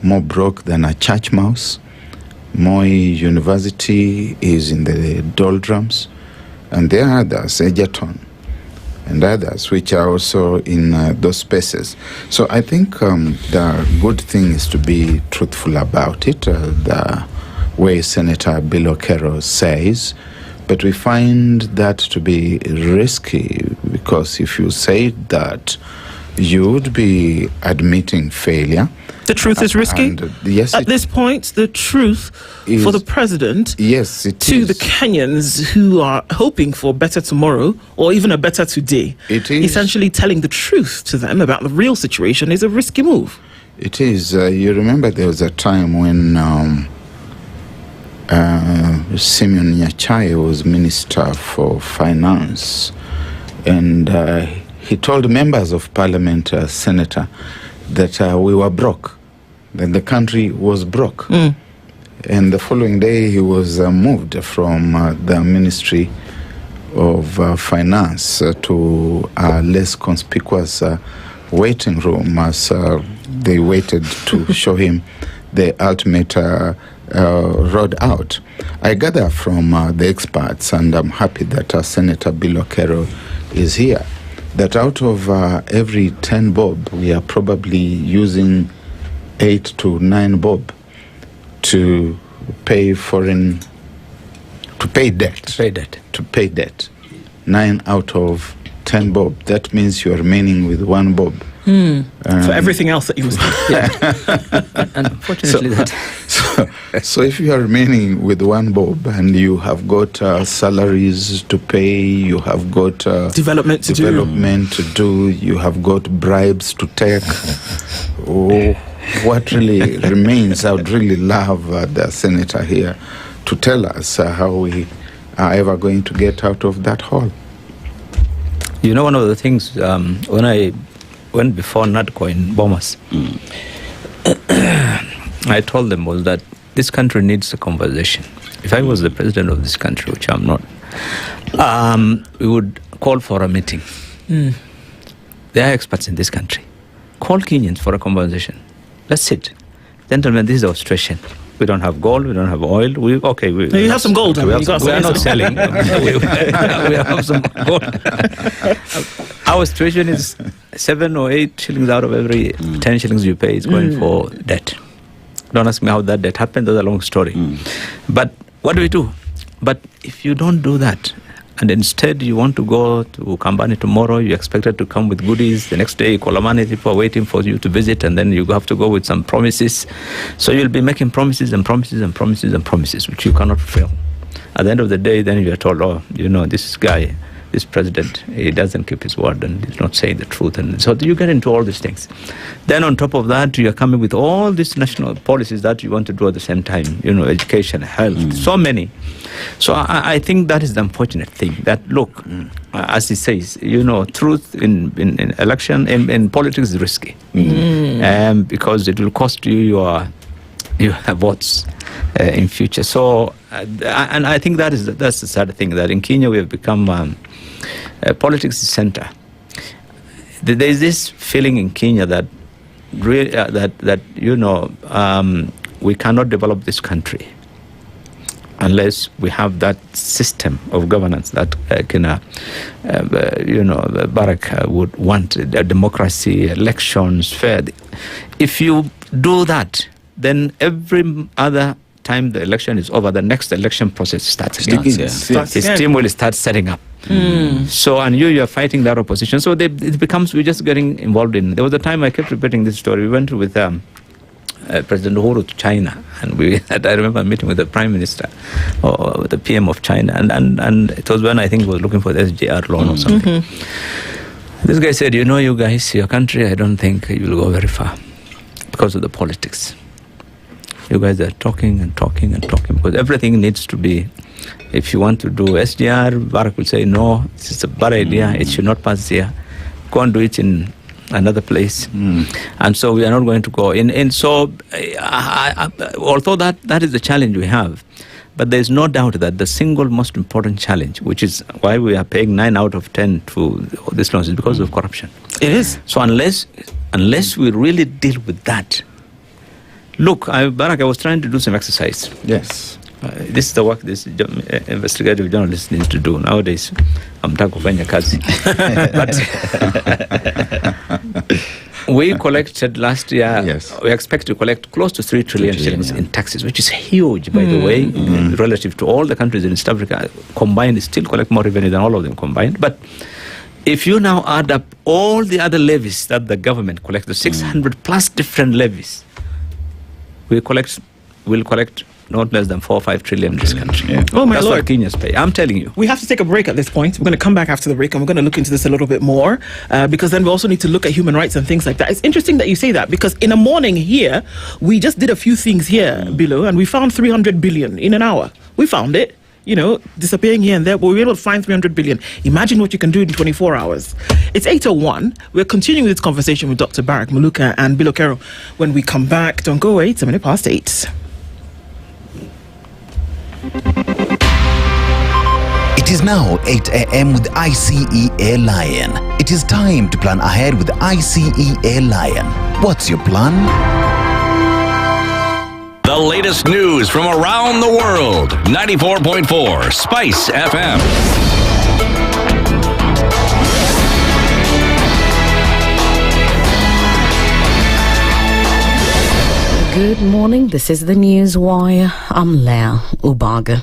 more broke than a church mouse. Moi University is in the doldrums, and there are others, Egerton, and others which are also in those spaces. So I think the good thing is to be truthful about it, the way Senator Bill Okoh says. But we find that to be risky, because if you say that, you would be admitting failure. The truth is risky? Yes, at this point, the truth for the president to the Kenyans who are hoping for a better tomorrow or even a better today, essentially telling the truth to them about the real situation is a risky move. It is. You remember there was a time when Simeon Nyachae was Minister for Finance, and he told members of Parliament, Senator, that we were broke, that the country was broke. And the following day he was moved from the Ministry of Finance to a less conspicuous waiting room as they waited to show him the ultimate road out. I gather from the experts, and I'm happy that Senator Bill Okoh is here, that out of every 10 bob, we are probably using 8 to 9 bob to pay debt. 9 out of 10 bob. That means you are remaining with 1 bob. For everything else that you was doing. Unfortunately, so if you are remaining with 1 bob and you have got salaries to pay, you have got development to do, you have got bribes to take, what really remains? I would really love the senator here to tell us how we are ever going to get out of that hole. You know, one of the things, when I went before NADCO in Bomas, I told them was that this country needs a conversation. If I was the president of this country, which I'm not, we would call for a meeting. There are experts in this country. Call Kenyans for a conversation. Let's sit. Gentlemen, this is our situation. We don't have gold, we don't have oil. You have some gold. We are not selling. we have some gold. Our situation is 7 or 8 shillings out of every 10 shillings you pay is going for debt. Don't ask me how that debt happened. That's a long story. But what do we do? But if you don't do that, And instead, you want to go to Kambani tomorrow, you're expected to come with goodies. The next day, Kolomani people are waiting for you to visit, and then you have to go with some promises. So you'll be making promises and promises and promises and promises, which you cannot fulfill. At the end of the day, then you're told, oh, this guy, this president, he doesn't keep his word and he's not saying the truth. And so you get into all these things. Then on top of that, you're coming with all these national policies that you want to do at the same time, education, health, so many. So I think that is the unfortunate thing, that look, as he says, truth in election, in politics is risky. Because it will cost you your votes in future. So, and I think that's the sad thing, that in Kenya we have become politics center. There is this feeling in Kenya that we cannot develop this country unless we have that system of governance that Barack would want, a democracy, elections, fair. If you do that, then every other time the election is over, the next election process starts again. His team will start setting up. So, and you're fighting that opposition. So it becomes, we're just getting involved in. There was a time I kept repeating this story. We went with President Uhuru to China, and I remember meeting with the Prime Minister or the PM of China, and it was when I think he was looking for the SGR loan or something. This guy said, you guys, your country, I don't think you'll go very far because of the politics. You guys are talking and talking and talking, because everything needs to be, if you want to do SGR, Barack will say, no, it's a bad idea, it should not pass here. Go and do it in another place. And so we are not going to go in. And so, although that is the challenge we have, but there's no doubt that the single most important challenge, which is why we are paying 9 out of 10 to this loans, is because of corruption. It is. So unless we really deal with that, look, Barack, I was trying to do some exercise. Yes. This is the work this investigative journalist needs to do nowadays. I'm talking kufanya kazi. But we collected last year, we expect to collect close to 3 trillion shillings in taxes, which is huge, by the way, relative to all the countries in East Africa combined. Still collect more revenue than all of them combined. But if you now add up all the other levies that the government collects, the 600 plus different levies, we'll collect not less than 4 or 5 trillion in this country. Oh my That's Lord. what Kenyans pay. I'm telling you. We have to take a break at this point. We're going to come back after the break and we're going to look into this a little bit more because then we also need to look at human rights and things like that. It's interesting that you say that, because in a morning here, we just did a few things here below and we found 300 billion in an hour. We found it, disappearing here and there, but we were able to find 300 billion. Imagine what you can do in 24 hours. It's 8:01. We're continuing this conversation with Dr. Barack Muluka and Bill Okoh. When we come back, don't go away. It's 8:08. It is now 8 a.m. with ICEA Lion. It is time to plan ahead with ICEA Lion. What's your plan? The latest news from around the world. 94.4 Spice FM. Good morning. This is the News Wire. I'm Leah Ubaga.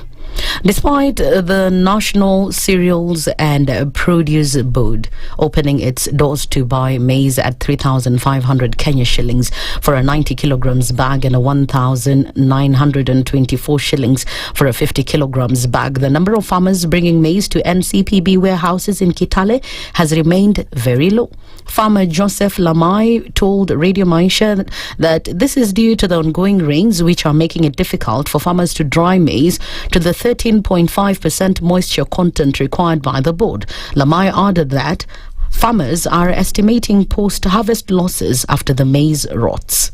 Despite the National Cereals and Produce Board opening its doors to buy maize at 3,500 Kenya shillings for a 90 kilograms bag and a 1,924 shillings for a 50 kilograms bag, the number of farmers bringing maize to NCPB warehouses in Kitale has remained very low. Farmer Joseph Lamai told Radio Maisha that this is due to the ongoing rains, which are making it difficult for farmers to dry maize to the 13.5% moisture content required by the board. Lamai added that farmers are estimating post-harvest losses after the maize rots.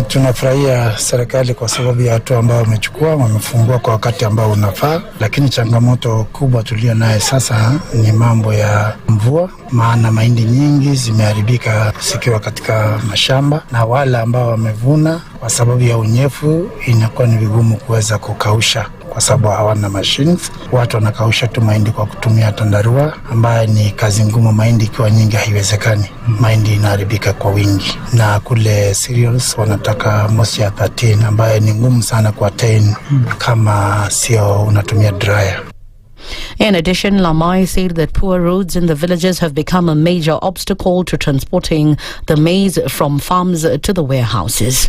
Tunafurahia serikali kwa sababu ya hatua ambao wamechukua, wamefungua kwa wakati ambao unafaa, lakini changamoto kubwa tulio naye sasa ni mambo ya mvua, maana mahindi nyingi zimeharibika zikiwa katika mashamba, na wale ambao wamevuna kwa sababu ya unyevu inakuwa ni vigumu kuweza kukausha kwa sababu hawana machines. Watu wanakausha tu mahindi kwa kutumia tandarua, ambaye ni kazi ngumu. Mahindi ikiwa nyingi haiwezekani, mahindi inaharibika kwa wingi. Na kule cereals wanataka moisture 13 ambaye ni ngumu sana kwa attain kama sio unatumia dryer. In addition, Lamai said that poor roads in the villages have become a major obstacle to transporting the maize from farms to the warehouses.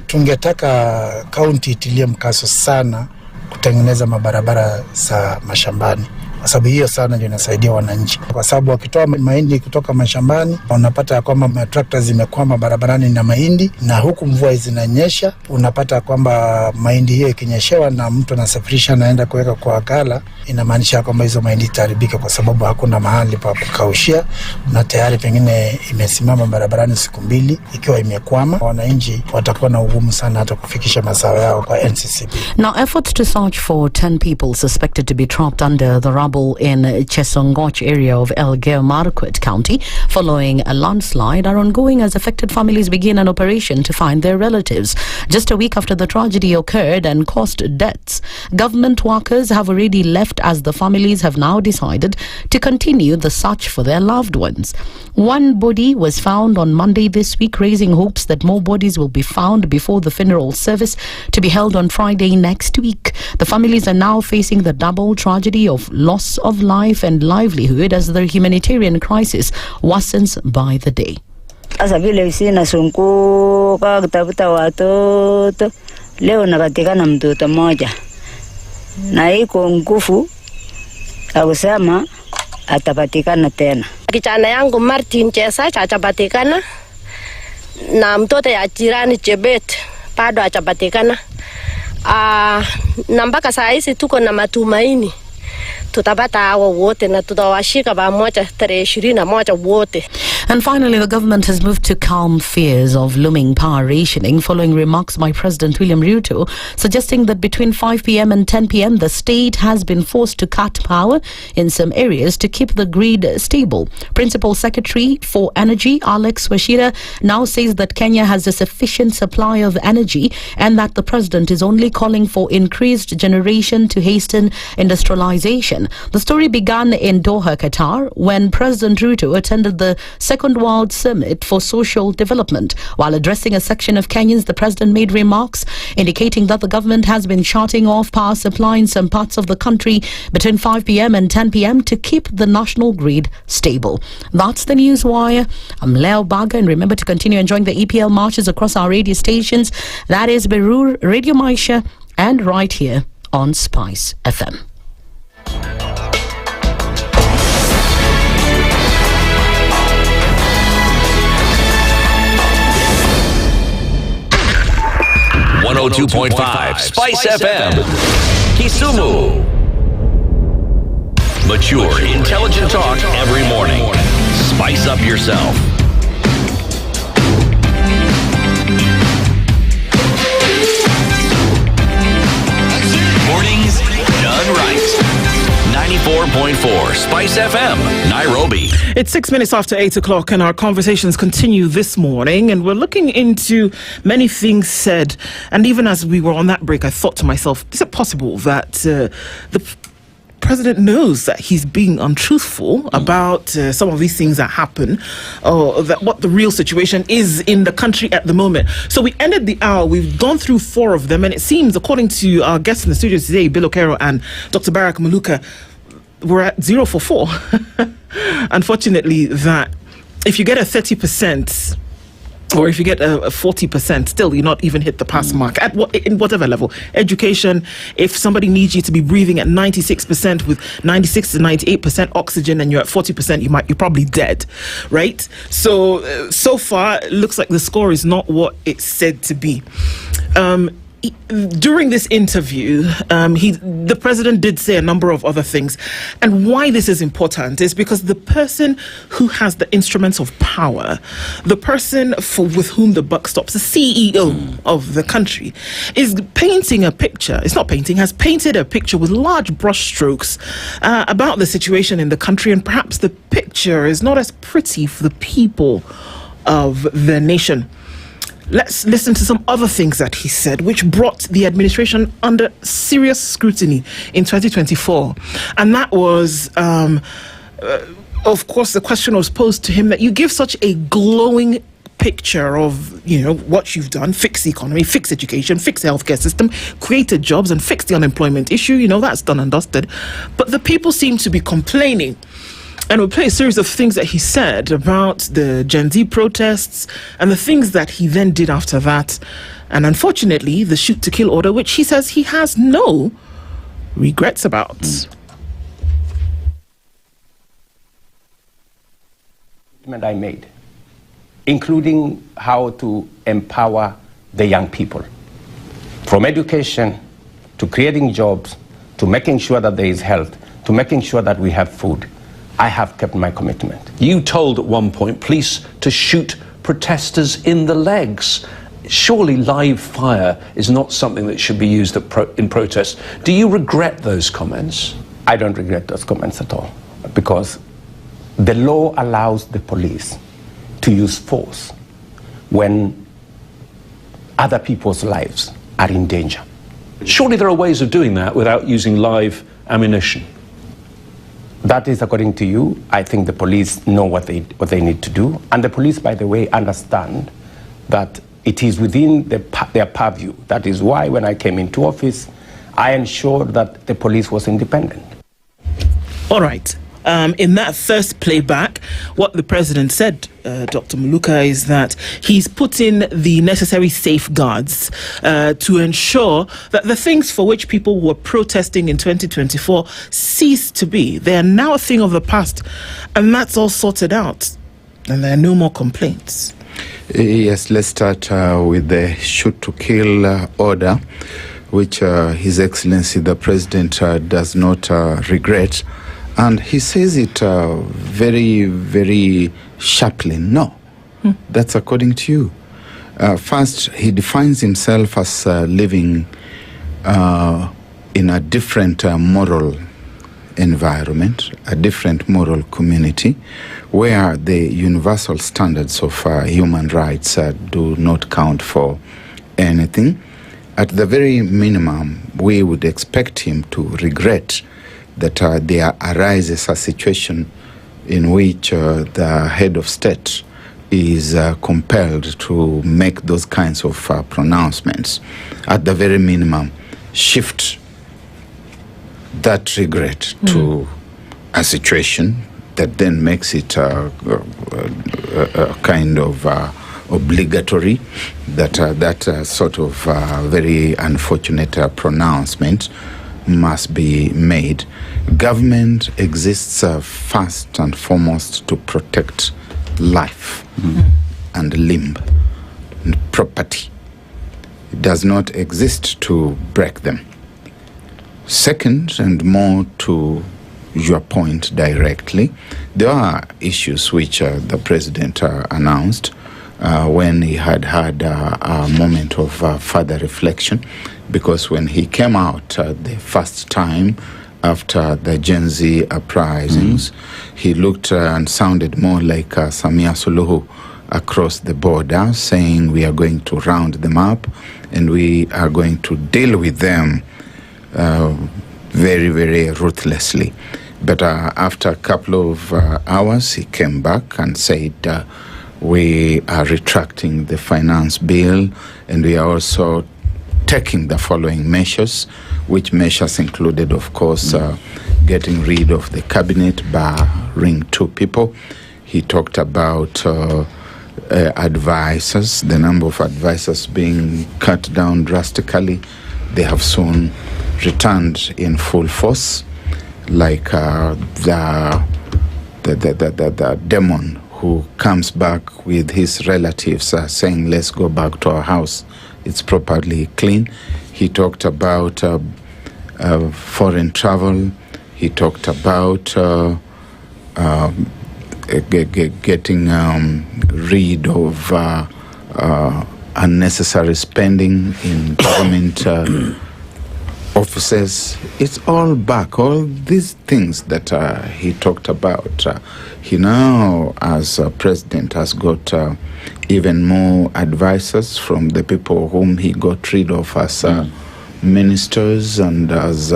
Tungetaka kaunti itilie mkazo sana kutengeneza mabarabara za mashambani, kwa sababu hiyo sana ndio inasaidia wananchi, kwa sababu wakitoa mahindi kutoka mashambani unapata kwamba matrakta zimekwama barabarani na mahindi, na huku mvua zinanyesha unapata kwamba mahindi hiyo ikinyeshewa na mtu anasafirisha naenda kuweka kwa gala, inamaanisha kwamba hizo mahindi itaribika kwa sababu hakuna mahali pa kukaushia na tayari pengine imesimama barabarani siku mbili ikiwa imekwama. Wananchi watakuwa na ugumu sana hata kufikisha mazao yao kwa NCCB. Now, efforts to search for 10 people suspected to be trapped under the rubble in Chesongoch area of Elgeyo Marakwet County following a landslide are ongoing as affected families begin an operation to find their relatives. Just a week after the tragedy occurred and caused deaths, government workers have already left as the families have now decided to continue the search for their loved ones. One body was found on Monday this week, raising hopes that more bodies will be found before the funeral service to be held on Friday next week. The families are now facing the double tragedy of loss of life and livelihood as the humanitarian crisis worsens by the day. Asa vile sina sunguka kutafuta watoto, leo nakatikana mtoto mmoja na iko nguvu akusema atapatikana tena. Kijana yangu Martin Chesa hajapatikana na mtoto ya jirani Chebet bado hajapatikana. Na mpaka saa hizi tuko na matumaini tutapata hao wote na tutawashika pamoja tarehe 21 wote. And finally, the government has moved to calm fears of looming power rationing following remarks by President William Ruto suggesting that between 5 p.m. and 10 p.m. the state has been forced to cut power in some areas to keep the grid stable. Principal Secretary for Energy Alex Washira now says that Kenya has a sufficient supply of energy and that the president is only calling for increased generation to hasten industrialization. The story began in Doha, Qatar, when President Ruto attended the Second World Summit for Social Development. While addressing a section of Kenyans, the president made remarks indicating that the government has been shutting off power supply in some parts of the country between 5 p.m. and 10 p.m. to keep the national grid stable. That's the News Wire. I'm Leo Baga, and remember to continue enjoying the EPL marches across our radio stations. That is Berur, Radio Maisha, and right here on Spice FM. .5 Spice FM Kisumu. Mature, intelligent talk every morning. Spice up yourself. Mornings done right. 94.4 Spice FM, Nairobi. It's 6 minutes after 8 o'clock, and our conversations continue this morning, and we're looking into many things said. And even as we were on that break, I thought to myself, is it possible that the president knows that he's being untruthful about some of these things that happen, or that what the real situation is in the country at the moment? So we ended the hour, we've gone through 4 of them, and it seems, according to our guests in the studio today, Bill Okoh and Dr. Barak Maluka, we're at 0 for 4. Unfortunately, that if you get a 30%, or if you get a 40%, still you're not even hit the pass mark at in whatever level. Education, if somebody needs you to be breathing at 96% with 96 to 98% oxygen and you're at 40%, you're probably dead, right? So far, it looks like the score is not what it's said to be. During this interview, the president did say a number of other things. And why this is important is because the person who has the instruments of power, the person with whom the buck stops, the CEO of the country, is painting a picture. It's not painting, has painted a picture with large brushstrokes about the situation in the country. And perhaps the picture is not as pretty for the people of the nation. Let's listen to some other things that he said, which brought the administration under serious scrutiny in 2024. And that was, of course, the question was posed to him that you give such a glowing picture of, what you've done: fix the economy, fix education, fix the healthcare system, created jobs, and fix the unemployment issue. That's done and dusted. But the people seem to be complaining. And we'll play a series of things that he said about the Gen Z protests and the things that he then did after that. And unfortunately, the shoot to kill order, which he says he has no regrets about. I made, including how to empower the young people, from education to creating jobs to making sure that there is health to making sure that we have food. I have kept my commitment. You told at one point police to shoot protesters in the legs. Surely live fire is not something that should be used in protests. Do you regret those comments? I don't regret those comments at all, because the law allows the police to use force when other people's lives are in danger. Surely there are ways of doing that without using live ammunition. That is according to you. I think the police know what they need to do. And the police, by the way, understand that it is within their purview. That is why when I came into office, I ensured that the police was independent. All right. In that first playback, what the president said, Dr. Muluka, is that he's put in the necessary safeguards to ensure that the things for which people were protesting in 2024 cease to be. They are now a thing of the past, and that's all sorted out, and there are no more complaints. Yes, let's start with the shoot-to-kill order, which His Excellency the President does not regret. And he says it very, very sharply. No, that's according to you. First, he defines himself as living in a different moral environment, a different moral community, where the universal standards of human rights do not count for anything. At the very minimum, we would expect him to regret that there arises a situation in which the head of state is compelled to make those kinds of pronouncements. At the very minimum, shift that regret to a situation that then makes it a kind of obligatory, that sort of very unfortunate pronouncement must be made. Government exists first and foremost to protect life and limb and property. It does not exist to break them. Second, and more to your point directly, there are issues which the president announced when he had a moment of further reflection, because when he came out the first time after the Gen Z uprisings, he looked and sounded more like Samia Suluhu across the border, saying we are going to round them up and we are going to deal with them very, very ruthlessly. But after a couple of hours, he came back and said, we are retracting the finance bill, and we are also taking the following measures, which measures included, of course, getting rid of the cabinet, barring 2 people. He talked about advisors, the number of advisors being cut down drastically. They have soon returned in full force, like the demon who comes back with his relatives saying, let's go back to our house. It's properly clean. He talked about foreign travel. He talked about getting rid of unnecessary spending in government offices. It's all back. All these things that he talked about. He now, as president, has got even more advisors from the people whom he got rid of as ministers and as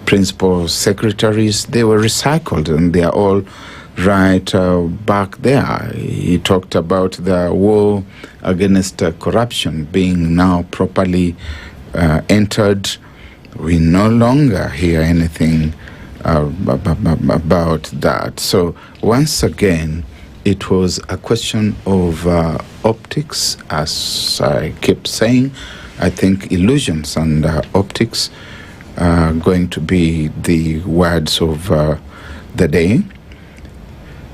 principal secretaries. They were recycled, and they are all right back there. He talked about the war against corruption being now properly entered. We no longer hear anything about that. So once again, it was a question of optics, as I keep saying. I think illusions and optics are going to be the words of the day.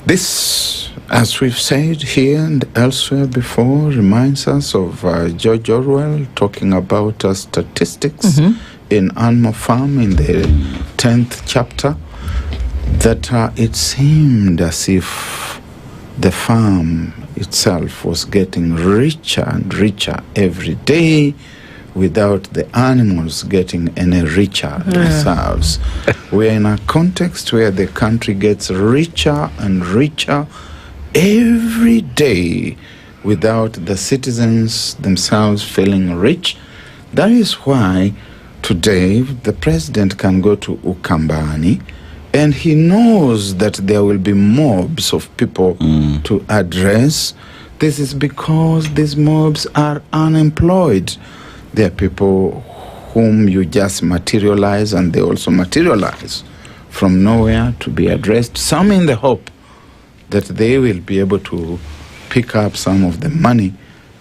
This, as we've said here and elsewhere before, reminds us of George Orwell talking about statistics in Animal Farm in the 10th chapter, that it seemed as if the farm itself was getting richer and richer every day without the animals getting any richer themselves. We're in a context where the country gets richer and richer every day without the citizens themselves feeling rich. That is why today the president can go to Ukambani and he knows that there will be mobs of people to address. This is because these mobs are unemployed. There are people whom you just materialize, and they also materialize from nowhere to be addressed, some in the hope that they will be able to pick up some of the money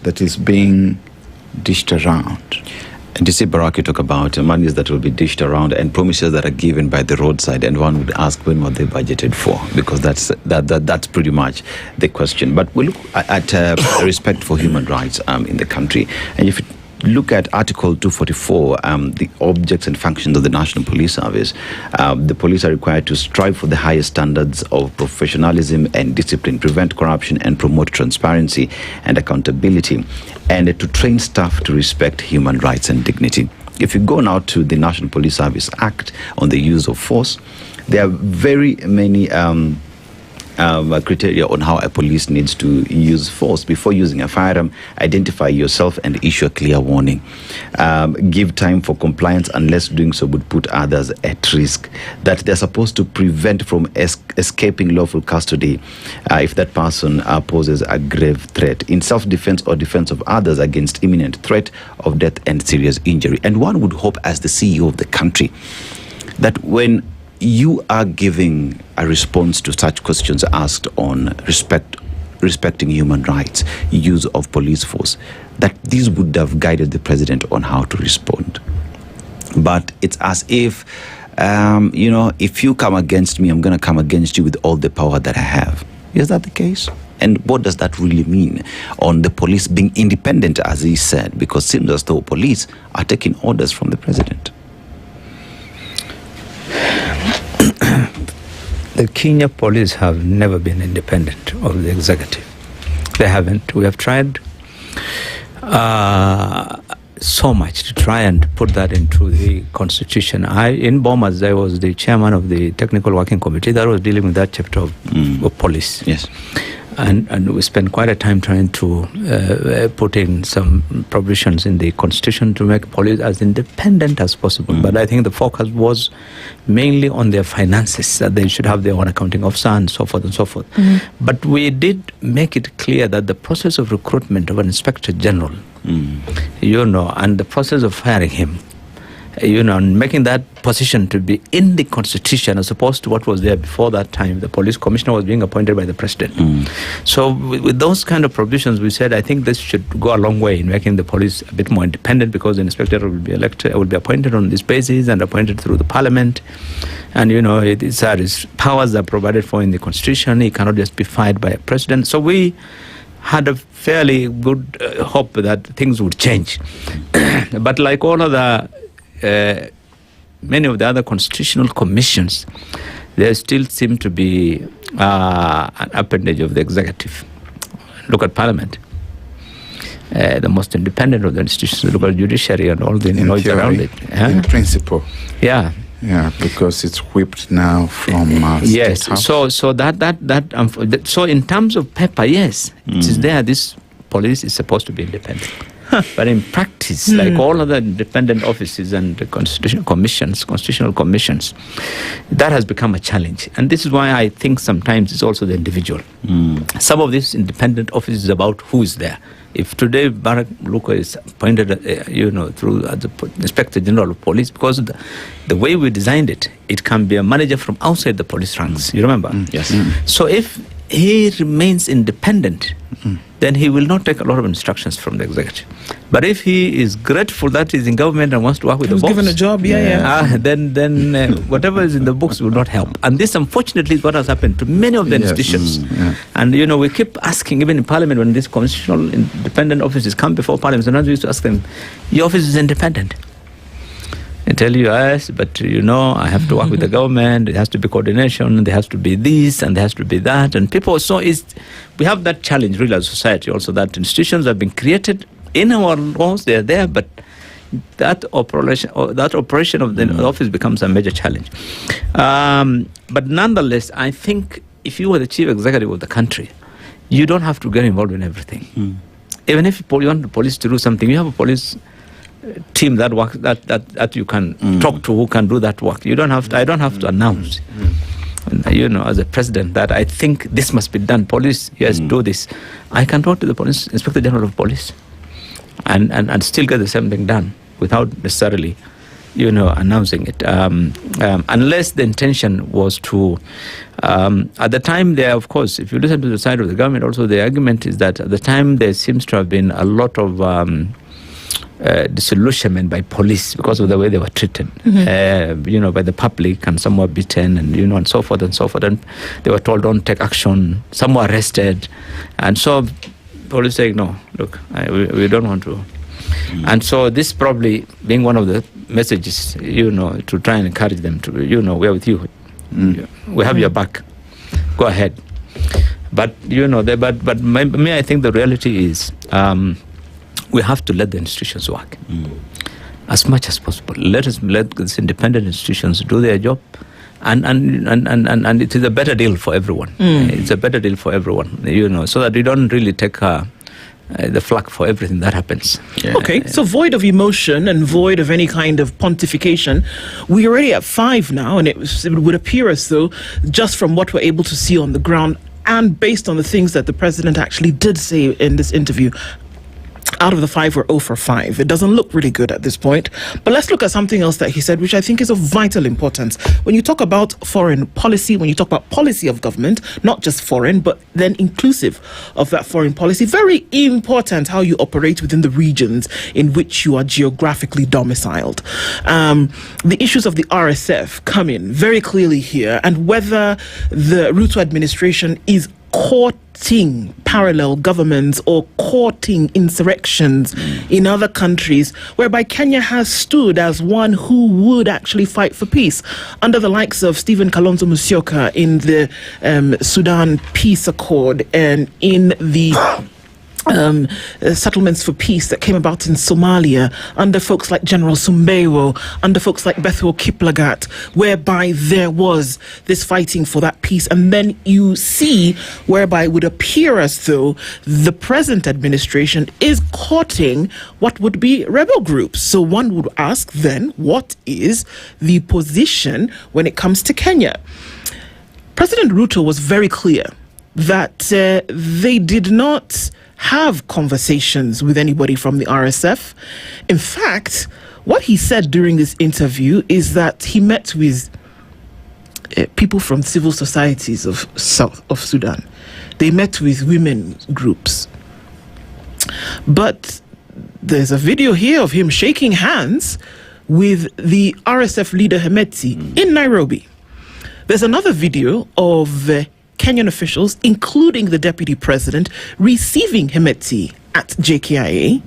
that is being dished around. And you see, Barack, you talk about monies that will be dished around and promises that are given by the roadside, and one would ask, when were they budgeted for? Because that's pretty much the question. But we look at respect for human rights in the country, and if you look at Article 244, the objects and functions of the National Police Service, the police are required to strive for the highest standards of professionalism and discipline, prevent corruption and promote transparency and accountability, and to train staff to respect human rights and dignity. If you go now to the National Police Service Act on the use of force, there are very many criteria on how a police needs to use force. Before using a firearm, identify yourself and issue a clear warning. Give time for compliance unless doing so would put others at risk. That they're supposed to prevent from escaping lawful custody if that person poses a grave threat in self-defense or defense of others against imminent threat of death and serious injury. And one would hope, as the CEO of the country, that when you are giving a response to such questions asked on respecting human rights, use of police force, that these would have guided the president on how to respond. But it's as if, if you come against me, I'm going to come against you with all the power that I have. Is that the case? And what does that really mean on the police being independent, as he said? Because it seems as though police are taking orders from the president. The Kenya police have never been independent of the executive. They haven't. We have tried so much to try and put that into the constitution. In Bomas, I was the chairman of the technical working committee that was dealing with that chapter of police. Yes. And we spent quite a time trying to put in some provisions in the constitution to make police as independent as possible. But I think the focus was mainly on their finances, that they should have their own accounting officer and so forth and so forth. But we did make it clear that the process of recruitment of an inspector general, and the process of hiring him, and making that position to be in the constitution as opposed to what was there before that time. The police commissioner was being appointed by the president. So with those kind of provisions, we said, I think this should go a long way in making the police a bit more independent, because the inspector will be appointed on this basis and appointed through the parliament. And, his powers are provided for in the constitution. He cannot just be fired by a president. So we had a fairly good hope that things would change. But like all other many of the other constitutional commissions, there still seem to be an appendage of the executive. Look at Parliament, the most independent of the institutions. Look at judiciary and all the noise around it. In principle. Yeah. Yeah, because it's whipped now from yes. State House. So in terms of paper, yes, it is there. This police is supposed to be independent. But in practice, like all other independent offices and the constitutional commissions, that has become a challenge. And this is why I think sometimes it's also the individual. Some of these independent offices is about who is there. If today Barack Luka is appointed, through the Inspector General of Police, because the way we designed it, it can be a manager from outside the police ranks. You remember? Yes. So if he remains independent, then he will not take a lot of instructions from the executive. But if he is grateful that he's in government and wants to work with the boss, given a job, then whatever is in the books will not help. And this, unfortunately, is what has happened to many of the institutions. And we keep asking, even in Parliament, when these constitutional independent offices come before Parliament, sometimes we used to ask them, "Your office is independent?" They tell you, yes, but I have to work with the government, there has to be coordination, there has to be this, and there has to be that. And people, we have that challenge really as a society also, that institutions have been created in our laws, they are there, but that operation of the office becomes a major challenge. But nonetheless, I think if you were the chief executive of the country, you don't have to get involved in everything. Even if you want the police to do something, you have a police team that works that you can talk to, who can do that work. I don't have to announce as a president that I think this must be done. Police, yes, do this. I can talk to the police Inspector General of Police and still get the same thing done without necessarily announcing it, unless the intention was to at the time there, of course, if you listen to the side of the government also, the argument is that at the time there seems to have been a lot of disillusionment by police because of the way they were treated, by the public, and some were beaten, and and so forth and so forth. And they were told, "Don't take action." Some were arrested, and so police saying, "No, look, we don't want to." And so this probably being one of the messages, to try and encourage them to, we're with you, we have your back, go ahead. But but me, I think the reality is. We have to let the institutions work as much as possible. Let these independent institutions do their job, and it is a better deal for everyone. It's a better deal for everyone, so that we don't really take the flak for everything that happens. Okay, so void of emotion and void of any kind of pontification, we're already at 5 now, and it would appear as though, just from what we're able to see on the ground, and based on the things that the president actually did say in this interview, out of the 5, we're 0 for 5. It doesn't look really good at this point. But let's look at something else that he said, which I think is of vital importance. When you talk about foreign policy, when you talk about policy of government, not just foreign, but then inclusive of that foreign policy, very important how you operate within the regions in which you are geographically domiciled. The issues of the RSF come in very clearly here, and whether the Ruto administration is courting parallel governments or courting insurrections in other countries, whereby Kenya has stood as one who would actually fight for peace under the likes of Stephen Kalonzo Musyoka in the Sudan Peace Accord, and in the settlements for peace that came about in Somalia under folks like General Sumbewo, under folks like Bethuel Kiplagat, whereby there was this fighting for that peace. And then you see whereby it would appear as though the present administration is courting what would be rebel groups. So one would ask then, what is the position when it comes to Kenya? President Ruto was very clear that they did not have conversations with anybody from the RSF. In fact, what he said during this interview is that he met with people from civil societies of South of Sudan. They met with women groups. But there's a video here of him shaking hands with the RSF leader Hemeti in Nairobi. There's another video of Kenyan officials, including the deputy president, receiving Hemeti at JKIA.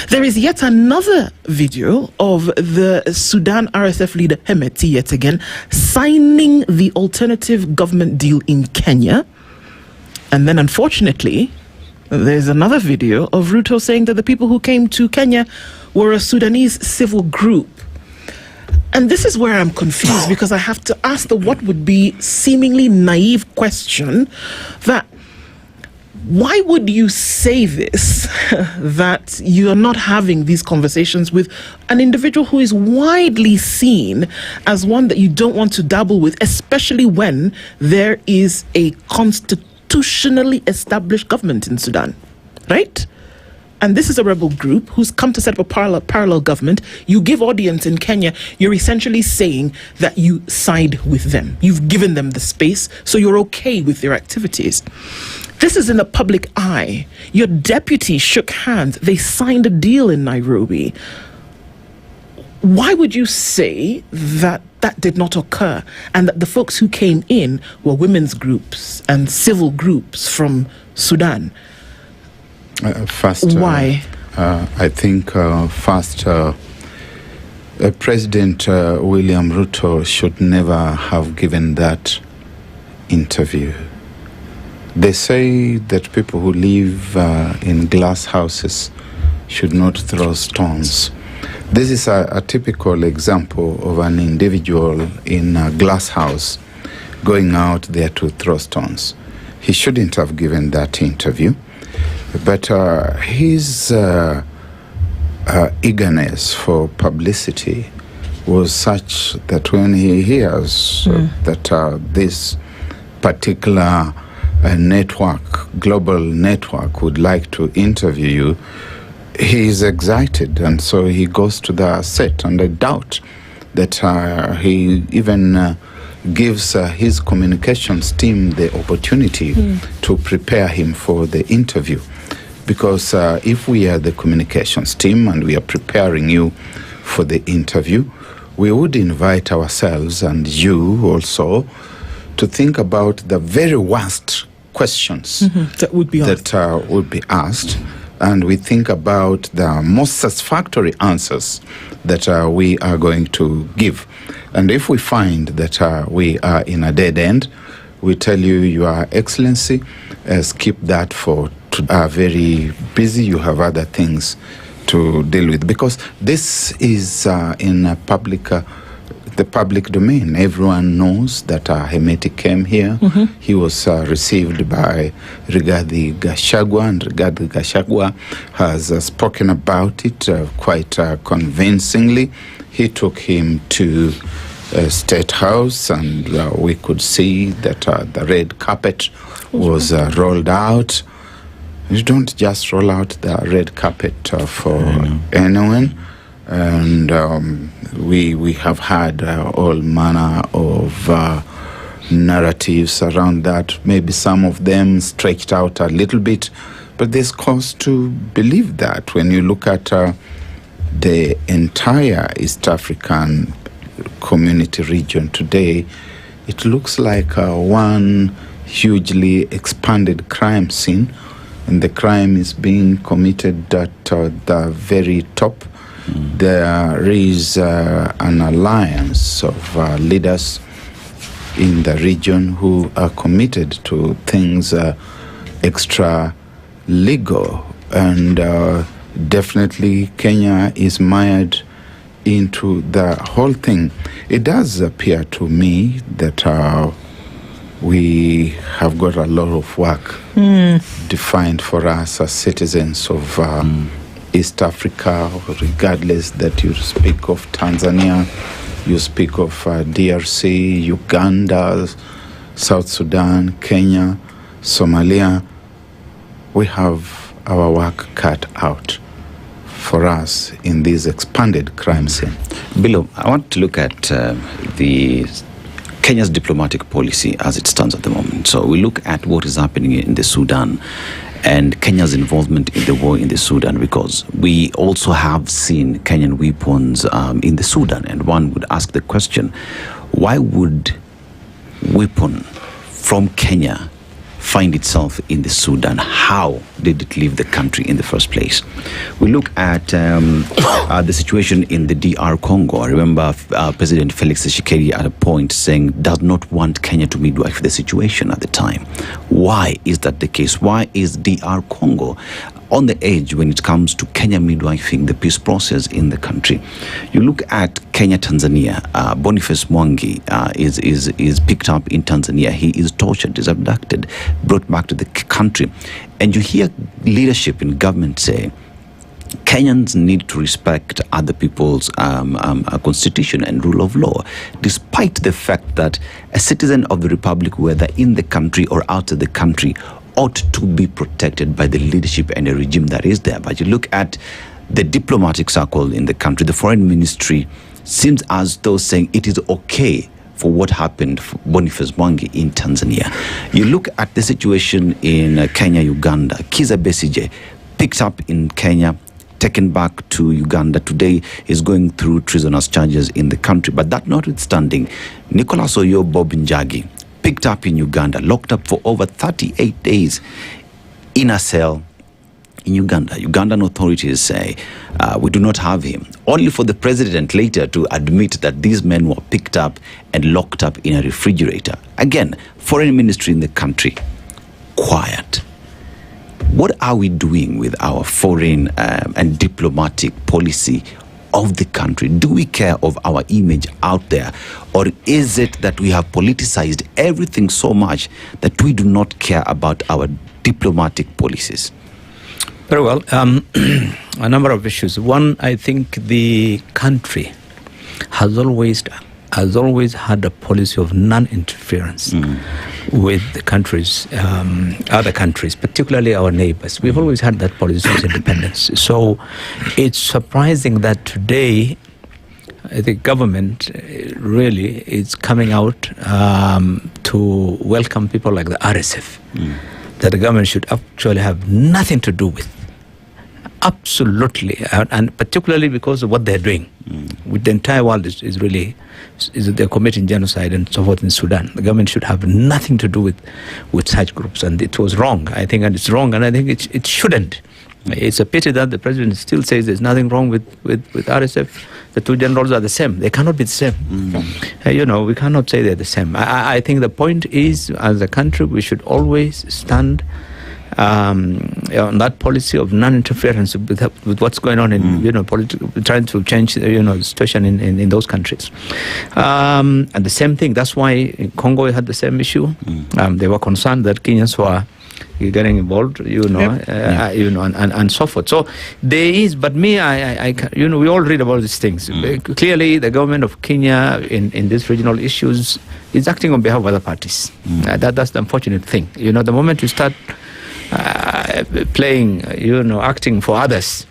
There is yet another video of the Sudan RSF leader Hemeti, yet again, signing the alternative government deal in Kenya. And then, unfortunately, there's another video of Ruto saying that the people who came to Kenya were a Sudanese civil group. And this is where I'm confused, because I have to ask the what would be seemingly naive question that Why would you say this, that you are not having these conversations with an individual who is widely seen as one that you don't want to dabble with, especially when there is a constitutionally established government in Sudan, right? And this is a rebel group who's come to set up a parallel government. You give audience in Kenya, you're essentially saying that you side with them. You've given them the space, so you're okay with their activities. This is in the public eye. Your deputy shook hands. They signed a deal in Nairobi. Why would you say that that did not occur and that the folks who came in were women's groups and civil groups from Sudan? Why? I think President William Ruto should never have given that interview. They say that people who live in glass houses should not throw stones. This is a typical example of an individual in a glass house going out there to throw stones. He shouldn't have given that interview. But his eagerness for publicity was such that when he hears that this particular global network would like to interview you, he is excited, and so he goes to the set. And I doubt that he even gives his communications team the opportunity to prepare him for the interview. Because if we are the communications team and we are preparing you for the interview, we would invite ourselves and you also to think about the very worst questions that would be asked. And we think about the most satisfactory answers that we are going to give. And if we find that we are in a dead end, we tell you, Your Excellency, skip that for are very busy, you have other things to deal with. Because this is in the public domain. Everyone knows that Hemeti came here. He was received by Rigathi Gachagua, and Rigathi Gachagua has spoken about it quite convincingly. He took him to State House, and we could see that the red carpet was rolled out. You don't just roll out the red carpet for anyone. And we have had all manner of narratives around that. Maybe some of them stretched out a little bit, but there's cause to believe that. When you look at the entire East African community region today, it looks like one hugely expanded crime scene. And the crime is being committed at the very top. There is an alliance of leaders in the region who are committed to things extra legal. And definitely Kenya is mired into the whole thing. It does appear to me that we have got a lot of work defined for us as citizens of East Africa, regardless that you speak of Tanzania, you speak of DRC, Uganda, South Sudan, Kenya, Somalia. We have our work cut out for us in this expanded crime scene. Bilo, I want to look at the Kenya's diplomatic policy as it stands at the moment. So we look at what is happening in the Sudan and Kenya's involvement in the war in the Sudan, because we also have seen Kenyan weapons in the Sudan. And one would ask the question, why would weapon from Kenya find itself in the Sudan? How did it leave the country in the first place? We look at the situation in the DR Congo. I remember President Felix Tshisekedi at a point saying does not want Kenya to midwife the situation at the time. Why is that the case? Why is DR Congo on the edge when it comes to Kenya midwifing the peace process in the country. You look at Kenya, Tanzania. Boniface Mwangi is picked up in Tanzania. He is tortured, is abducted, brought back to the country. And you hear leadership in government say, Kenyans need to respect other people's constitution and rule of law, despite the fact that a citizen of the republic, whether in the country or outside the country, ought to be protected by the leadership and the regime that is there. But you look at the diplomatic circle in the country, the foreign ministry seems as though saying it is okay for what happened for Boniface Mwangi in Tanzania. You look at the situation in Kenya, Uganda. Kizza Besigye picked up in Kenya, taken back to Uganda. Today is going through treasonous charges in the country. But that notwithstanding, Nicholas Oyo Bob Njagi picked up in Uganda, locked up for over 38 days in a cell in Uganda. Ugandan authorities say we do not have him, only for the president later to admit that these men were picked up and locked up in a refrigerator. Again, foreign ministry in the country, quiet. What are we doing with our foreign and diplomatic policy of the country? Do we care of our image out there? Or is it that we have politicized everything so much that we do not care about our diplomatic policies? Very well. A number of issues. One, I think the country has always had a policy of non-interference with the countries, other countries, particularly our neighbors. We've always had that policy of independence. So it's surprising that today the government really is coming out to welcome people like the RSF, that the government should actually have nothing to do with. Absolutely, and particularly because of what they're doing. With the entire world is they're committing genocide and so forth in Sudan. The government should have nothing to do with such groups, and it was wrong, I think, and it's wrong, and I think it shouldn't. It's a pity that the president still says there's nothing wrong with RSF. The two generals are the same. They cannot be the same. We cannot say they're the same. I think the point is, as a country, we should always stand on that policy of non-interference with what's going on in trying to change the situation in those countries. And the same thing. That's why in Congo we had the same issue. They were concerned that Kenyans were getting involved, and so forth. So there is, but me, we all read about these things. Clearly, the government of Kenya in these regional issues is acting on behalf of other parties. That's the unfortunate thing. The moment you start playing, acting for others,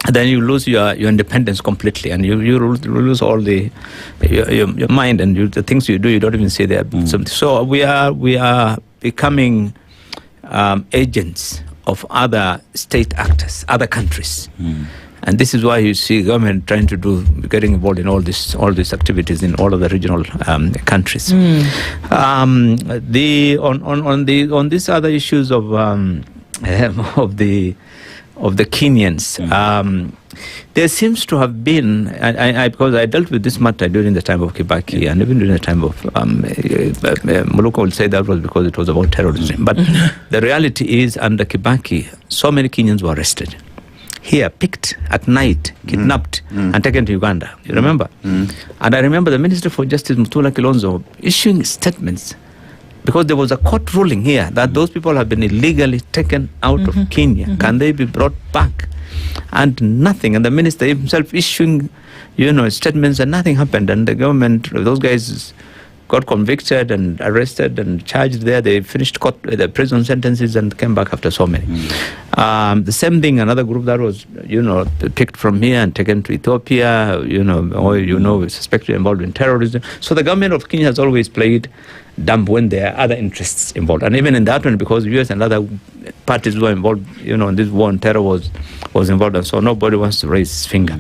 then you lose your independence completely, and you lose all your mind, and the things you do, you don't even see there. So we are becoming agents of other state actors, other countries. And this is why you see government trying to getting involved in all these activities in all of the regional countries. On these other issues of the Kenyans, there seems to have been, because I dealt with this matter during the time of Kibaki, and even during the time of Muluka will say that was because it was about terrorism. But the reality is, under Kibaki, so many Kenyans were arrested here, picked at night, kidnapped, and taken to Uganda. You remember? And I remember the Minister for Justice, Mutula Kilonzo, issuing statements, because there was a court ruling here that those people have been illegally taken out of Kenya. Can they be brought back? And nothing. And the minister himself issuing, statements, and nothing happened. And the government, those guys got convicted and arrested and charged there. They finished the prison sentences and came back after so many. The same thing, another group that was, picked from here and taken to Ethiopia, suspected involved in terrorism. So the government of Kenya has always played dumb when there are other interests involved. And even in that one, because the US and other parties were involved, in this war on terror was involved, and so nobody wants to raise his finger.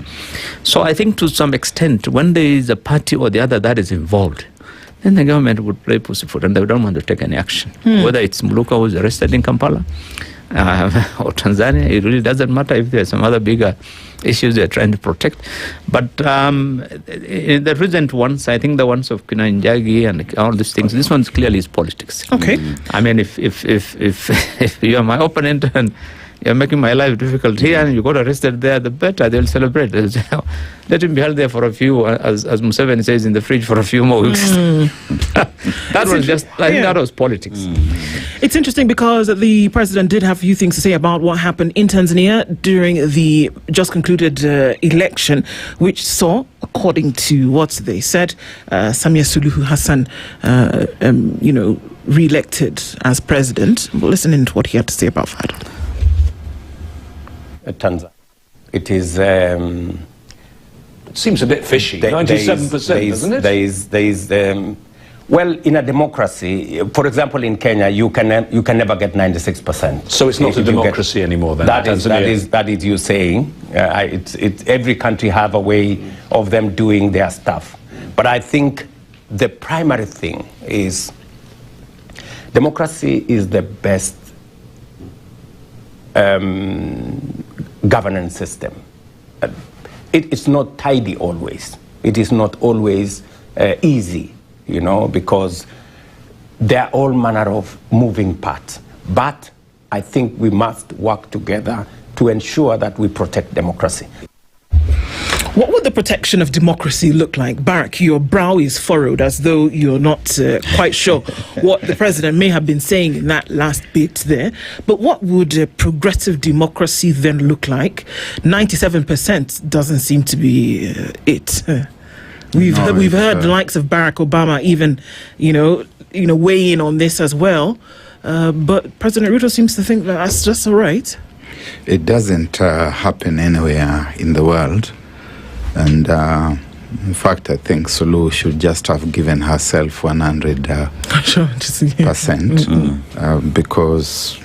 So I think to some extent, when there is a party or the other that is involved, then the government would play pussyfoot, and they don't want to take any action. Whether it's Muluka who's arrested in Kampala or Tanzania, it really doesn't matter if there's some other bigger issues they're trying to protect. But in the recent ones, I think the ones of Njeri and all these things, this one clearly is politics. Okay. I mean, if you are my opponent and you're making my life difficult here, and you got arrested there, the better they'll celebrate. They'll say, oh, let him be held there for a few, as Museveni says, in the fridge for a few more weeks. That was just, I think that was politics. It's interesting because the president did have a few things to say about what happened in Tanzania during the just concluded election, which saw, according to what they said, Samia Suluhu Hassan, re-elected as president. We'll listen in to what he had to say about that. Tanzania. It is. It seems a bit fishy. 97%, doesn't it? Well, in a democracy, for example, in Kenya, you can never get 96%. So it's not a democracy anymore, then? That is you saying. Every country have a way of them doing their stuff. But I think the primary thing is democracy is the best governance system. It's not tidy always. It is not always easy, because there are all manner of moving parts. But I think we must work together to ensure that we protect democracy. What would the protection of democracy look like? Barak, your brow is furrowed as though you're not quite sure what the president may have been saying in that last bit there. But what would progressive democracy then look like? 97% doesn't seem to be it. We've heard the likes of Barack Obama even, weigh in on this as well. But President Ruto seems to think that that's just all right. It doesn't happen anywhere in the world. And in fact, I think Suluhu should just have given herself 100%, because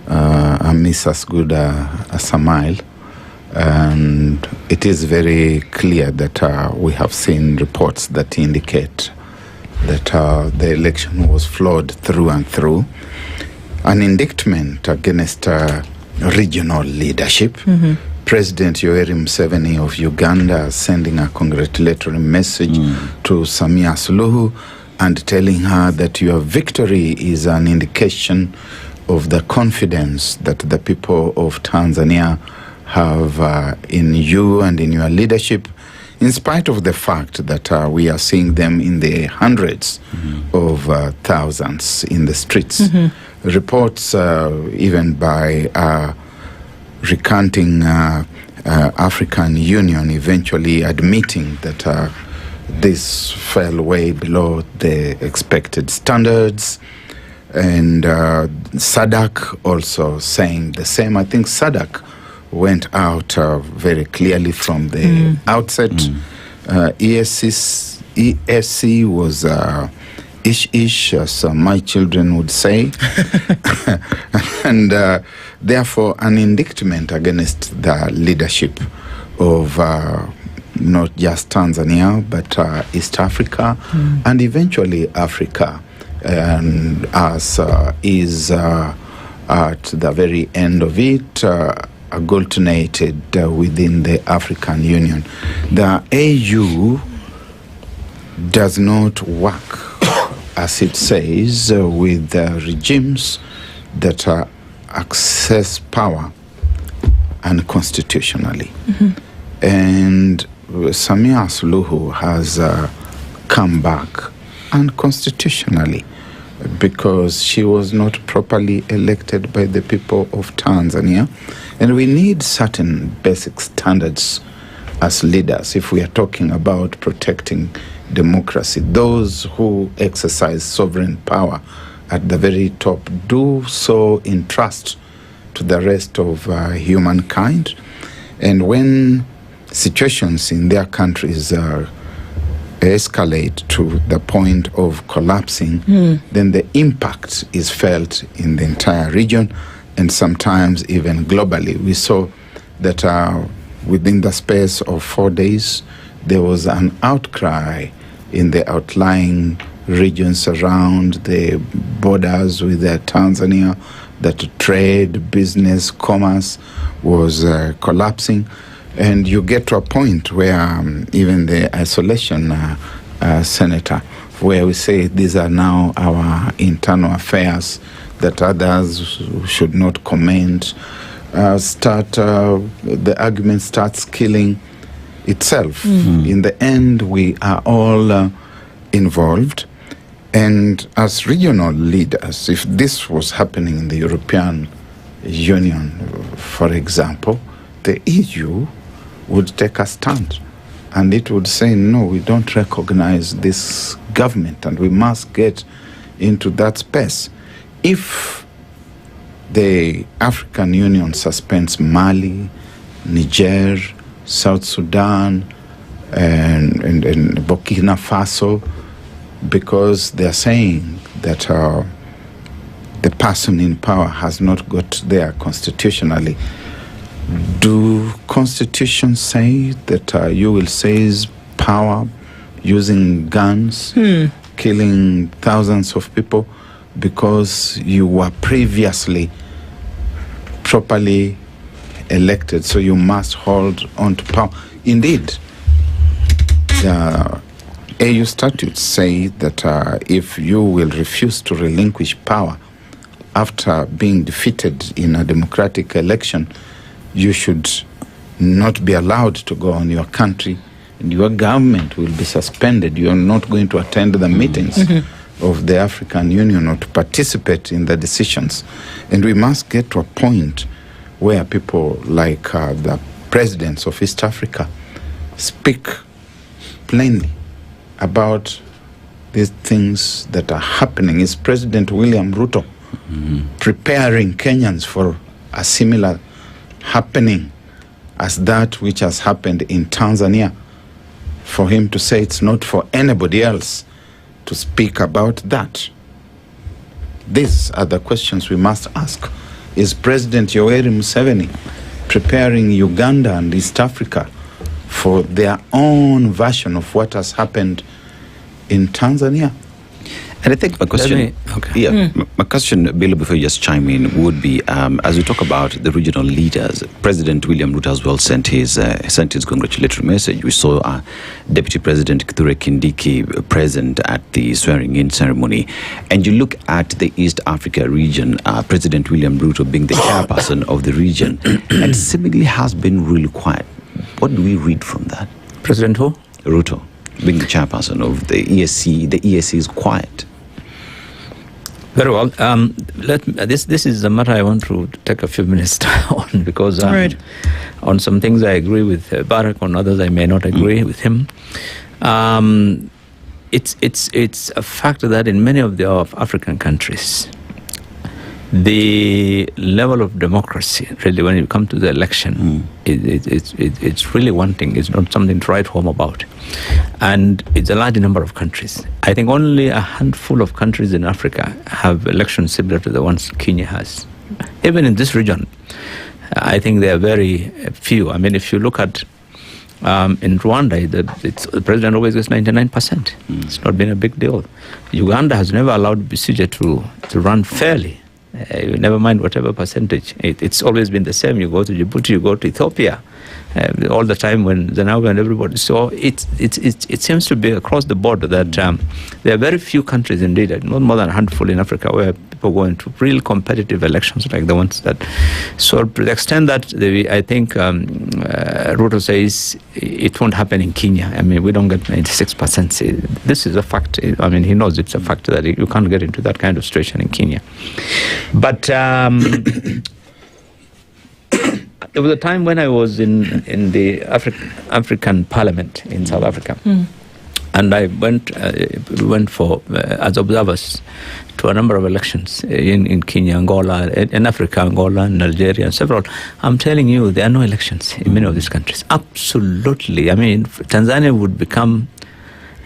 a miss as good as a mile. And it is very clear that we have seen reports that indicate that the election was flawed through and through. An indictment against regional leadership. President Yoweri Museveni of Uganda sending a congratulatory message to Samia Suluhu and telling her that your victory is an indication of the confidence that the people of Tanzania have in you and in your leadership, in spite of the fact that we are seeing them in the hundreds of thousands in the streets. Reports even by recanting African Union eventually admitting that this fell way below the expected standards, and SADC also saying the same. I think SADC went out very clearly from the outset. ESC was ish, as my children would say. And therefore, an indictment against the leadership of not just Tanzania, but East Africa, and eventually Africa, and as is at the very end of it, agglutinated within the African Union. The AU does not work, as it says, with regimes that access power unconstitutionally. And Samia Suluhu has come back unconstitutionally because she was not properly elected by the people of Tanzania. And we need certain basic standards as leaders if we are talking about protecting democracy. Those who exercise sovereign power at the very top do so in trust to the rest of humankind. And when situations in their countries escalate to the point of collapsing, then the impact is felt in the entire region and sometimes even globally. We saw that within the space of 4 days, there was an outcry in the outlying regions around the borders with Tanzania that trade, business, commerce was collapsing. And you get to a point where even the isolation senator, where we say these are now our internal affairs, that others should not comment. the argument starts killing itself. In the end, we are all involved. And as regional leaders, if this was happening in the European Union, for example, the EU would take a stand. And it would say, no, we don't recognize this government, and we must get into that space. If the African Union suspends Mali, Niger, South Sudan, and Burkina Faso, because they're saying that the person in power has not got there constitutionally, do constitutions say that you will seize power using guns, killing thousands of people because you were previously properly elected, so you must hold on to power? Indeed, the AU statutes say that if you will refuse to relinquish power after being defeated in a democratic election, you should not be allowed to go on your country, and your government will be suspended. You are not going to attend the meetings of the African Union or to participate in the decisions. And we must get to a point where people like the presidents of East Africa speak plainly about these things that are happening. Is President William Ruto preparing Kenyans for a similar happening as that which has happened in Tanzania? For him to say it's not for anybody else to speak about that. These are the questions we must ask. Is President Yoweri Museveni preparing Uganda and East Africa for their own version of what has happened in Tanzania? And I think my question, my question, Bill, before you just chime in, would be, as we talk about the regional leaders, President William Ruto as well sent his congratulatory message. We saw Deputy President Kithure Kindiki present at the swearing-in ceremony. And you look at the East Africa region, President William Ruto being the chairperson of the region, and seemingly has been really quiet. What do we read from that? President who? Ruto, being the chairperson of the EAC is quiet. Very well. This is a matter I want to take a few minutes on, because on some things I agree with Barack, on others I may not agree with him. It's a fact that in many of the African countries, the level of democracy, really, when you come to the election, it's really wanting. It's not something to write home about. And it's a large number of countries. I think only a handful of countries in Africa have elections similar to the ones Kenya has. Even in this region, I think there are very few. I mean, if you look at in Rwanda, the president always gets 99%. It's not been a big deal. Uganda has never allowed Besigye to run fairly. Never mind whatever percentage. It's always been the same. You go to Djibouti, you go to Ethiopia, all the time when Zenawi and everybody. So it seems to be across the board that there are very few countries, indeed, not more than a handful in Africa, where people go into real competitive elections like the ones that. So to the extent that I think Ruto says it won't happen in Kenya. I mean, we don't get 96%. This is a fact. I mean, he knows it's a fact that you can't get into that kind of situation in Kenya. But there was a time when I was in the African Parliament in South Africa, and I went for as observers to a number of elections in Kenya, Angola, in Africa, Angola, Nigeria, and several. I'm telling you, there are no elections in many of these countries. Absolutely. I mean, Tanzania would become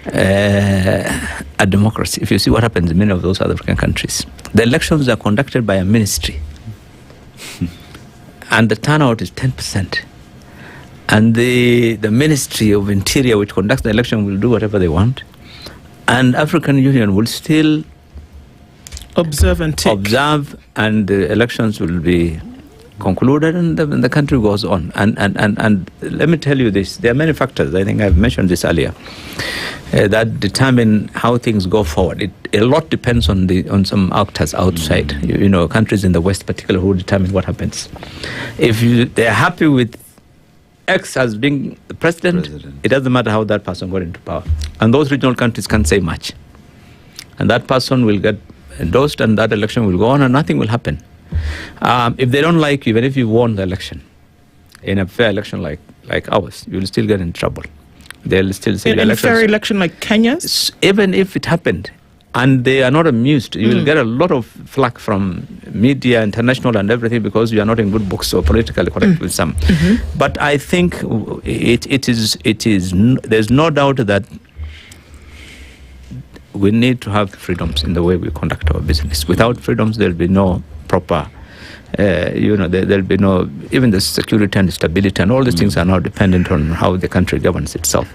a democracy if you see what happens in many of those other African countries. The elections are conducted by a ministry, and the turnout is 10%. And the Ministry of Interior, which conducts the election, will do whatever they want, and African Union will still observe, and the elections will be concluded, and the country goes on. And let me tell you this: there are many factors. I think I've mentioned this earlier. that determine how things go forward. A lot depends on some actors outside, you know, countries in the West particularly, who determine what happens. If they're happy with X as being the president, it doesn't matter how that person got into power. And those regional countries can't say much. And that person will get endorsed and that election will go on and nothing will happen. If they don't like you, even if you won the election, in a fair election like ours, you'll still get in trouble. They'll still say in a fair election like Kenya's? Even if it happened, and they are not amused, you will get a lot of flack from media, international and everything, because you are not in good books or politically correct with some. But I think there's no doubt that we need to have freedoms in the way we conduct our business. Without freedoms, there'll be no proper, there'll be no, even the security and stability and all these things are now dependent on how the country governs itself.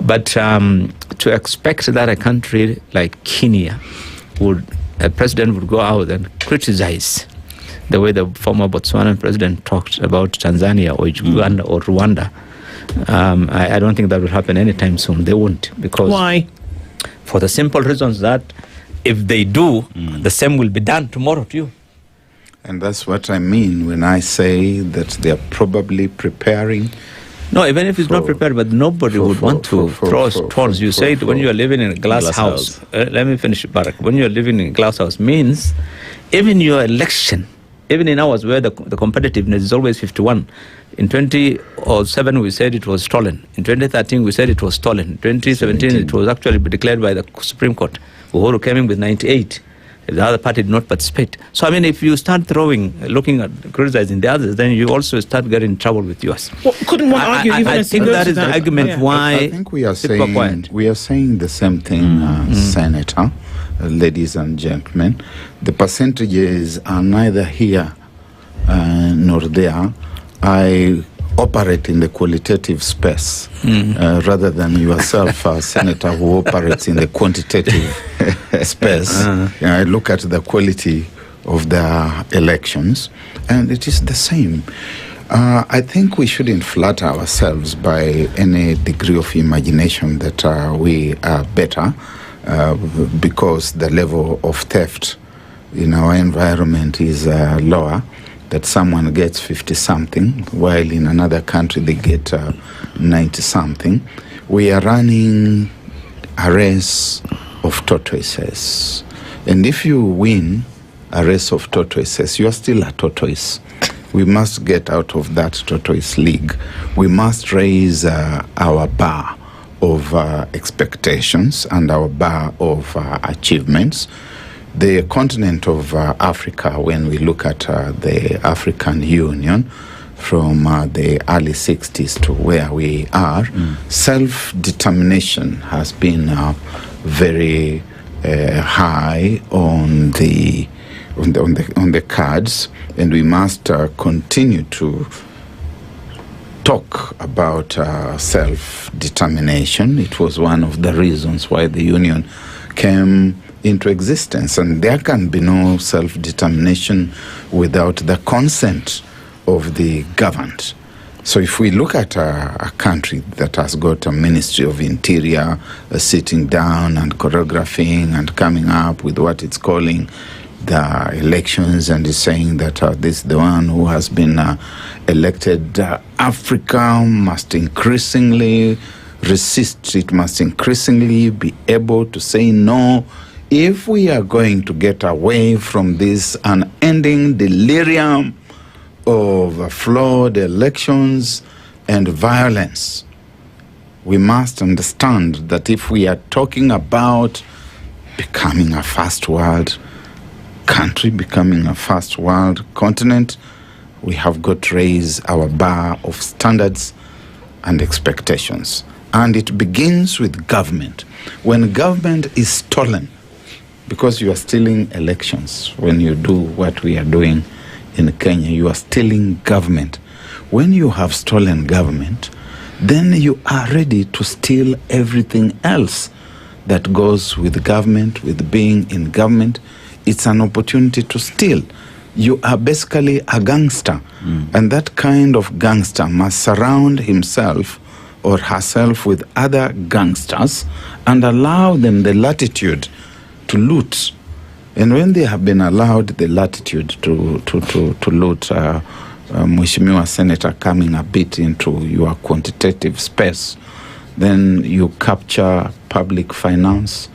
But to expect that a country like Kenya a president would go out and criticize the way the former Botswana president talked about Tanzania or Uganda or Rwanda, I don't think that will happen anytime soon. They won't. Because why? For the simple reasons that if they do, the same will be done tomorrow to you. And that's what I mean when I say that they're probably preparing. No, even if it's not prepared, but nobody would want to throw stones. You said when you are living in a glass house. Let me finish, Barak. When you are living in a glass house means even your election, even in ours where the competitiveness is always 51. In 2007 we said it was stolen. In 2013 we said it was stolen. In 2017 it was actually declared by the Supreme Court. Uhuru came in with 98. The other party did not participate. So, I mean, if you start looking at criticizing the others, then you also start getting in trouble with yours. Well, couldn't one argue even I think that is the argument why I think we are saying the same thing, Senator, ladies and gentlemen. The percentages are neither here nor there. I operate in the qualitative space rather than yourself, Senator, who operates in the quantitative space. I look at the quality of the elections, and it is the same. I think we shouldn't flatter ourselves by any degree of imagination that we are better because the level of theft in our environment is lower, that someone gets 50-something, while in another country they get 90-something. We are running a race of tortoises. And if you win a race of tortoises, you are still a tortoise. We must get out of that tortoise league. We must raise our bar of expectations and our bar of achievements. The continent of Africa, when we look at the African Union from the early 60s to where we are, self-determination has been very high on the cards, and we must continue to talk about self-determination. It was one of the reasons why the Union came into existence, and there can be no self-determination without the consent of the governed. So if we look at a country that has got a Ministry of Interior sitting down and choreographing and coming up with what it's calling the elections and is saying that this is the one who has been elected, Africa must increasingly resist. It must increasingly be able to say no if we are going to get away from this unending delirium of flawed elections and violence. We must understand that if we are talking about becoming a first world country, becoming a first world continent, we have got to raise our bar of standards and expectations. And it begins with government. When government is stolen, because you are stealing elections, when you do what we are doing in Kenya, you are stealing government. When you have stolen government, then you are ready to steal everything else that goes with government, with being in government. It's an opportunity to steal. You are basically a gangster. And that kind of gangster must surround himself or herself with other gangsters and allow them the latitude to loot. And when they have been allowed the latitude to loot, Mheshimiwa Senator, coming a bit into your quantitative space, then you capture public finance,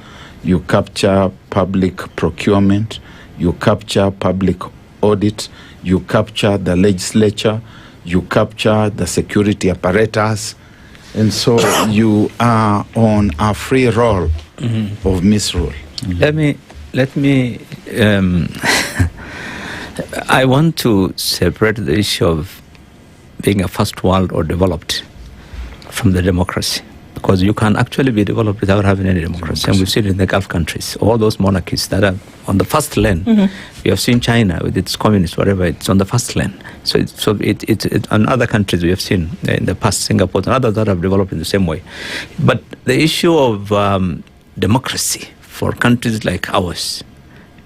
you capture public procurement, you capture public audit, you capture the legislature, you capture the security apparatus, and so you are on a free roll of misrule. Let me I want to separate the issue of being a first world or developed from the democracy, because you can actually be developed without having any democracy. And we've seen it in the Gulf countries, all those monarchies that are on the first lane. We have seen China with its communists, whatever, it's on the first lane. So it's and other countries we have seen in the past, Singapore and others that have developed in the same way. But the issue of democracy for countries like ours,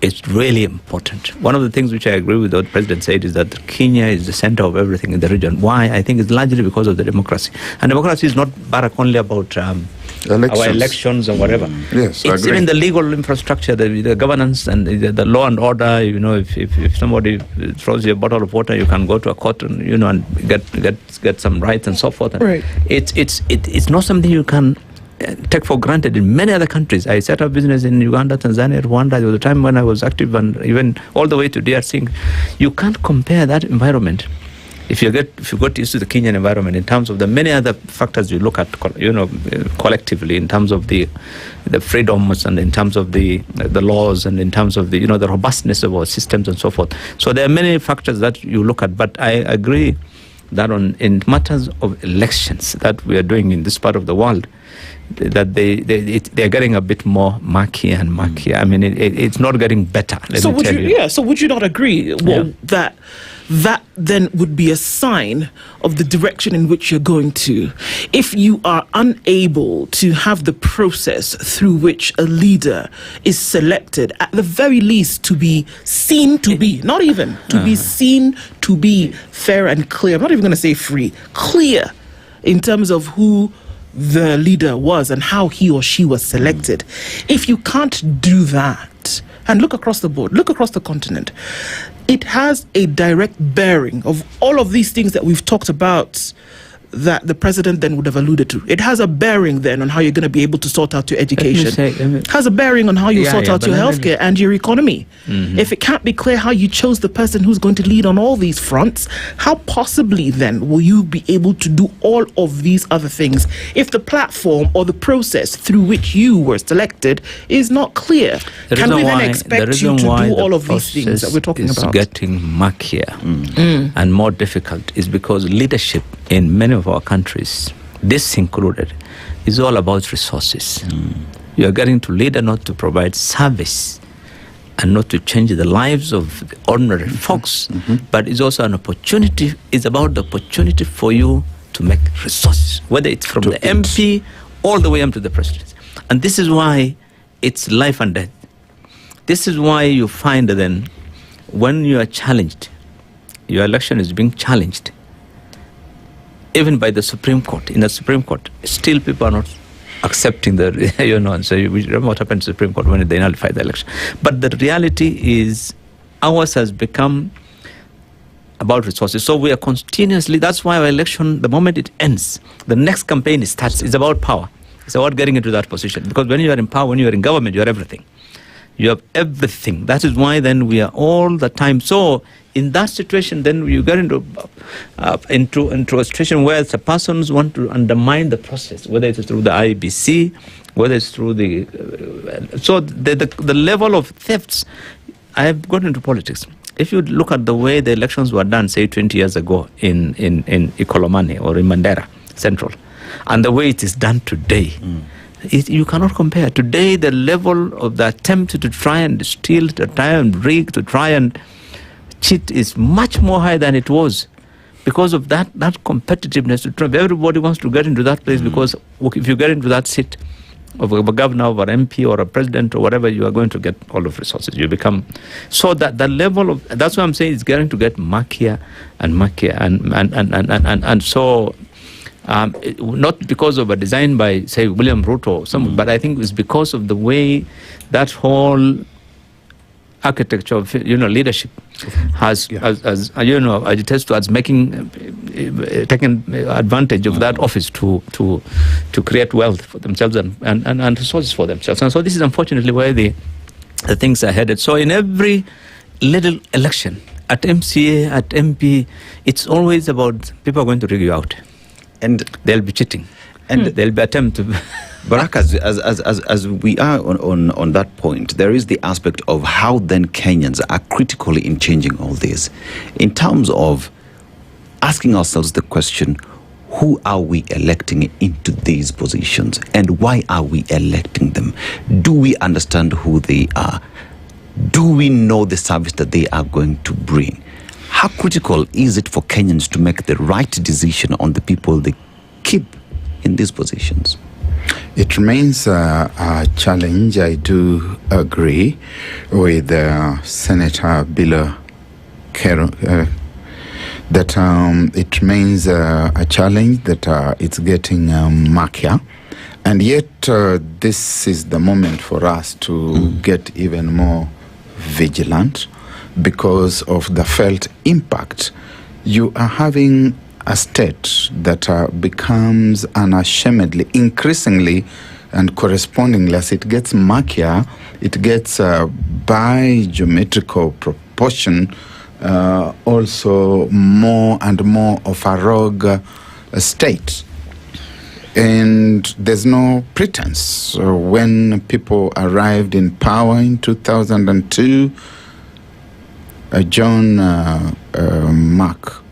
it's really important. One of the things which I agree with what the President said is that Kenya is the center of everything in the region. Why? I think it's largely because of the democracy. And democracy is not only about our elections and whatever. Yes, it's even the legal infrastructure, the governance and the law and order. You know, if somebody throws you a bottle of water, you can go to a court and and get some rights and so forth. And right. It's not something you can take for granted in many other countries. I set up business in Uganda, Tanzania, Rwanda. There was a time when I was active, and even all the way to DRC. You can't compare that environment if you got used to the Kenyan environment in terms of the many other factors you look at, collectively, in terms of the freedoms and in terms of the laws and in terms of the the robustness of our systems and so forth. So there are many factors that you look at, but I agree that in matters of elections that we are doing in this part of the world, that they're getting a bit more murky and murky. I mean, it's not getting better. So would you not agree that then would be a sign of the direction in which you're going to, if you are unable to have the process through which a leader is selected, at the very least to be seen to be, not even to be seen to be fair and clear. I'm not even going to say free, clear in terms of who the leader was and how he or she was selected. If you can't do that, and look across the board, look across the continent, it has a direct bearing of all of these things that we've talked about that the president then would have alluded to. It has a bearing then on how you're going to be able to sort out your education. It has a bearing on how you sort out your healthcare and your economy. If it can't be clear how you chose the person who's going to lead on all these fronts, how possibly then will you be able to do all of these other things if the platform or the process through which you were selected is not clear? Can we then expect you to do all of these things that we're talking about? It's getting murkier and more difficult is because leadership in many of our countries, this included, is all about resources. You are getting to lead and not to provide service and not to change the lives of the ordinary folks, but it's also an opportunity. It's about the opportunity for you to make resources, whether it's from the MP all the way up to the president. And this is why it's life and death. This is why you find then when you are challenged, your election is being challenged, even by the Supreme Court. In the Supreme Court, still people are not accepting the, and so we remember what happened to the Supreme Court when they nullified the election. But the reality is ours has become about resources. So we are continuously, that's why our election, the moment it ends, the next campaign starts. It's about power. It's about getting into that position. Because when you are in power, when you are in government, you are everything. You have everything. That is why then we are all the time. So in that situation, then you get into a situation where the persons want to undermine the process, whether it's through the IBC, whether it's through the... so the level of thefts, I have gone into politics. If you look at the way the elections were done, say 20 years ago in Ikolomani or in Mandera Central, and the way it is done today, you cannot compare. Today, the level of the attempt to try and steal, to try and rig, to try and cheat is much more high than it was because of that competitiveness. Everybody wants to get into that place because if you get into that seat of a governor or an MP or a president or whatever, you are going to get all of resources. You become... So that the level of... That's what I'm saying, it's going to get murkier and murkier. And so Not because of a design by, say, William Ruto or someone, but I think it's because of the way that whole architecture of leadership has agitates towards taking advantage of that office to create wealth for themselves and resources for themselves. And so this is unfortunately where the things are headed. So in every little election, at MCA, at MP, it's always about people are going to rig you out, and they'll be cheating, and they'll be attempt to. Barak, as we are on that point, there is the aspect of how then Kenyans are critically in changing all this, in terms of asking ourselves the question, who are we electing into these positions, and why are we electing them? Do we understand who they are? Do we know the service that they are going to bring? How critical is it for Kenyans to make the right decision on the people they keep in these positions? It remains a challenge. I do agree with Senator Bilo Kero that it remains a challenge, that it's getting murkier. And yet this is the moment for us to get even more vigilant because of the felt impact. You are having a state that becomes unashamedly, increasingly and correspondingly, as it gets murkier, it gets by geometrical proportion also more and more of a rogue state. And there's no pretense. When people arrived in power in 2002, John Mark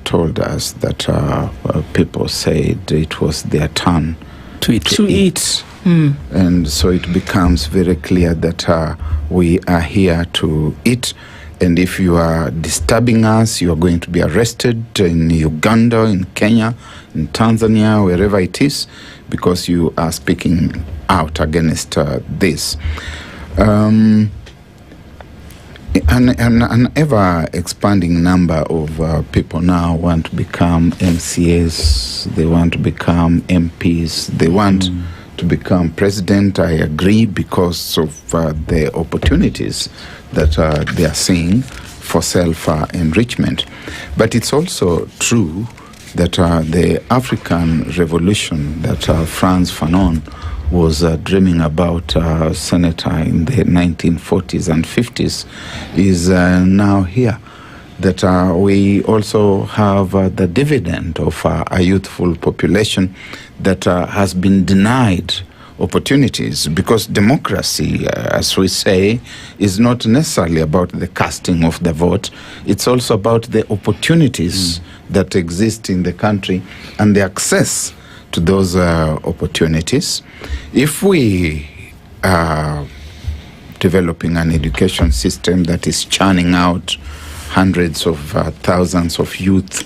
told us that people said it was their turn to eat. And so it becomes very clear that we are here to eat. And if you are disturbing us, you are going to be arrested in Uganda, in Kenya, in Tanzania, wherever it is, because you are speaking out against this. An ever-expanding number of people now want to become MCAs, they want to become MPs, they want to become president. I agree, because of the opportunities that they are seeing for self-enrichment. But it's also true that the African revolution that Frantz Fanon was dreaming about, senator in the 1940s and 50s, is now here. That we also have the dividend of a youthful population that has been denied opportunities, because democracy, as we say, is not necessarily about the casting of the vote. It's also about the opportunities that exist in the country and the access to those opportunities. If we are developing an education system that is churning out hundreds of thousands of youth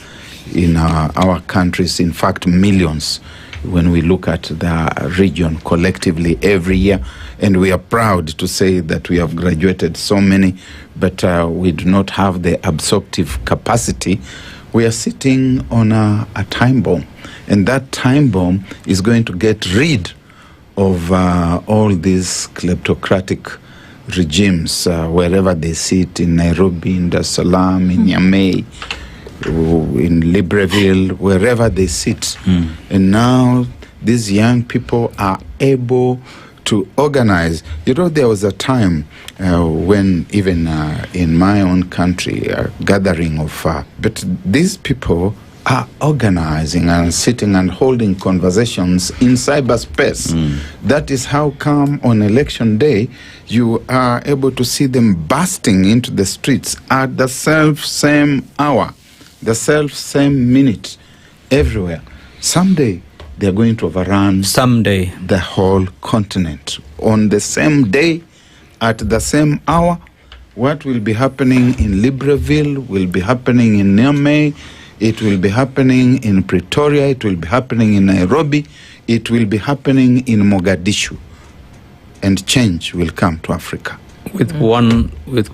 in our countries, in fact millions, when we look at the region collectively every year, and we are proud to say that we have graduated so many, but we do not have the absorptive capacity. We are sitting on a time bomb, and that time bomb is going to get rid of all these kleptocratic regimes wherever they sit, in Nairobi, in Dar es Salaam, in Nyamweya, in Libreville, wherever they sit. And now these young people are able to organize. You know, there was a time when even in my own country, a gathering of, but these people are organizing and sitting and holding conversations in cyberspace. That is how come on election day you are able to see them bursting into the streets at the same hour, the same minute, everywhere. Someday they are going to overrun the whole continent. On the same day, at the same hour, what will be happening in Libreville will be happening in Nyamweya, it will be happening in Pretoria, it will be happening in Nairobi, it will be happening in Mogadishu. And change will come to Africa. With one rider.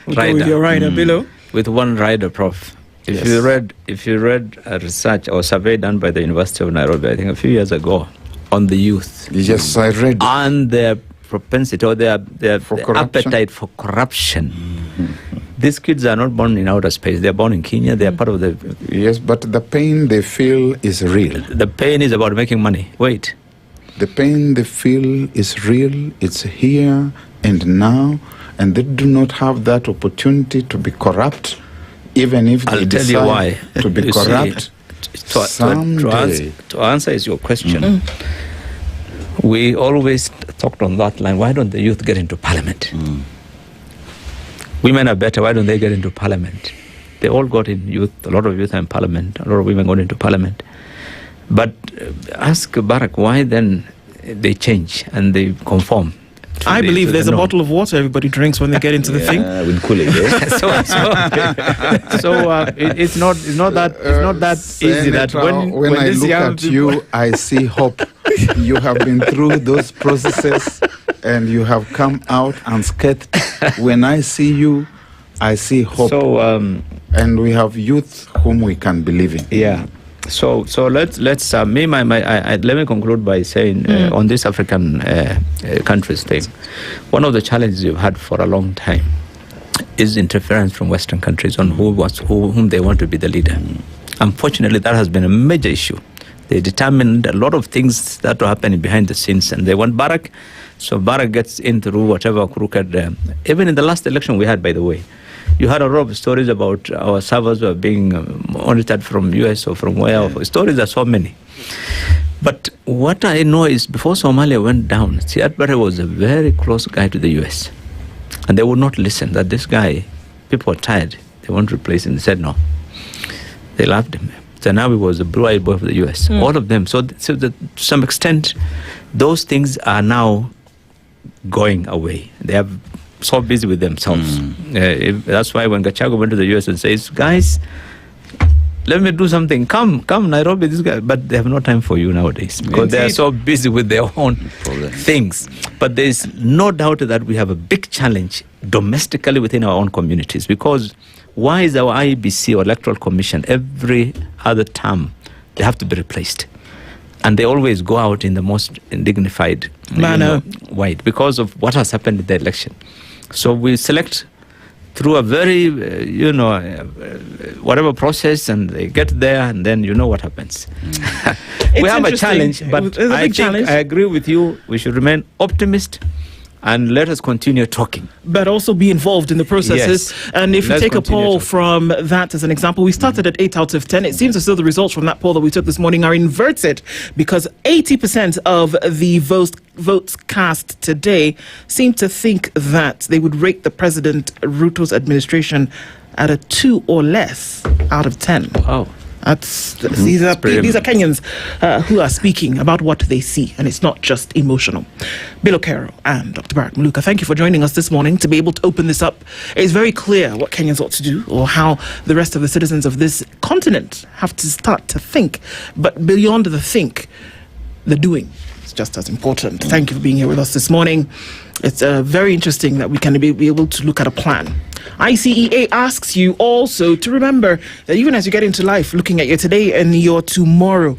With your rider below. With one rider, Prof. If you read a research or survey done by the University of Nairobi, I think a few years ago, on the youth. Yes, I read. And their propensity or their appetite for corruption. These kids are not born in outer space. They are born in Kenya. They are part of the... Yes, but the pain they feel is real. The pain is about making money. Wait. The pain they feel is real. It's here and now. And they do not have that opportunity to be corrupt, even if they decide to be corrupt. To answer your question, we always talked on that line. Why don't the youth get into parliament? Women are better. Why don't they get into parliament? They all got in youth. A lot of youth are in parliament. A lot of women got into parliament. But ask Barack why then they change and they conform. I believe there's a bottle of water everybody drinks when they get into the thing. With Kool-Aid. It's not that easy that when I look at you, I see hope. You have been through those processes and you have come out unscathed. When I see you, I see hope. And we have youth whom we can believe in. Yeah. So let's let me conclude by saying on this African countries thing, one of the challenges we've had for a long time is interference from Western countries on whom they want to be the leader. Unfortunately, that has been a major issue. They determined a lot of things that are happening behind the scenes, and they want Barack. So Barack gets in through whatever crooked. Even in the last election we had, by the way, you had a lot of stories about our servers were being monitored from US or from where. Stories are so many. But what I know is before Somalia went down, Siad Barre was a very close guy to the US. And they would not listen, that this guy, people were tired. They want to replace him. They said no. They loved him. So now he was a blue-eyed boy for the US. All of them. So to some extent, those things are now going away. They are so busy with themselves. That's why when Gachagua went to the US and says, guys, let me do something. Come, Nairobi, this guy. But they have no time for you nowadays because they are so busy with their own things. But there is no doubt that we have a big challenge domestically within our own communities, because why is our IEBC or Electoral Commission every other term, they have to be replaced? And they always go out in the most dignified manner, white, because of what has happened in the election. So we select through a very, whatever process, and they get there, and then you know what happens. We have a challenge, but I agree with you. We should remain optimist. And let us continue talking. But also be involved in the processes. Yes. And if you take a poll from that as an example, we started at 8 out of 10. It seems as though the results from that poll that we took this morning are inverted, because 80% of the votes cast today seem to think that they would rate the President Ruto's administration at a 2 or less out of 10. Wow. These are Kenyans who are speaking about what they see, and it's not just emotional. Bill Okoh and Dr. Barack Maluka, thank you for joining us this morning to be able to open this up. It's very clear what Kenyans ought to do, or how the rest of the citizens of this continent have to start to think. But beyond the think, the doing is just as important. Thank you for being here with us this morning. It's very interesting that we can be able to look at a plan. ICEA asks you also to remember that even as you get into life, looking at your today and your tomorrow,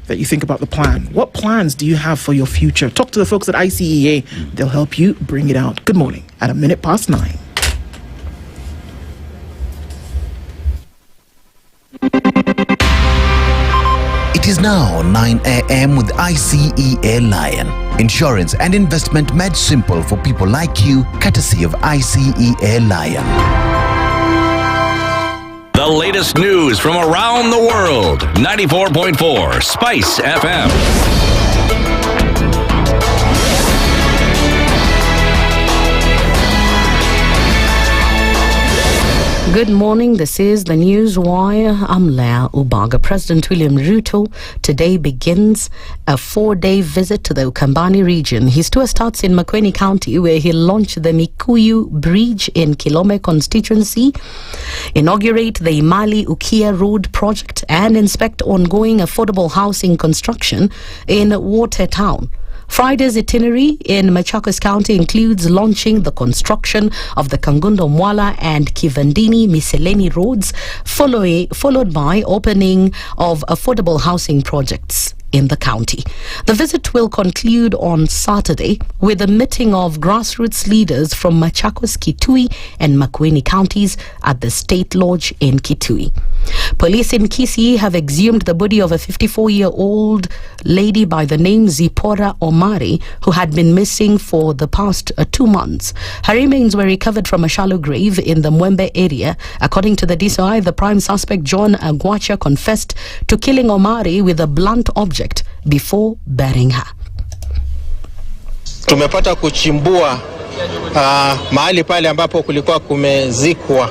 that you think about the plan. What plans do you have for your future? Talk to the folks at ICEA. They'll help you bring it out. Good morning at 9:01. It is now 9 a.m. with ICEA Lion. Insurance and investment made simple for people like you, courtesy of ICEA Lion. The latest news from around the world. 94.4 Spice FM. Good morning. This is the News Wire. I'm Leah Ubaga. President William Ruto today begins a 4-day visit to the Ukambani region. His tour starts in Makueni County, where he'll launch the Mikuyu Bridge in Kilome constituency, inaugurate the Imali Ukia Road project, and inspect ongoing affordable housing construction in Watertown. Friday's itinerary in Machakos County includes launching the construction of the Kangundo Mwala and Kivandini Miscellany roads, followed by opening of affordable housing projects in the county. The visit will conclude on Saturday with a meeting of grassroots leaders from Machakos, Kitui and Makueni counties at the State Lodge in Kitui. Police in Kisii have exhumed the body of a 54-year-old lady by the name Zipporah Omari, who had been missing for the past 2 months. Her remains were recovered from a shallow grave in the Mwembe area. According to the DCI, the prime suspect John Agwacha confessed to killing Omari with a blunt object before burying her. Tumepata kuchimbua mahali pale ambapo kulikuwa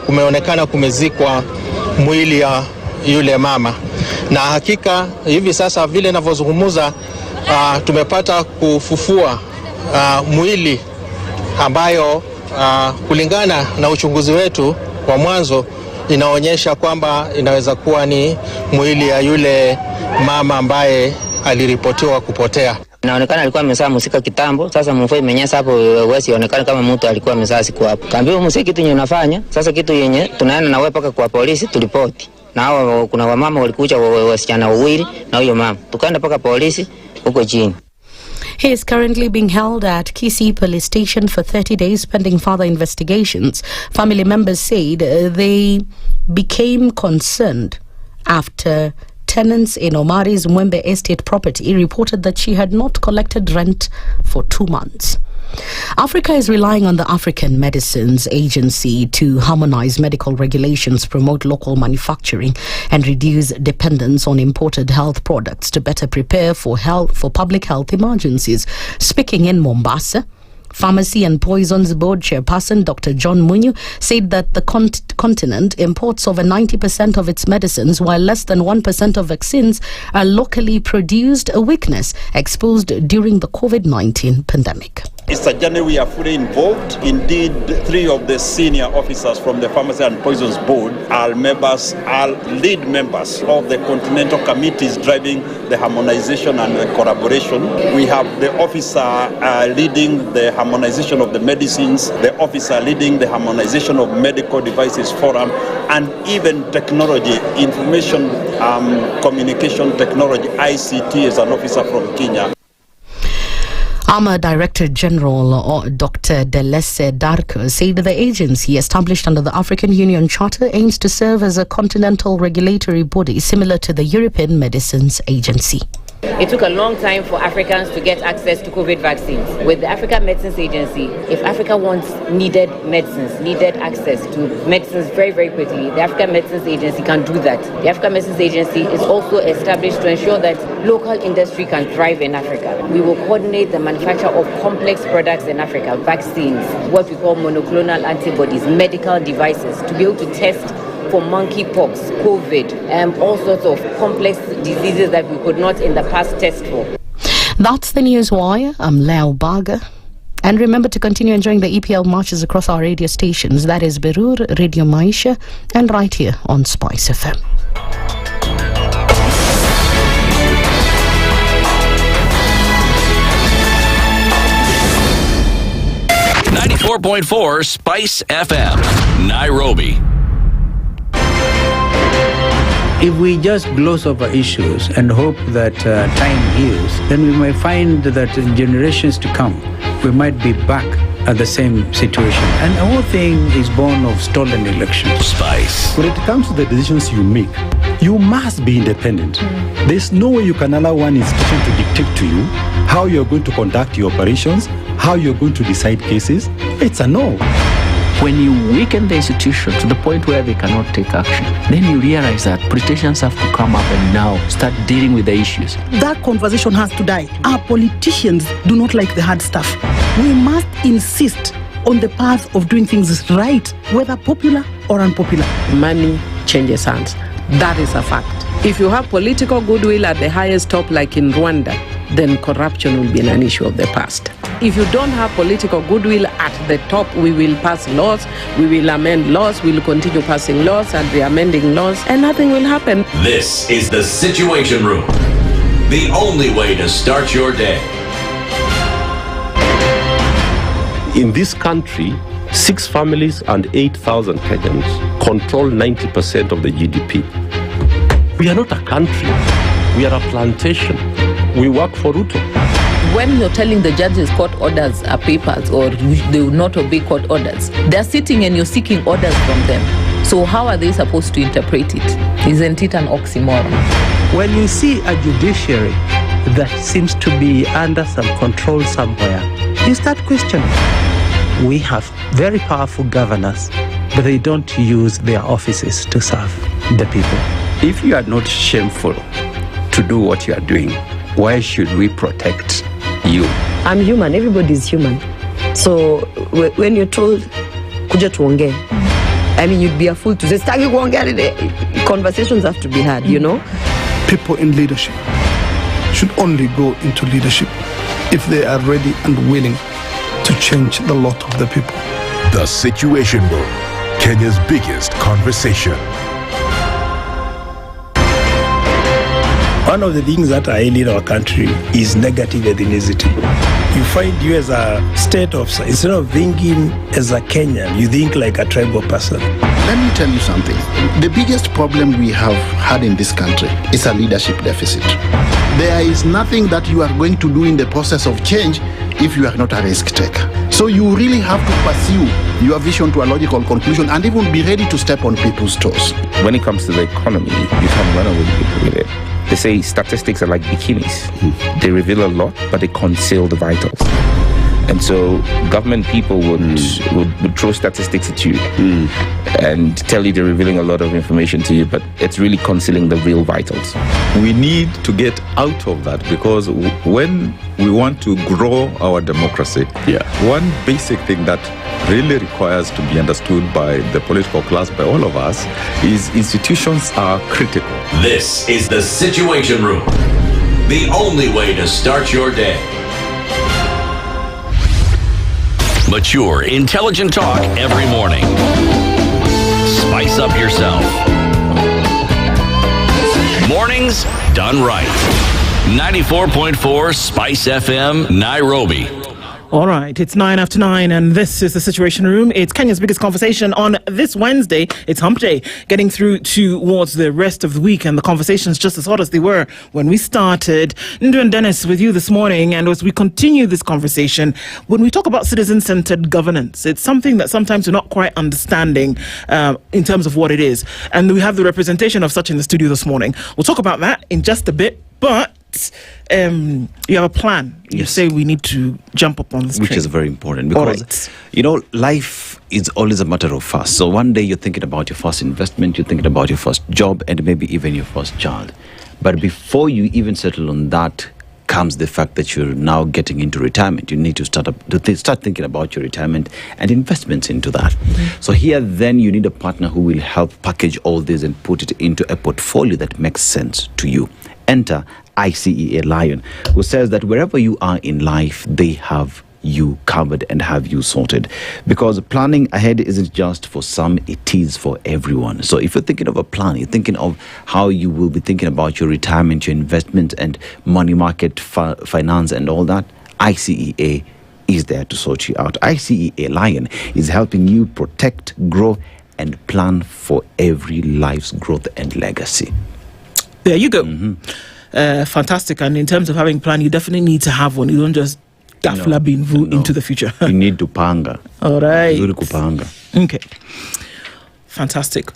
kumeonekana kumezikwa mwili ya yule mama, na hakika hivi sasa vile ninavyozungumza tumepata kufufua mwili ambayo kulingana na uchunguzi wetu wa mwanzo inaonyesha kwamba inaweza kuwa ni mwili ya yule mama ambaye aliripotiwa kupotea. Inaonekana alikuwa amezaa musika kitambo, sasa mvua imenyesha hapo, wesi inaonekana kama mtu alikuwa amezaa siku hapo. Kaambiwa musiki kitu yenye unafanya, sasa kitu yenye tunaenda na wewe paka kwa polisi tulipoti. Na hao kuna wamama walikuja wasichana wawili na huyo mama. Tukaenda paka polisi huko chini. He is currently being held at Kisii Police Station for 30 days pending further investigations. Family members said they became concerned after tenants in Omari's Mwembe Estate property reported that she had not collected rent for 2 months. Africa is relying on the African Medicines Agency to harmonize medical regulations, promote local manufacturing, and reduce dependence on imported health products to better prepare for public health emergencies. Speaking in Mombasa, Pharmacy and Poisons Board Chairperson Dr. John Munyu said that the continent imports over 90% of its medicines, while less than 1% of vaccines are locally produced, a weakness exposed during the COVID-19 pandemic. It's a journey we are fully involved. Indeed, 3 of the senior officers from the Pharmacy and Poisons Board are lead members of the continental committees driving the harmonization and the collaboration. We have the officer leading the harmonization of the medicines, the officer leading the harmonization of medical devices forum, and even technology, information communication technology, ICT, as an officer from Kenya. AMA Director General Dr. Delese Darko said the agency, established under the African Union Charter, aims to serve as a continental regulatory body similar to the European Medicines Agency. It took a long time for Africans to get access to COVID vaccines. With the African Medicines Agency, if Africa wants needed access to medicines very, very quickly, the African Medicines Agency can do that. The African Medicines Agency is also established to ensure that local industry can thrive in Africa. We will coordinate the manufacture of complex products in Africa, vaccines, what we call monoclonal antibodies, medical devices, to be able to test for monkeypox, COVID, all sorts of complex diseases that we could not in the past test for. That's the News Wire. I'm Leo Baga. And remember to continue enjoying the EPL matches across our radio stations. That is Berur, Radio Maisha, and right here on SpiceFM. .4 Spice FM, Nairobi. If we just gloss over issues and hope that time heals, then we might find that in generations to come, we might be back at the same situation. And the whole thing is born of stolen elections. Spice. When it comes to the decisions you make, you must be independent. There's no way you can allow one institution to dictate to you how you're going to conduct your operations, how you're going to decide cases. It's a no. When you weaken the institution to the point where they cannot take action, then you realize that politicians have to come up and now start dealing with the issues. That conversation has to die. Our politicians do not like the hard stuff. We must insist on the path of doing things right, whether popular or unpopular. Money changes hands. That is a fact. If you have political goodwill at the highest top, like in Rwanda, then corruption will be an issue of the past. If you don't have political goodwill at the top, we will pass laws, we will amend laws, we will continue passing laws and re-amending laws, and nothing will happen. This is the Situation Room, the only way to start your day. In this country, 6 families and 8,000 Kenyans control 90% of the GDP. We are not a country. We are a plantation. We work for Ruto. When you're telling the judges court orders are papers or they will not obey court orders, they're sitting and you're seeking orders from them. So how are they supposed to interpret it? Isn't it an oxymoron? When you see a judiciary that seems to be under some control somewhere, you start questioning. We have very powerful governors, but they don't use their offices to serve the people. If you are not shameful to do what you are doing, why should we protect you? I'm human. Everybody is human. So when you're told, kuja tuongee, I mean, you'd be a fool to say, stagi kuongea. Conversations have to be had, you know? People in leadership should only go into leadership if they are ready and willing to change the lot of the people. The Situation Room, Kenya's biggest conversation. One of the things that are ailing our country is negative ethnicity. You find you as a state officer, instead of thinking as a Kenyan, you think like a tribal person. Let me tell you something. The biggest problem we have had in this country is a leadership deficit. There is nothing that you are going to do in the process of change if you are not a risk taker. So you really have to pursue your vision to a logical conclusion and even be ready to step on people's toes. When it comes to the economy, you can run away with it. They say statistics are like bikinis. They reveal a lot, but they conceal the vitals. And so government people would throw statistics at you and tell you they're revealing a lot of information to you, but it's really concealing the real vitals. We need to get out of that, because when we want to grow our democracy, one basic thing that really requires to be understood by the political class, by all of us, is institutions are critical. This is the Situation Room, the only way to start your day. Mature, intelligent talk every morning. Spice up yourself. Mornings done right. 94.4 Spice FM, Nairobi. All right, it's 9 after 9, and this is the Situation Room. It's Kenya's biggest conversation on this Wednesday. It's Hump Day, getting through towards the rest of the week, and the conversations just as hot as they were when we started. Ndu and Dennis with you this morning, and as we continue this conversation, when we talk about citizen-centered governance, it's something that sometimes we're not quite understanding in terms of what it is. And we have the representation of such in the studio this morning. We'll talk about that in just a bit, but you have a plan. You say we need to jump up on this Which train. is very important, because life is always a matter of first. So one day you're thinking about your first investment, you're thinking about your first job, and maybe even your first child. But before you even settle on that comes the fact that you're now getting into retirement. You need to start thinking about your retirement and investments into that. So here then you need a partner who will help package all this and put it into a portfolio that makes sense to you. Enter ICEA Lion, who says that wherever you are in life, they have you covered and have you sorted. Because planning ahead isn't just for some, it is for everyone. So if you're thinking of a plan, you're thinking of how you will be thinking about your retirement, your investment and money market finance and all that, ICEA is there to sort you out. ICEA Lion is helping you protect, grow and plan for every life's growth and legacy. There you go. Fantastic. And in terms of having a plan, you definitely need to have one. You don't just into the future. You need to panga. All right. Kupanga. Okay. Fantastic.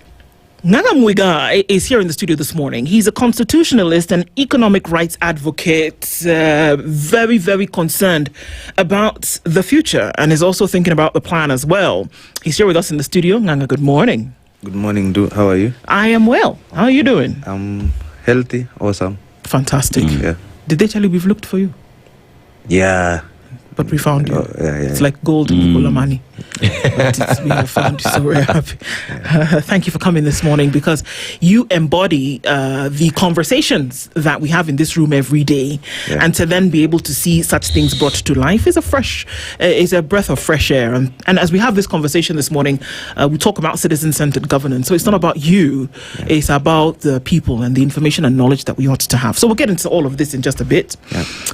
Nyamweya is here in the studio this morning. He's a constitutionalist and economic rights advocate, very, very concerned about the future, and is also thinking about the plan as well. He's here with us in the studio. Nganga, good morning. Good morning, how are you? I am well. How are you doing? I'm healthy, awesome. Fantastic. Yeah. Did they tell you we've looked for you? Yeah. But we found you. Yeah. It's like gold in Money. But it's been found, so we're happy. Thank you for coming this morning, because you embody the conversations that we have in this room every day, and to then be able to see such things brought to life is a breath of fresh air. And as we have this conversation this morning, we talk about citizen-centered governance. So it's not about you, it's about the people and the information and knowledge that we ought to have. So we'll get into all of this in just a bit.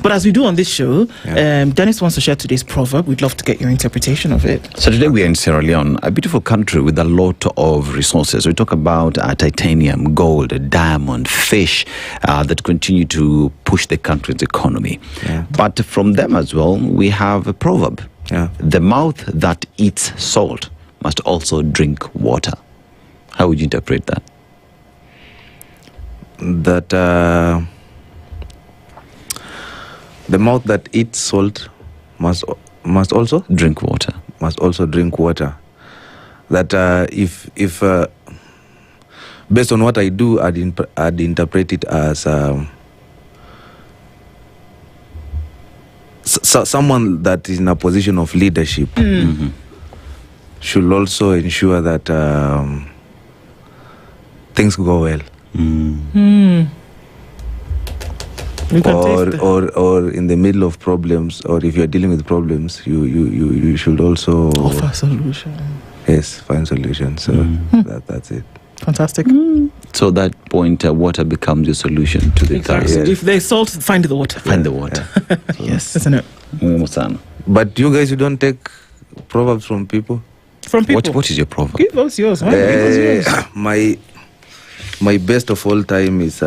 But as we do on this show, Dennis wants to share today's proverb. We'd love to get your interpretation of it. So today we are in Sierra Leone, a beautiful country with a lot of resources. We talk about titanium, gold, diamond, fish that continue to push the country's economy. But from them as well, we have a proverb. The mouth that eats salt must also drink water. How would you interpret that? That the mouth that eats salt must also drink water. Must also drink water. That if based on what I do, I'd interpret it as someone that is in a position of leadership should also ensure that things go well. Or in the middle of problems, or if you're dealing with problems, you should also offer solution. Yes, find solutions. So that's it. Fantastic. So that point, water becomes your solution to the task. If there's salt, find the water. Find the water. Yes, isn't it? But you guys, you don't take proverbs from people? From people? What is your proverb? Give us yours. My best of all time is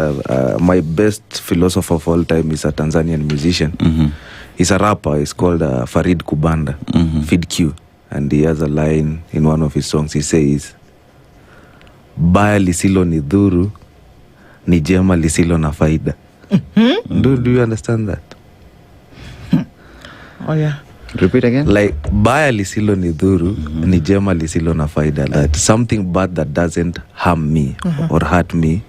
my best philosopher of all time is a Tanzanian musician. He's a rapper. He's called Farid Kubanda, Fid Q, and he has a line in one of his songs. He says, "Baya lisilo ni dhuru, ni jema lisilo na faida." Do you understand that? Oh yeah. Repeat again. Like baya lisilo ni dhuru, ni jema lisilo na faida. That something bad that doesn't harm me or hurt me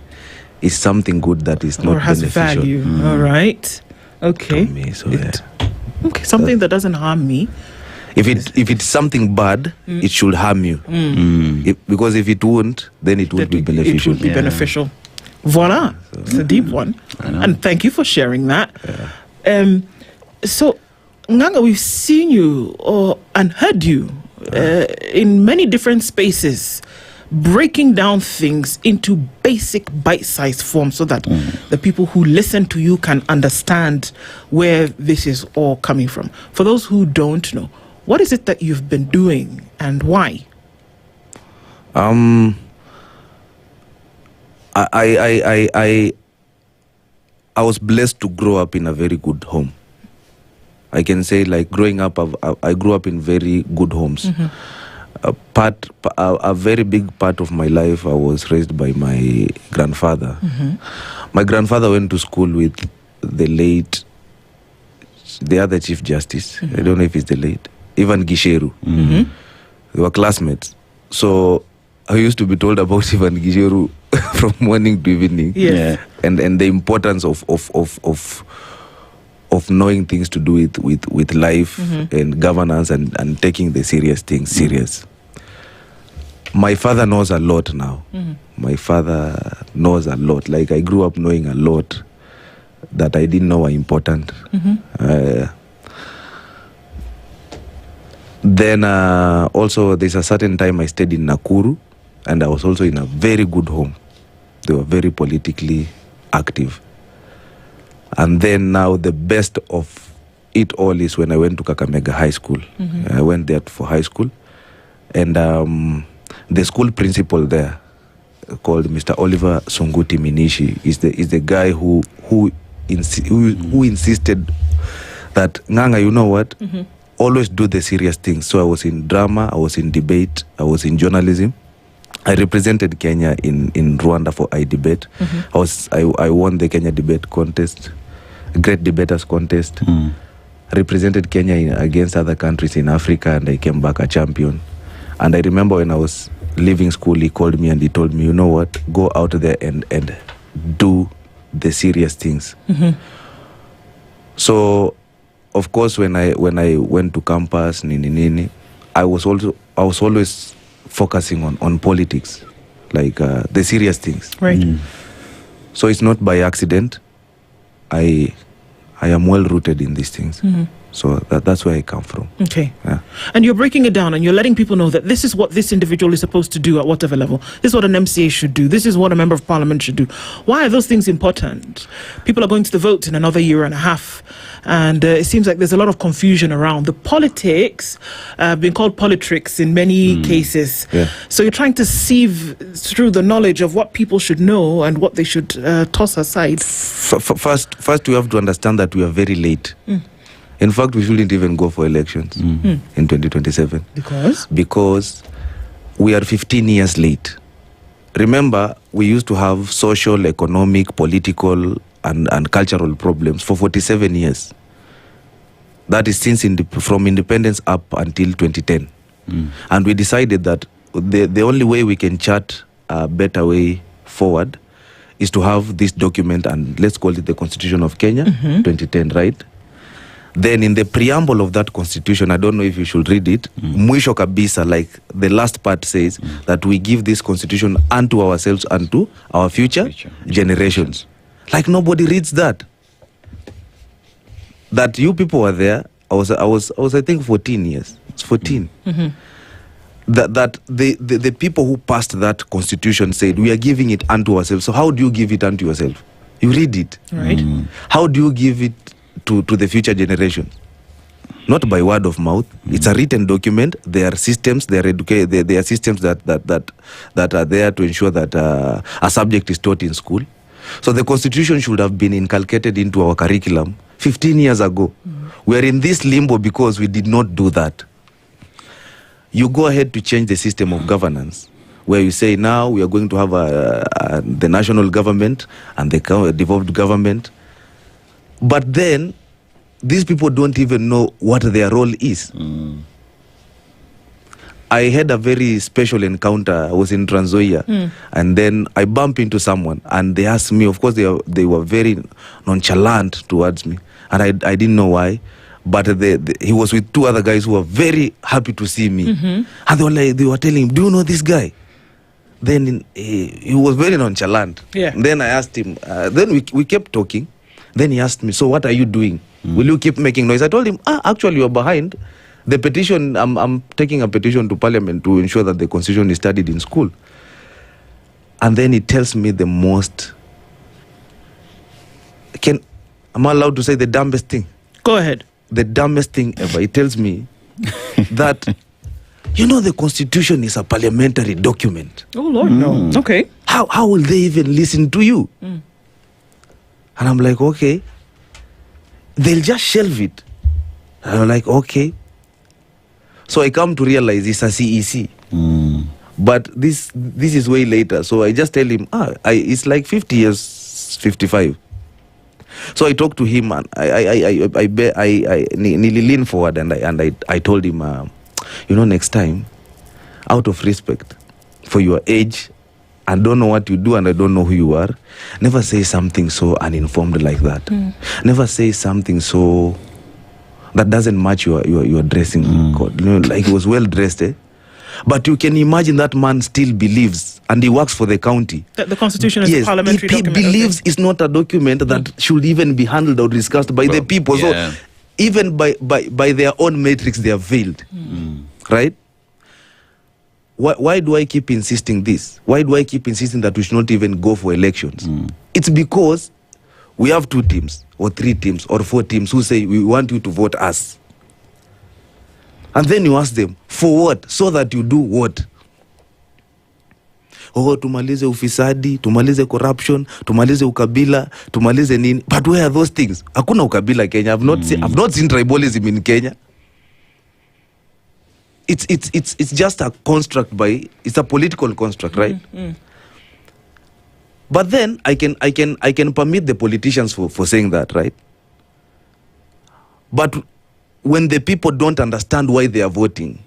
is something good that is not or has beneficial. value. All right. Okay. To me, so okay. Something that doesn't harm me. If it's something bad, it should harm you. Because if it won't, then it would be beneficial. It would be beneficial. Voila. It's a deep one. And thank you for sharing that. So, Nganga, we've seen you and heard you in many different spaces, breaking down things into basic bite-sized form so that the people who listen to you can understand where this is all coming from. For those who don't know, what is it that you've been doing and why? I was blessed to grow up in a very good home. I can say, like, growing up, I grew up in very good homes. A very big part of my life, I was raised by my grandfather. My grandfather went to school with the other Chief Justice. I don't know if it's the late, Ivan Gisheru. They were classmates. So I used to be told about Ivan Gisheru from morning to evening. And the importance of knowing things to do with life and governance and taking the serious things serious. My father knows a lot now. My father knows a lot. Like, I grew up knowing a lot that I didn't know were important. Then also there's a certain time I stayed in Nakuru, and I was also in a very good home. They were very politically active. And then now the best of it all is when I went to Kakamega High School. I went there for high school. And the school principal there, called Mr. Oliver Sunguti Minishi, is the guy who insisted that, Nganga, you know what? Always do the serious things. So I was in drama, I was in debate, I was in journalism. I represented Kenya in Rwanda for iDebate. I won the Kenya debate contest, Great Debaters contest. I represented Kenya against other countries in Africa, and I came back a champion. And I remember when I was leaving school, he called me and he told me, you know what, go out there and do the serious things. So, of course, when I went to campus, I was always focusing on politics, like the serious things. Right. So it's not by accident. I am well rooted in these things. So that's where I come from. Okay. Yeah. And you're breaking it down and you're letting people know that this is what this individual is supposed to do at whatever level. This is what an MCA should do. This is what a member of parliament should do. Why are those things important? People are going to the vote in another year and a half. And it seems like there's a lot of confusion around. The politics have been called politricks in many cases. Yeah. So you're trying to sieve through the knowledge of what people should know and what they should toss aside. First, we have to understand that we are very late. In fact, we shouldn't even go for elections in 2027. Because we are 15 years late. Remember, we used to have social, economic, political, and cultural problems for 47 years. That is since from independence up until 2010. And we decided that the only way we can chart a better way forward is to have this document, and let's call it the Constitution of Kenya, 2010, right? Then in the preamble of that constitution, I don't know if you should read it, mwisho kabisa, like the last part says that we give this constitution unto ourselves and to our future generations. Like nobody reads that. That you people were there. I was I think 14 years. It's 14. That the people who passed that constitution said we are giving it unto ourselves. So how do you give it unto yourself? You read it. Right. How do you give it to the future generations? Not by word of mouth. It's a written document. There are systems. There are systems that are there to ensure that a subject is taught in school. So the constitution should have been inculcated into our curriculum 15 years ago. We are in this limbo because we did not do that. You go ahead to change the system of governance, where you say now we are going to have the national government and the devolved government. But then, these people don't even know what their role is. I had a very special encounter. I was in Trans Nzoia, and then I bumped into someone, and they asked me, of course, they were very nonchalant towards me, and I didn't know why. But he was with two other guys who were very happy to see me. And they were telling him, do you know this guy? Then he was very nonchalant. Yeah. Then I asked him, then we kept talking. Then he asked me, so what are you doing? Will you keep making noise? I told him, actually you're behind. The petition, I'm taking a petition to Parliament to ensure that the Constitution is studied in school. And then he tells me the most, am I allowed to say the dumbest thing? Go ahead. The dumbest thing ever. He tells me that, the Constitution is a parliamentary document. Oh, Lord, no. Okay. How will they even listen to you? And I'm like, okay. They'll just shelve it. And I'm like, okay. So I come to realize it's a CEC. But this is way later. So I just tell him, it's like 50 years, 55. So I talked to him, and I nearly leaned forward, and I told him, next time, out of respect for your age, I don't know what you do and I don't know who you are, never say something so uninformed like that. Never say something so that doesn't match your dressing code. Like he was well dressed, But you can imagine that man still believes, and he works for the county. That the Constitution is a parliamentary document. He believes it's not a document that should even be handled or discussed by the people. Yeah. So even by their own matrix, they have failed. Right? Why do I keep insisting this? Why do I keep insisting that we should not even go for elections? It's because we have 2 teams, or 3 teams, or 4 teams who say, we want you to vote us. And then you ask them, for what? So that you do what? Oh, tumalize ufisadi, tumalize corruption, tumalize ukabila, tumalize nini. But where are those things? Hakuna ukabila Kenya. I've not seen tribalism in Kenya. It's just a construct it's a political construct, right? But then I can permit the politicians for saying that, right? But when the people don't understand why they are voting,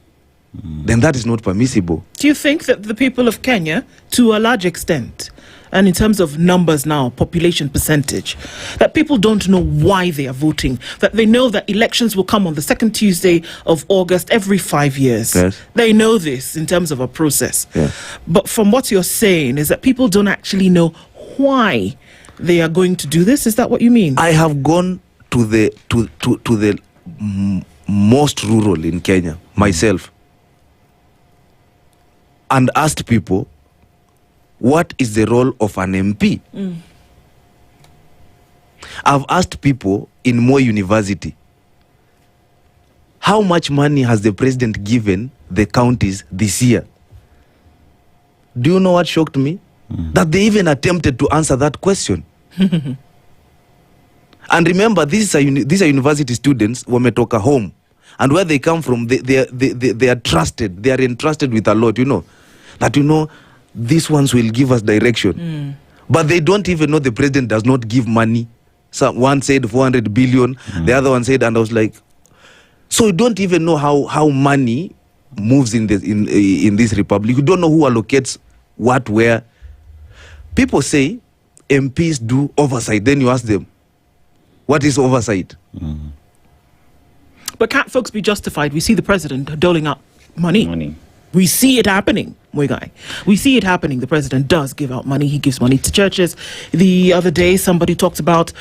then that is not permissible. Do you think that the people of Kenya, to a large extent, and in terms of numbers now, population percentage, that people don't know why they are voting, that they know that elections will come on the second Tuesday of August every 5 years. Yes. They know this in terms of a process. Yeah. But from what you're saying is that people don't actually know why they are going to do this. Is that what you mean? I have gone to the most rural in Kenya myself and asked people, what is the role of an MP? I've asked people in Moi University, how much money has the president given the counties this year? Do you know what shocked me? That they even attempted to answer that question. And remember, these are university students who wametoka home, and where they come from, they are trusted. They are entrusted with a lot, that these ones will give us direction. But they don't even know the president does not give money. So one said 400 billion, the other one said, and I was like, so you don't even know how money moves in this republic. You don't know who allocates what where. People say MPs do oversight. Then you ask them, what is oversight? But can't folks be justified? We see the president doling out money. We see it happening, Mungai. We see it happening. The president does give out money. He gives money to churches. The other day, somebody talked about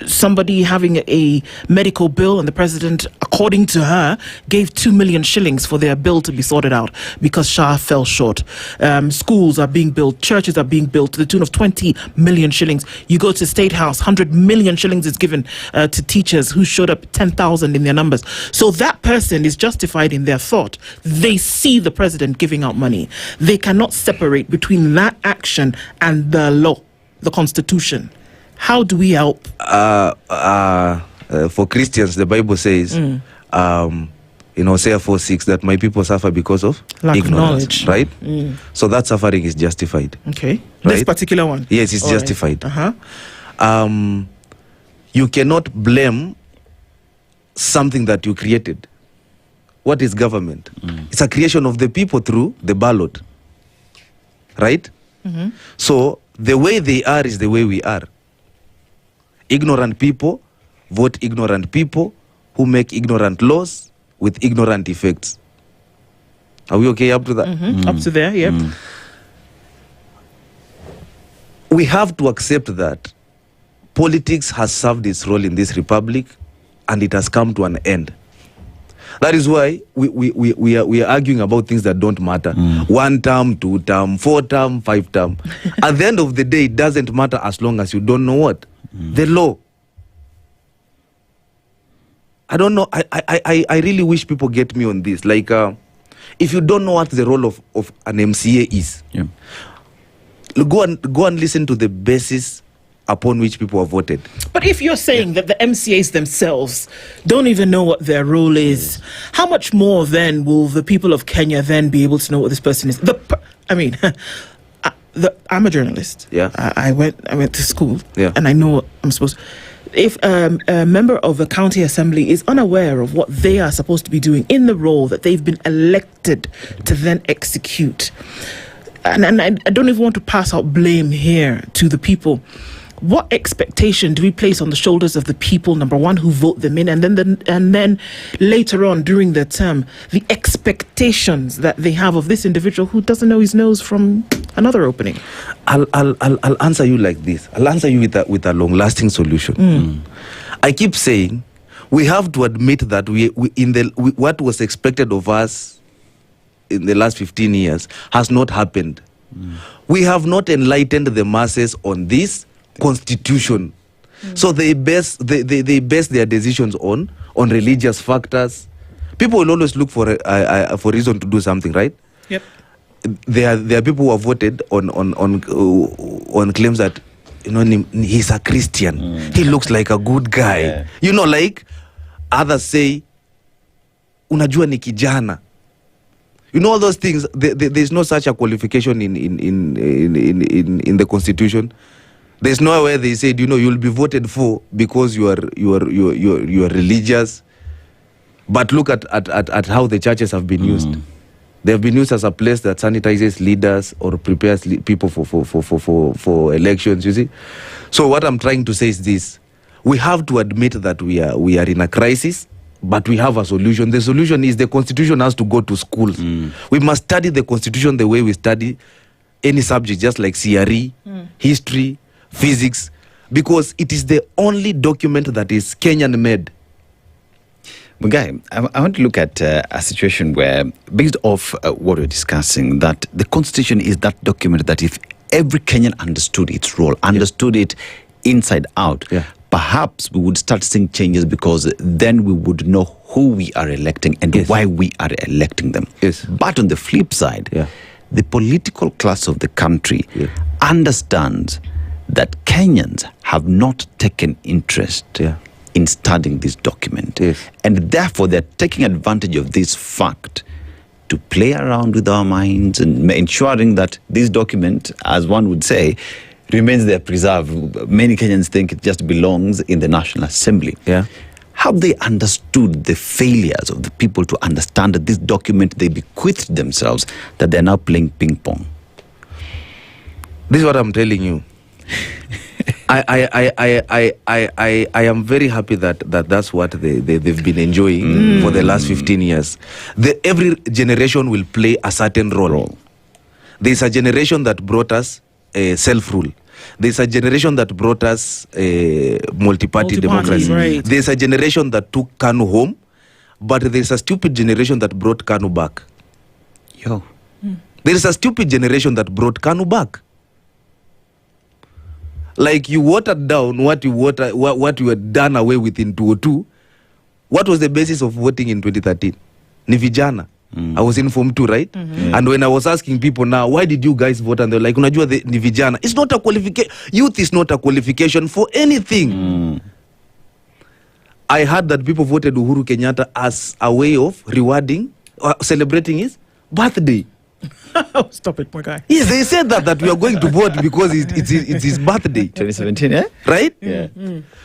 somebody having a medical bill, and the president, according to her, gave 2 million shillings for their bill to be sorted out because Shah fell short. Schools are being built, churches are being built to the tune of 20 million shillings. You go to State House, 100 million shillings is given to teachers who showed up 10,000 in their numbers. So that person is justified in their thought. They see the president giving out money. They cannot separate between that action and the law, the constitution. How do we help? For Christians, the Bible says, in Hosea 4:6, that my people suffer because of lack ignorance, of knowledge. right? So that suffering is justified. Okay. Right? This particular one? Yes, it's All justified. Right. You cannot blame something that you created. What is government? It's a creation of the people through the ballot, right? So the way they are is the way we are. Ignorant people vote ignorant people who make ignorant laws with ignorant effects. Are we okay up to that? Up to there, yep. We have to accept that politics has served its role in this republic and it has come to an end. That is why we are arguing about things that don't matter. 1 term, 2 term, 4 term, 5 term. At the end of the day, it doesn't matter as long as you don't know what? The law. I don't know. I really wish people get me on this. Like, if you don't know what the role of an MCA is, go and listen to the basis upon which people have voted. But if you're saying that the MCAs themselves don't even know what their role is, how much more then will the people of Kenya then be able to know what this person is? I'm a journalist. Yeah. I went to school. Yeah. And I know what I'm supposed to. If a member of the county assembly is unaware of what they are supposed to be doing in the role that they've been elected to then execute, and I don't even want to pass out blame here to the people. What expectation do we place on the shoulders of the people, number one, who vote them in, and then later on during their term, the expectations that they have of this individual who doesn't know his nose from another opening? I'll answer you like this. I'll answer you with a long-lasting solution. I keep saying we have to admit that what was expected of us in the last 15 years has not happened. We have not enlightened the masses on this constitution. So they base their decisions on religious factors. People will always look for reason to do something, right? Yep. There are people who have voted on claims that he's a Christian. He looks like a good guy. Yeah. Like others say, unajua ni kijana. All those things. There's no such a qualification in the constitution. There's nowhere they said, you'll be voted for because you are religious. But look at how the churches have been used. They have been used as a place that sanitizes leaders or prepares people for elections, you see. So what I'm trying to say is this. We have to admit that we are in a crisis, but we have a solution. The solution is the Constitution has to go to schools. We must study the Constitution the way we study any subject, just like CRE, history, physics, because it is the only document that is Kenyan-made. Mungai, I want to look at a situation where, based off what we're discussing, that the Constitution is that document that if every Kenyan understood its role, understood it inside out, perhaps we would start seeing changes, because then we would know who we are electing and why we are electing them. But on the flip side, the political class of the country understands that Kenyans have not taken interest in studying this document. And therefore, they're taking advantage of this fact to play around with our minds and ensuring that this document, as one would say, remains there preserved. Many Kenyans think it just belongs in the National Assembly. Have they understood the failures of the people to understand that this document they bequeathed themselves, that they're now playing ping pong? This is what I'm telling you. I am very happy that's what they've been enjoying for the last 15 years. Every generation will play a certain role. There's a generation that brought us self-rule. There's a generation that brought us multi-party democracy. Right. There's a generation that took KANU home, but there's a stupid generation that brought KANU back. There is a stupid generation that brought KANU back. Like, you watered down what you had done away with in 2002. What was the basis of voting in 2013? Ni vijana. I was in Form 2, right? And when I was asking people now, why did you guys vote? And they're like, unajua ni vijana. It's not a qualification. Youth is not a qualification for anything. I heard that people voted Uhuru Kenyatta as a way of rewarding, celebrating his birthday. Stop it, Mungai. Yes, they said that we are going to vote because it's his birthday. 2017, right?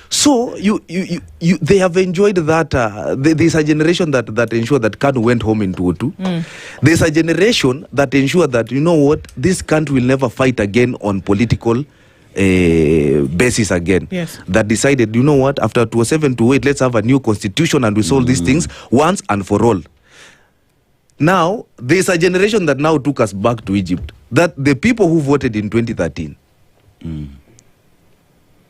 So they have enjoyed that. There's a generation that ensured that KANU went home in 2002. There's a generation that ensured that, you know what, this country will never fight again on political basis again. That decided, you know what, after 2007 to 2008, let's have a new constitution and we solve these things once and for all. Now, there's a generation that now took us back to Egypt. That the people who voted in 2013.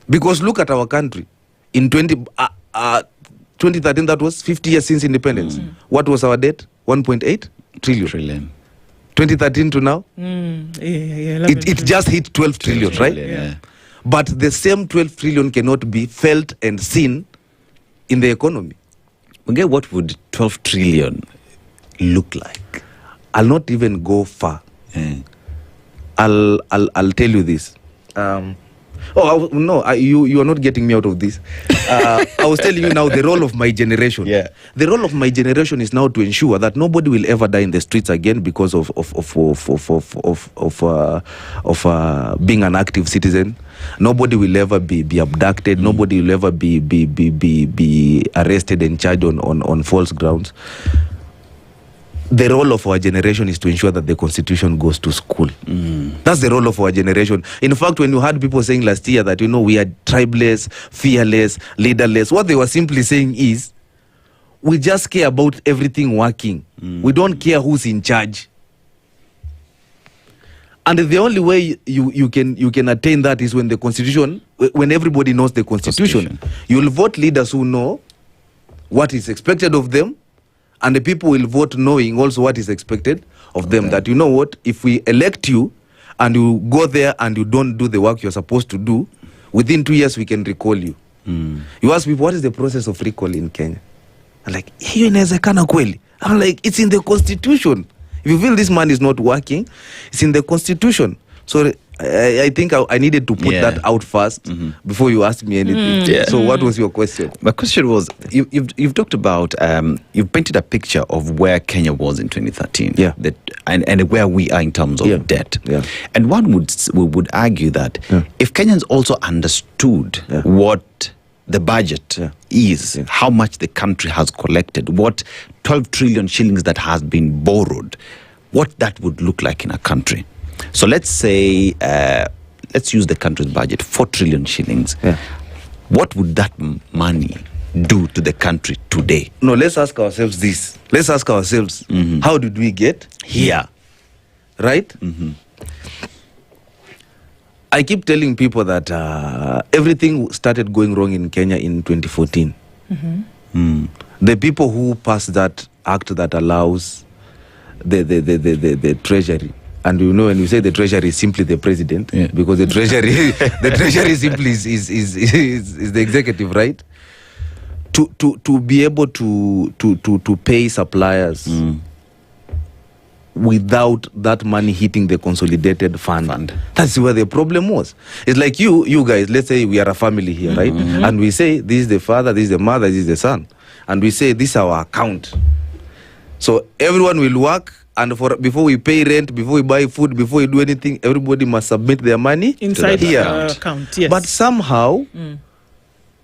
Because look at our country. In 2013, that was 50 years since independence. What was our debt? 1.8 trillion. 2013 to now? It just hit 12 trillion, right? But the same 12 trillion cannot be felt and seen in the economy. Okay, what would 12 trillion look like? I'll not even go far. I'll tell you this. You are not getting me out of this. I was telling you now the role of my generation. The role of my generation is now to ensure that nobody will ever die in the streets again because of being an active citizen. Nobody will ever be abducted. Nobody will ever be arrested and charged on false grounds. The role of our generation is to ensure that the Constitution goes to school. That's the role of our generation. In fact, when you heard people saying last year that, we are tribeless, fearless, leaderless, what they were simply saying is, we just care about everything working. We don't care who's in charge. And the only way you can attain that is when the Constitution, when everybody knows the Constitution. You'll vote leaders who know what is expected of them, and the people will vote knowing also what is expected of them. That, you know what, if we elect you and you go there and you don't do the work you're supposed to do, within 2 years we can recall you. You ask people, what is the process of recall in Kenya? I'm like, hiyo inawezekana kweli? I'm like, it's in the Constitution. If you feel this man is not working, it's in the Constitution. So I think I needed to put that out first before you asked me anything. So what was your question? My question was, you've talked about, you've painted a picture of where Kenya was in 2013. And where we are in terms of debt. And one would argue that if Kenyans also understood what the budget is, how much the country has collected, what 12 trillion shillings that has been borrowed, what that would look like in a country. So let's say, let's use the country's budget, 4 trillion shillings. Yeah. What would that money do to the country today? No, let's ask ourselves this. Let's ask ourselves, how did we get here? Right? I keep telling people that everything started going wrong in Kenya in 2014. The people who passed that act that allows the treasury, and you know, when you say the treasury is simply the president, because the treasury the treasury simply is the executive, right? To be able to pay suppliers without that money hitting the consolidated fund. That's where the problem was. It's like you guys, let's say we are a family here, right? And we say this is the father, this is the mother, this is the son, and we say this is our account. So everyone will work, and before we pay rent, before we buy food, before we do anything, everybody must submit their money inside here. the account. Yes. But somehow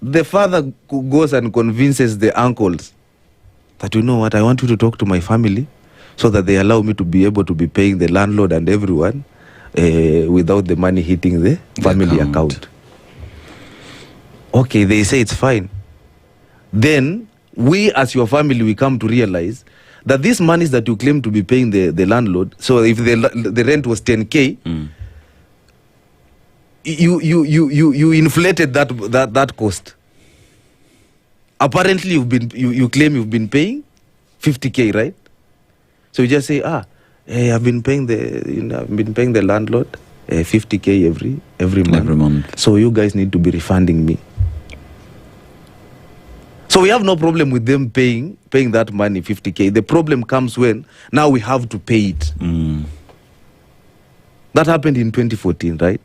the father goes and convinces the uncles that, you know what, I want you to talk to my family so that they allow me to be able to be paying the landlord and everyone without the money hitting the family account. Okay, they say it's fine. Then we as your family, we come to realize that these monies that you claim to be paying the landlord, so if the rent was 10K, you inflated that cost. Apparently you claim you've been paying 50K, right? So you just say, I've been paying the landlord 50K every month. So you guys need to be refunding me. So we have no problem with them paying that money, 50K. The problem comes when now we have to pay it. That happened in 2014, right?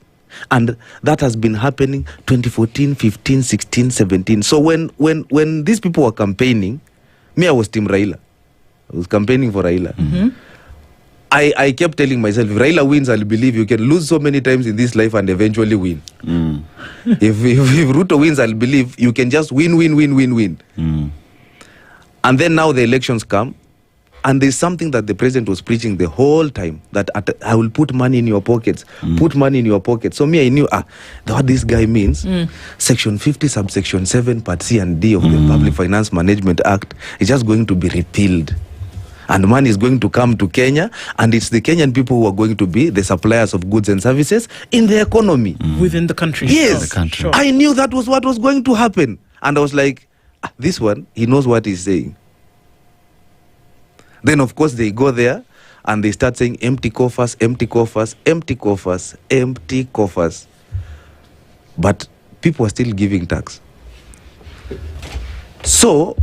And that has been happening 2014, 15, 16, 17. So when these people were campaigning, me, I was Team Raila. I was campaigning for Raila. I kept telling myself, if Raila wins, I'll believe you can lose so many times in this life and eventually win. If Ruto wins, I'll believe you can just win. And then now the elections come, and there's something that the president was preaching the whole time, that I will put money in your pockets, put money in your pockets. So me, I knew what this guy means. Section 50, subsection 7, part C and D of the Public Finance Management Act is just going to be repealed. And money is going to come to Kenya, and it's the Kenyan people who are going to be the suppliers of goods and services in the economy. Within the country. Yes. The country. I knew that was what was going to happen. And I was like, this one, he knows what he's saying. Then, of course, they go there and they start saying empty coffers, empty coffers, empty coffers, empty coffers. But people are still giving tax. So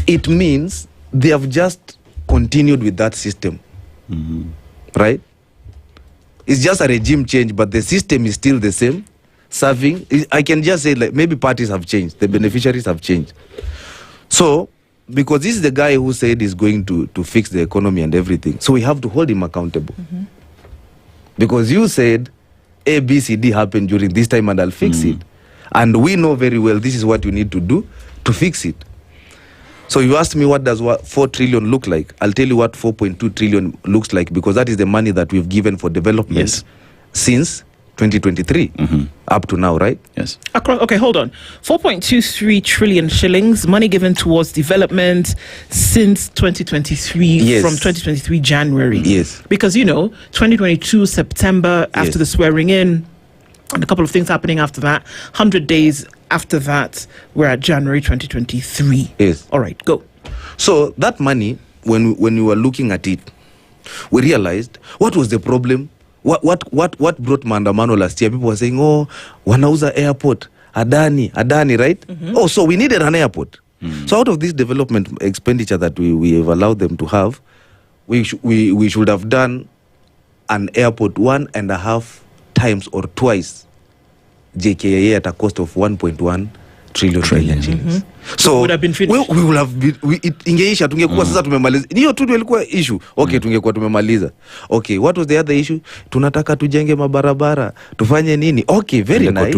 it means they have just continued with that system. Right? It's just a regime change, but the system is still the same. Serving, I can just say, like, maybe parties have changed, the beneficiaries have changed. So, because this is the guy who said he's going to fix the economy and everything, so we have to hold him accountable. Because you said A, B, C, D happened during this time and I'll fix it. And we know very well this is what you need to do to fix it. So you asked me what does 4 trillion look like. I'll tell you what 4.2 trillion looks like, because that is the money that we've given for development since 2023 up to now, right? Yes. Okay, hold on. 4.23 trillion shillings, money given towards development since 2023, from 2023 January. Yes. Because, 2022 September, after the swearing in, and a couple of things happening after that, 100 days after that, we're at January 2023. Yes. All right, go. So that money, when we were looking at it, we realized what was the problem. What brought maandamano last year? People were saying, wanauza airport, Adani, right? Oh, so we needed an airport. So out of this development expenditure that we have allowed them to have, we should have done an airport 1.5 times or twice JKIA at a cost of 1.1 trillion shillings. So would have been finished. We will have been, ingeisha tungekuwa sasa tumemaliza. Hiyo tu ilikuwa issue. Okay, tungekuwa tumemaliza. Okay, what was the other issue? Tunataka tujenge mabarabara, tufanye nini? Okay, very nice.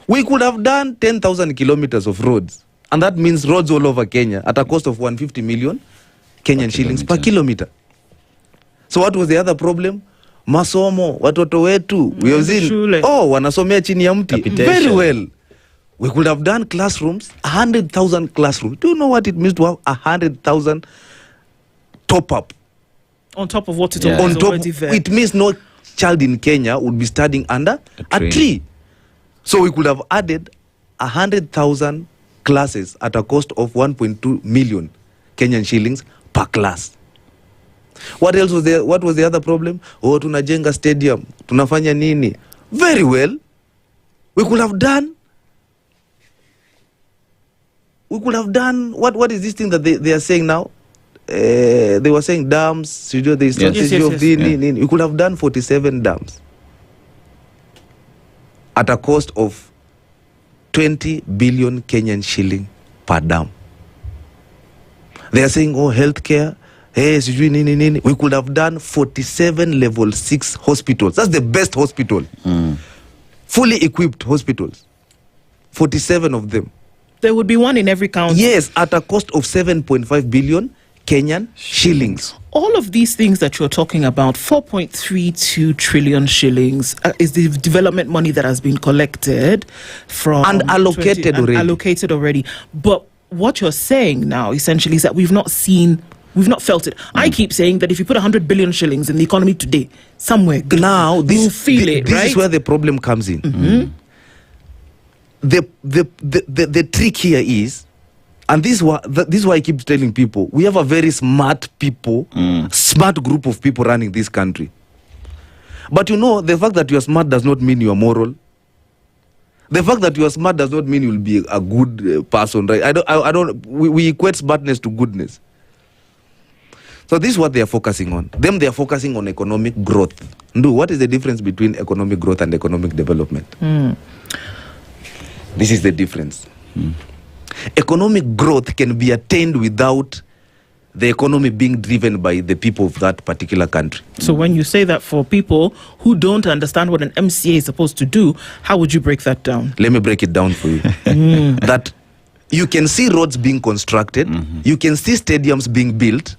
We could have done 10,000 kilometers of roads, and that means roads all over Kenya at a cost of 150 million Kenyan shillings per kilometer. So what was the other problem? Masomo, watoto wetu, we have seen, wanasomea chini ya mti. Very well. We could have done classrooms, 100,000 classrooms. Do you know what it means to have 100,000 top up? On top of what it On is top, already there. it means no child in Kenya would be studying under a tree. So we could have added 100,000 classes at a cost of 1.2 million Kenyan shillings per class. What else was there? What was the other problem? Tunajenga stadium, tunafanya nini? Very well. We could have done what is this thing that they are saying now? They were saying dams, the strategy of the we could have done 47 dams at a cost of 20 billion Kenyan shilling per dam. They are saying, healthcare, we could have done 47 level 6 hospitals. That's the best hospital. Fully equipped hospitals. 47 of them. There would be one in every county. Yes, at a cost of 7.5 billion Kenyan shillings. All of these things that you're talking about, 4.32 trillion shillings, is the development money that has been collected from and allocated already. But what you're saying now essentially is that we've not felt it. I keep saying that if you put 100 billion shillings in the economy today, somewhere now we'll feel it, right? This is where the problem comes in. The trick here is, and this is why I keep telling people, we have a very smart smart group of people running this country. But the fact that you are smart does not mean you are moral. The fact that you are smart does not mean you'll be a good person, right? We equate smartness to goodness. So this is what they are focusing on. They are focusing on economic growth. What is the difference between economic growth and economic development? This is the difference. Economic growth can be attained without the economy being driven by the people of that particular country. So when you say that for people who don't understand what an MCA is supposed to do, how would you break that down? Let me break it down for you. That you can see roads being constructed, you can see stadiums being built,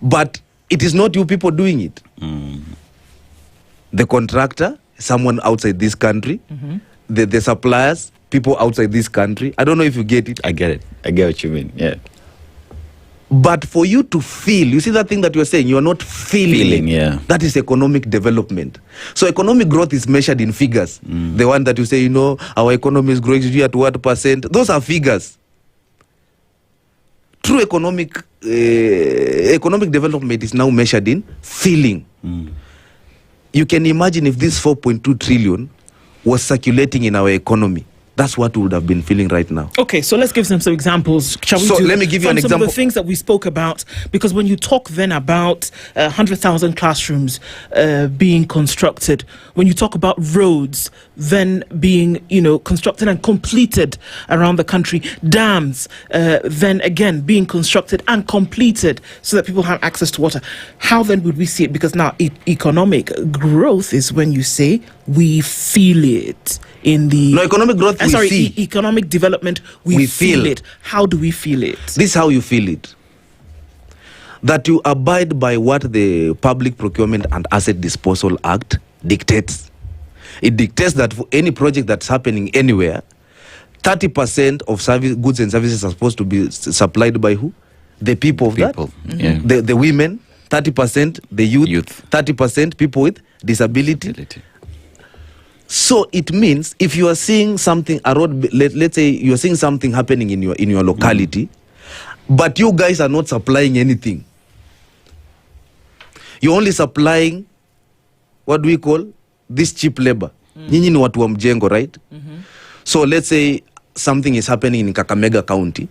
but it is not you people doing it. The contractor, someone outside this country, the suppliers, people outside this country. I don't know if you get it. I get it. I get what you mean. Yeah. But for you to feel, you see that thing that you're saying, you're not feeling it. Yeah. That is economic development. So economic growth is measured in figures. The one that you say, our economy is growing at what percent. Those are figures. True economic development is now measured in feeling. You can imagine if this 4.2 trillion was circulating in our economy. That's what we would have been feeling right now. Okay, so let's give them some examples. Shall we let me give you an example. Some of the things that we spoke about, because when you talk then about 100,000 classrooms being constructed, when you talk about roads then being, constructed and completed around the country, dams then again being constructed and completed so that people have access to water, how then would we see it? Because now economic growth is when you say we feel it. Economic growth we see. Economic development, we feel it. How do we feel it? This is how you feel it. That you abide by what the Public Procurement and Asset Disposal Act dictates. It dictates that for any project that's happening anywhere, 30% of goods and services are supposed to be supplied by who? The people of that. Yeah. The women, 30% the youth, 30% people with disability. So it means if you are seeing something, let's say you are seeing something happening in your locality, but you guys are not supplying anything. You're only supplying, what do we call, this cheap labor. Nyinyi ni watu wa mjengo, right? So let's say something is happening in Kakamega County,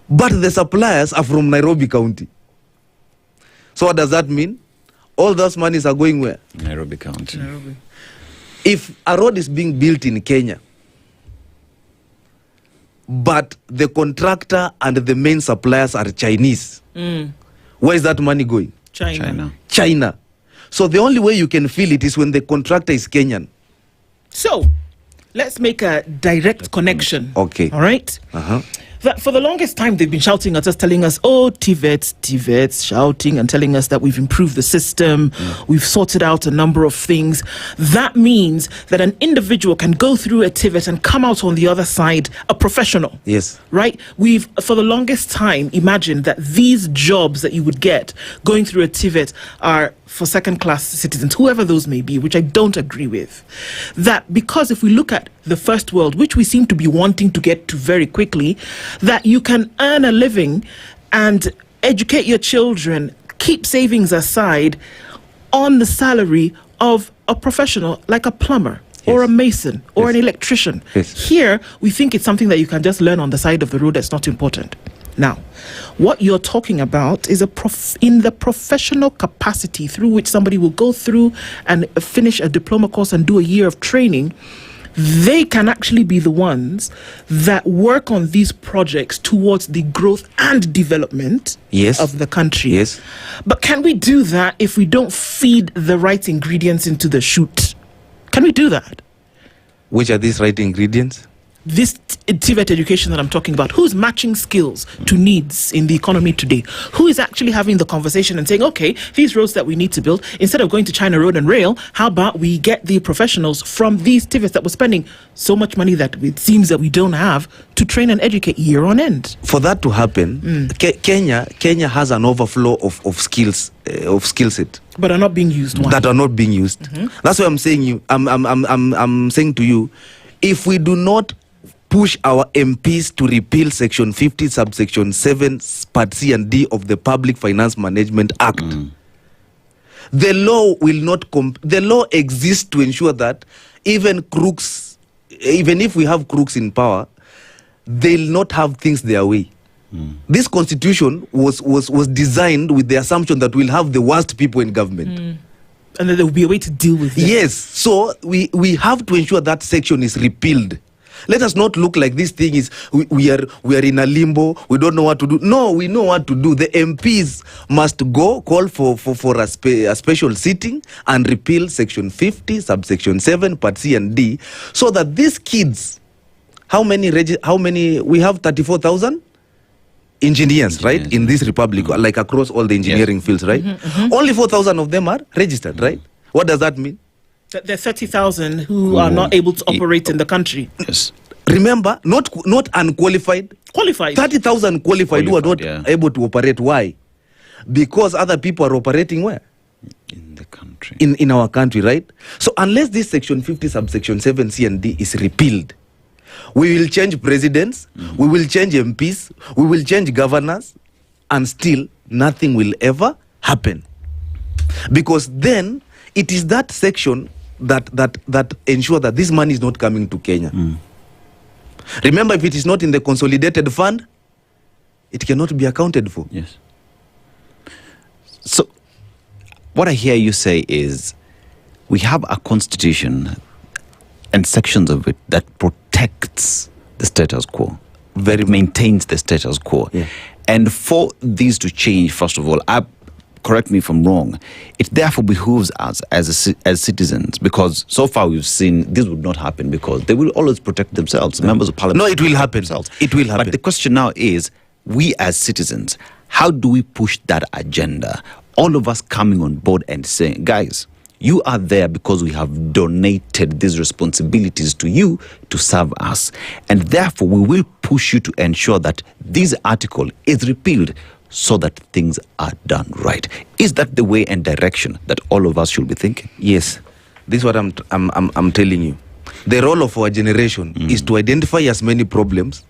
but the suppliers are from Nairobi County. So what does that mean? All those monies are going where? Nairobi County. If a road is being built in Kenya, but the contractor and the main suppliers are Chinese, where is that money going? China. So the only way you can feel it is when the contractor is Kenyan. So let's make a direct connection. Okay. All right? The that for the longest time they've been shouting at us, telling us, oh, TVETs, shouting and telling us that we've improved the system, we've sorted out a number of things. That means that an individual can go through a TVET and come out on the other side a professional. Yes. Right? We've, for the longest time, imagined that these jobs that you would get going through a TVET are for second-class citizens, whoever those may be, which I don't agree with. That because if we look at the first world, which we seem to be wanting to get to very quickly, that you can earn a living and educate your children, keep savings aside on the salary of a professional like a plumber or a mason or an electrician. Here, we think it's something that you can just learn on the side of the road that's not important. Now, what you're talking about is in the professional capacity through which somebody will go through and finish a diploma course and do a year of training. They can actually be the ones that work on these projects towards the growth and development of the country. Yes. But can we do that if we don't feed the right ingredients into the shoot? Can we do that? Which are these right ingredients? This TVET education that I'm talking about, who's matching skills to needs in the economy today? Who is actually having the conversation and saying, okay, these roads that we need to build, instead of going to China Road and Rail, how about we get the professionals from these TVETs that we're spending so much money that it seems that we don't have to train and educate year on end? For that to happen, Kenya has an overflow of skills, of skill set. But are not being used. That are not being used. That's why I'm saying I'm saying to you, if we do not push our MPs to repeal Section 50, subsection 7, Part C and D of the Public Finance Management Act. The law will not. The law exists to ensure that even crooks, even if we have crooks in power, they'll not have things their way. This constitution was designed with the assumption that we'll have the worst people in government. And then there will be a way to deal with it. Yes. So we have to ensure that section is repealed. Let us not look like this thing is we are in a limbo. We don't know what to do. No, we know what to do. The MPs must go call for a special sitting and repeal Section 50, subsection 7, Part C and D, so that these kids, how many we have 34,000 engineers, right, in this republic, like across all the engineering fields, right? Only 4,000 of them are registered, right? What does that mean? That there are 30,000 who are not able to operate in the country. Yes. Remember, not unqualified. Qualified. 30,000 qualified who are not able to operate. Why? Because other people are operating where? In the country. In our country, right? So unless this Section 50, subsection 7, C and D is repealed, we will change presidents, we will change MPs, we will change governors, and still nothing will ever happen. Because then it is that section that ensure that this money is not coming to Kenya. Remember, if it is not in the consolidated fund, it cannot be accounted for. Yes. So, what I hear you say is, we have a constitution and sections of it that protects the status quo, maintains the status quo. And for these to change, first of all, correct me if I'm wrong, it therefore behooves us as citizens, because so far we've seen this would not happen because they will always protect themselves. Members of parliament. No, it will happen. It will happen. But the question now is, we as citizens, how do we push that agenda? All of us coming on board and saying, guys, you are there because we have donated these responsibilities to you to serve us. And therefore, we will push you to ensure that this article is repealed so that things are done right. Is that the way and direction that all of us should be thinking? Yes. This is what I'm telling you. The role of our generation is to identify as many problems,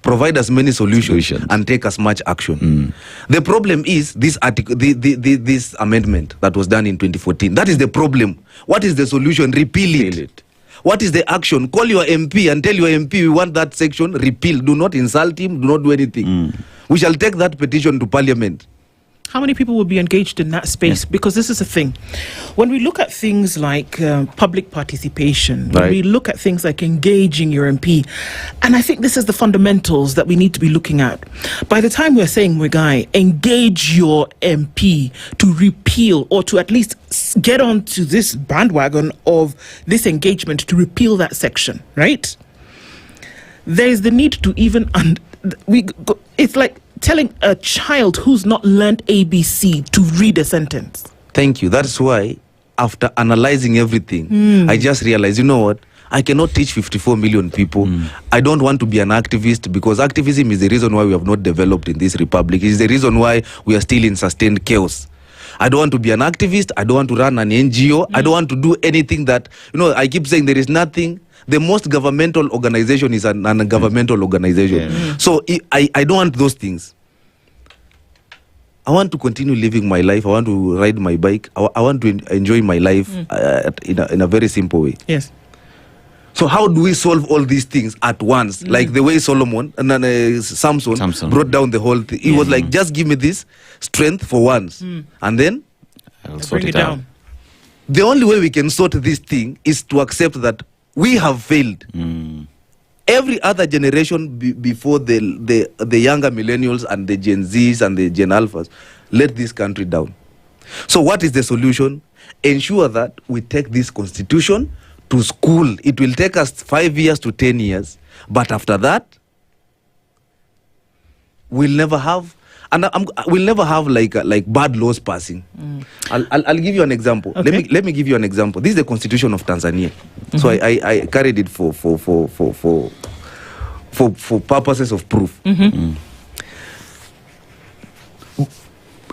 provide as many solutions, and take as much action. The problem is this article, this amendment that was done in 2014. That is the problem. What is the solution? Repeal it. What is the action? Call your MP and tell your MP we want that section repealed. Do not insult him. Do not do anything. We shall take that petition to Parliament. How many people will be engaged in that space? Because this is the thing. When we look at things like public participation, when we look at things like engaging your MP, and I think this is the fundamentals that we need to be looking at. By the time we're saying, Mungai, engage your MP to repeal or to at least get onto this bandwagon of this engagement to repeal that section, right? There is the need to even it's like telling a child who's not learned ABC to read a sentence. Thank you. That's why, after analyzing everything, I just realized, you know what? I cannot teach 54 million people. I don't want to be an activist, because activism is the reason why we have not developed in this republic. It is the reason why we are still in sustained chaos. I don't want to be an activist. I don't want to run an NGO. I don't want to do anything that, I keep saying there is nothing. The most governmental organization is an ungovernmental organization. So I don't want those things. I want to continue living my life. I want to ride my bike. I want to enjoy my life in a very simple way. Yes. So how do we solve all these things at once? Like the way Solomon and then Samson brought down the whole thing. He was like, just give me this strength for once. And then I'll bring it down. The only way we can sort this thing is to accept that we have failed. Every other generation before the younger millennials and the Gen Zs and the Gen Alphas let this country down. So what is the solution? Ensure that we take this constitution to school. It will take us 5 years to 10 years. But after that, we'll never have... And we'll never have like bad laws passing. I'll give you an example. Okay. Let me give you an example. This is the Constitution of Tanzania. So I carried it for purposes of proof.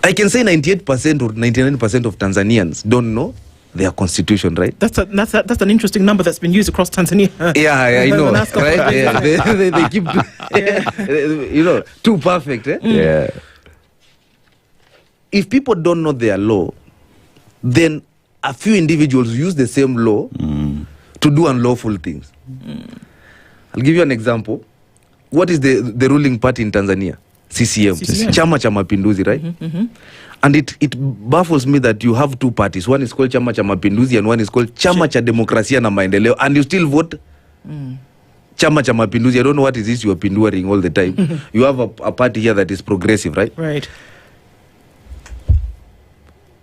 I can say 98% or 99% of Tanzanians don't know their constitution, right? That's an interesting number that's been used across Tanzania. Yeah, I know, right? Yeah. They keep, too perfect. Eh? Yeah. If people don't know their law, then a few individuals use the same law to do unlawful things. I'll give you an example. What is the ruling party in Tanzania? CCM. Chama cha Mapinduzi, right? And it baffles me that you have two parties. One is called Chama cha Mapinduzi and one is called Chama cha Demokrasia na Maendeleo, and you still vote Chama cha Mapinduzi. I don't know what is this you are pinduring all the time. You have a party here that is progressive, right? Right.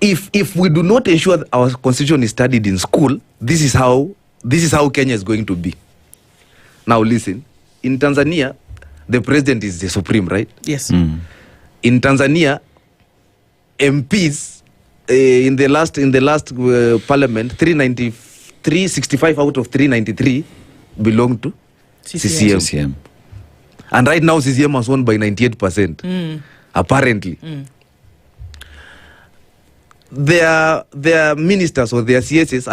If we do not ensure that our constitution is studied in school, this is how Kenya is going to be. Now listen, in Tanzania, the president is the supreme, right? Yes. In Tanzania, MPs in the last parliament, 365 out of 393 belong to CCM. And right now CCM has won by 98%. Apparently. Their ministers or their CSs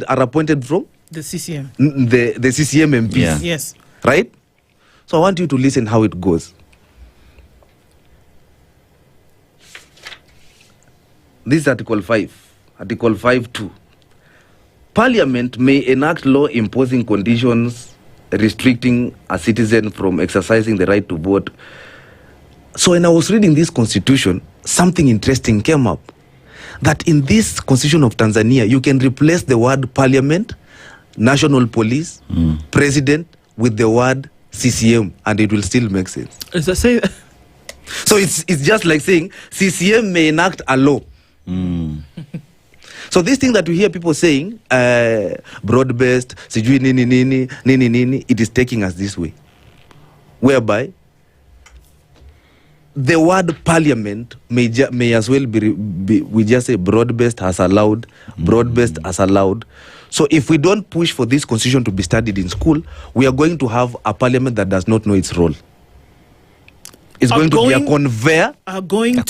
are appointed from the CCM. The CCM MPs. Yeah. Yes. Right? So I want you to listen how it goes. This is Article 5. Article 5.2. Parliament may enact law imposing conditions restricting a citizen from exercising the right to vote. So when I was reading this constitution, something interesting came up. That in this constitution of Tanzania, you can replace the word parliament, national police, president with the word CCM, and it will still make sense. Is that say? So it's just like saying CCM may enact a law. So this thing that we hear people saying, broad-based, sijui nini, it is taking us this way. Whereby the word parliament may as well be we just say broad-based has allowed, broad-based has allowed. So if we don't push for this constitution to be studied in school, we are going to have a parliament that does not know its role. It's going to be a conveyor. Are going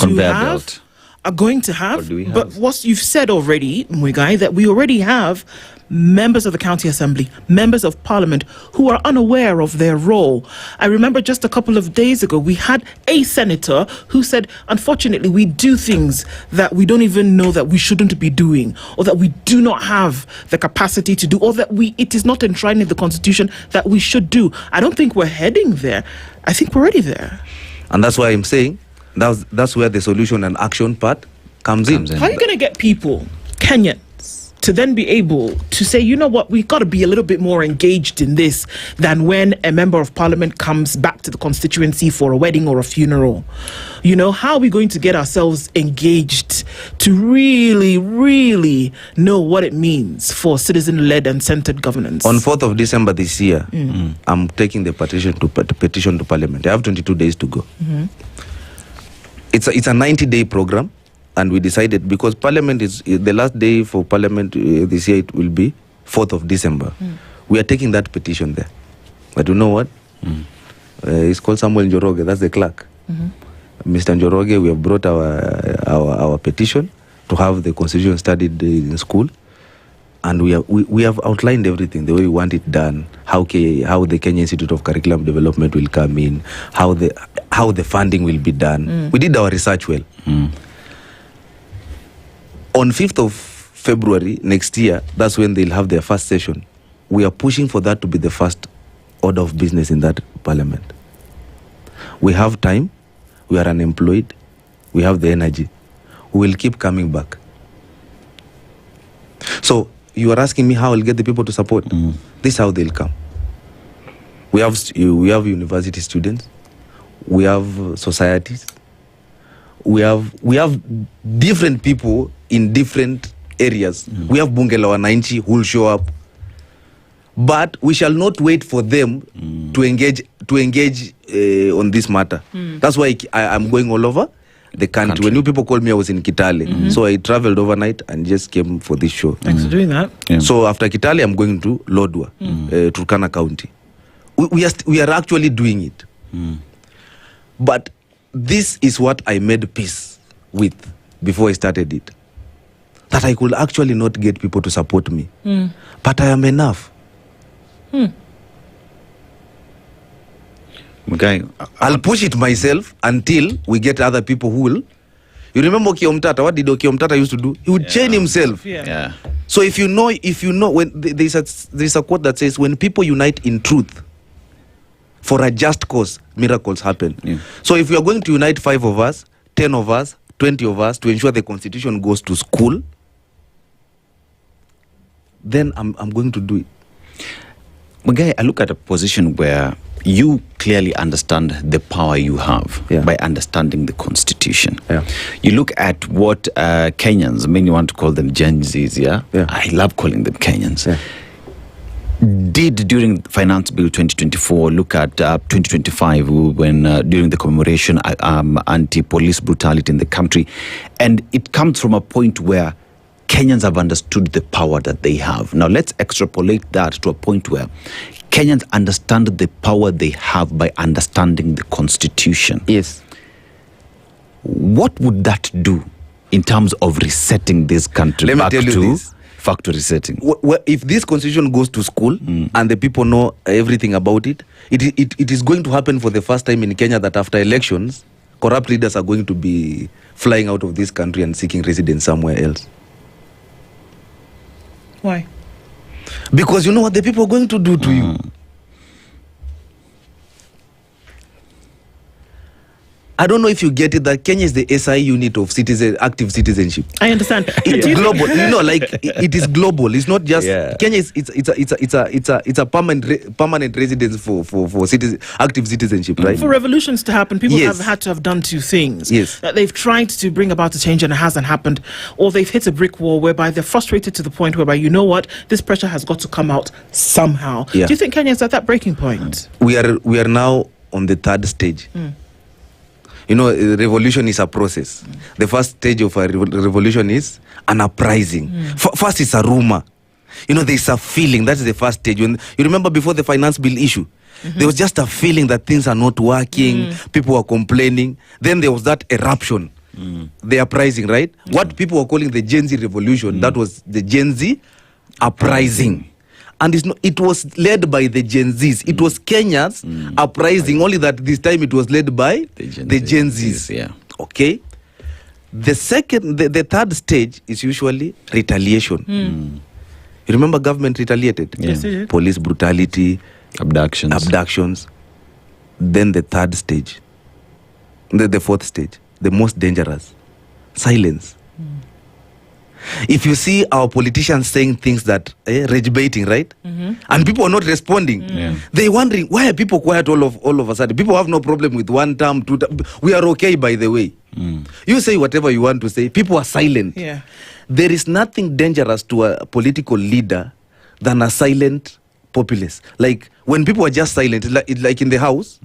to have, but what you've said already, Mungai, that we already have members of the county assembly, members of parliament who are unaware of their role. I remember just a couple of days ago, we had a senator who said, unfortunately, we do things that we don't even know that we shouldn't be doing, or that we do not have the capacity to do, or that it is not enshrined in the constitution that we should do. I don't think we're heading there. I think we're already there. And that's why I'm saying that's where the solution and action part comes in. How are you going to get people, Kenyans, to then be able to say, you know what, we've got to be a little bit more engaged in this than when a member of parliament comes back to the constituency for a wedding or a funeral. You know, how are we going to get ourselves engaged to really, really know what it means for citizen-led and centered governance? On 4th of December this year, I'm taking the petition to Parliament. I have 22 days to go. It's a 90-day program, and we decided, because Parliament is the last day for Parliament this year, it will be 4th of December. We are taking that petition there. But you know what? It's called Samuel Njoroge, that's the clerk. Mr. Njoroge, we have brought our petition to have the constitution studied in school, and we have outlined everything, the way we want it done, how the Kenya Institute of Curriculum Development will come in, how the funding will be done. We did our research well. On 5th of February next year, that's when they'll have their first session. We are pushing for that to be the first order of business in that parliament. We have time, we are unemployed, we have the energy. We will keep coming back. So you are asking me how I'll get the people to support. This is how they'll come. We have university students, we have societies, we have different people in different areas. We have Bunge la Wananchi who will show up, but we shall not wait for them to engage on this matter. That's why I'm going all over the country. When you people called me, I was in Kitale, so I traveled overnight and just came for this show. Thanks for doing that. So after Kitale, I'm going to Lodwar, Turkana County. We are actually doing it, but this is what I made peace with before I started it, that I could actually not get people to support me, but I am enough. Mungai, I'll push it myself until we get other people who will. You remember Kiomtata? What did Kiomtata used to do? He would chain himself. Yeah. So if you know, when there's a quote that says, when people unite in truth for a just cause, miracles happen. So if we are going to unite 5 of us, 10 of us, 20 of us to ensure the constitution goes to school, then I'm going to do it. Mungai, I look at a position where you clearly understand the power you have by understanding the constitution. You look at what Kenyans, many want to call them Gen Zs, I love calling them Kenyans, did during Finance Bill 2024, look at 2025 when during the commemoration anti-police brutality in the country. And it comes from a point where Kenyans have understood the power that they have. Now let's extrapolate that to a point where Kenyans understand the power they have by understanding the constitution. Yes. What would that do in terms of resetting this country back to factory setting? Well, if this constitution goes to school and the people know everything about it, it is going to happen for the first time in Kenya that after elections, corrupt leaders are going to be flying out of this country and seeking residence somewhere else. Why? Because you know what the people are going to do to you. I don't know if you get it, that Kenya is the SI unit of active citizenship. I understand. It's global. You know, like it is global. It's not just Kenya. It's a permanent residence for active citizenship, right? For revolutions to happen, people have had to have done 2 things. That they've tried to bring about a change and it hasn't happened, or they've hit a brick wall whereby they're frustrated to the point whereby, you know what, this pressure has got to come out somehow. Do you think Kenya is at that breaking point? We are now on the 3rd stage. You know, revolution is a process. The first stage of a revolution is an uprising. First is a rumor. You know, there's a feeling. That's the first stage. When you remember before the finance bill issue, there was just a feeling that things are not working. People were complaining. Then there was that eruption, the uprising, right? What people were calling the Gen Z revolution, that was the Gen Z uprising. And it was led by the Gen Zs. It was Kenya's uprising, only that this time it was led by the Gen Zs. Okay? The 3rd stage is usually retaliation. You remember government retaliated? Yes, it did. Police brutality, abductions. Then the 3rd stage, the 4th stage, the most dangerous, silence. If you see our politicians saying things that rage baiting, right? And people are not responding. They're wondering, why are people quiet all of a sudden? People have no problem with 1 term, 2 term. We are okay, by the way. You say whatever you want to say. People are silent. Yeah. There is nothing dangerous to a political leader than a silent populace. Like when people are just silent, it's like in the house,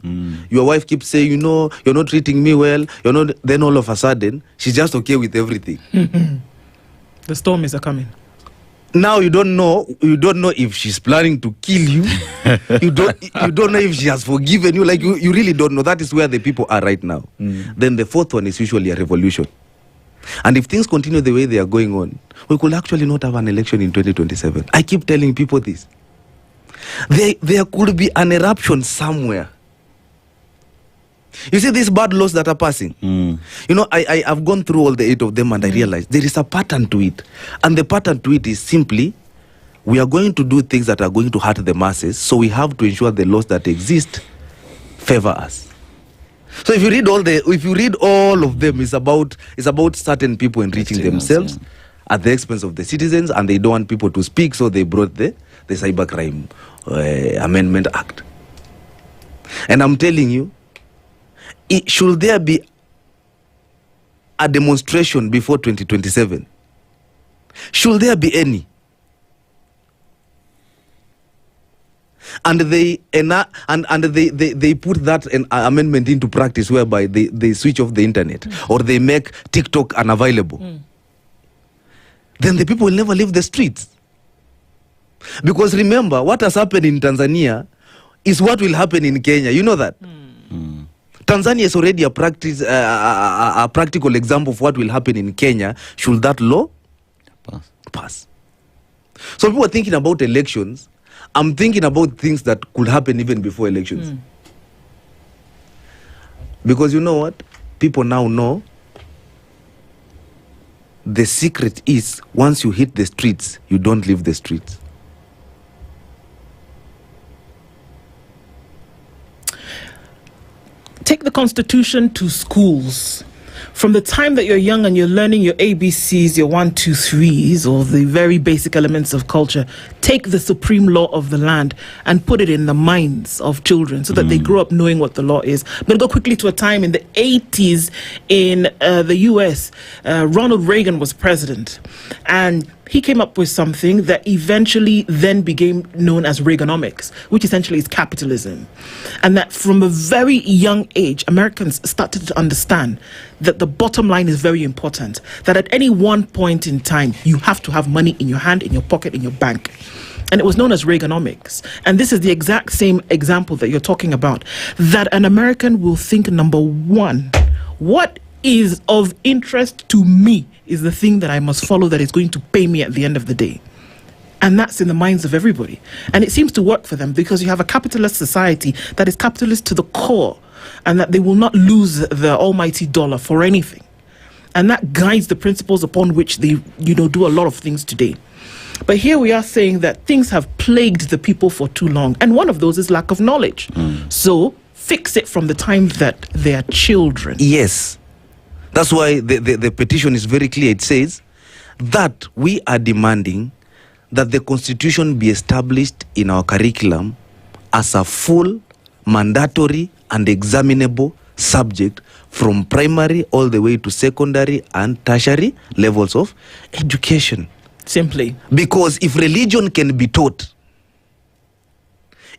your wife keeps saying, you know, you're not treating me well, you're not, then all of a sudden she's just okay with everything. The storm is coming. Now you don't know if she's planning to kill you. you don't know if she has forgiven you. Like you really don't know. That is where the people are right now. Then the fourth one is usually a revolution. And if things continue the way they are going on, we could actually not have an election in 2027. I keep telling people this. There could be an eruption somewhere. You see these bad laws that are passing? You know, I've gone through all the 8 of them and I realized there is a pattern to it. And the pattern to it is simply, we are going to do things that are going to hurt the masses, so we have to ensure the laws that exist favor us. So if you read all of them, it's about certain people enriching themselves at the expense of the citizens, and they don't want people to speak, so they brought the Cybercrime Amendment Act. And I'm telling you, should there be a demonstration before 2027? Should there be any? And they put that amendment into practice, whereby they switch off the internet or they make TikTok unavailable. Then the people will never leave the streets. Because remember, what has happened in Tanzania is what will happen in Kenya. You know that? Tanzania is already a practical example of what will happen in Kenya should that law pass. So people are thinking about elections. I'm thinking about things that could happen even before elections. Because you know what? People now know the secret is, once you hit the streets, you don't leave the streets. Take the Constitution to schools. From the time that you're young and you're learning your ABCs, your 1, 2, 3s, or the very basic elements of culture, take the supreme law of the land and put it in the minds of children so that they grow up knowing what the law is. I'm going to go quickly to a time in the 80s in the US. Ronald Reagan was president, and he came up with something that eventually then became known as Reaganomics, which essentially is capitalism. And that from a very young age, Americans started to understand that the bottom line is very important, that at any one point in time, you have to have money in your hand, in your pocket, in your bank. And it was known as Reaganomics. And this is the exact same example that you're talking about, that an American will think, number one, what is of interest to me is the thing that I must follow that is going to pay me at the end of the day. And that's in the minds of everybody. And it seems to work for them because you have a capitalist society that is capitalist to the core, and that they will not lose the almighty dollar for anything. And that guides the principles upon which they, do a lot of things today. But here we are saying that things have plagued the people for too long. And one of those is lack of knowledge. So fix it from the time that they are children. Yes. That's why the petition is very clear. It says that we are demanding that the Constitution be established in our curriculum as a full, mandatory, and examinable subject from primary all the way to secondary and tertiary levels of education. Simply. Because if religion can be taught,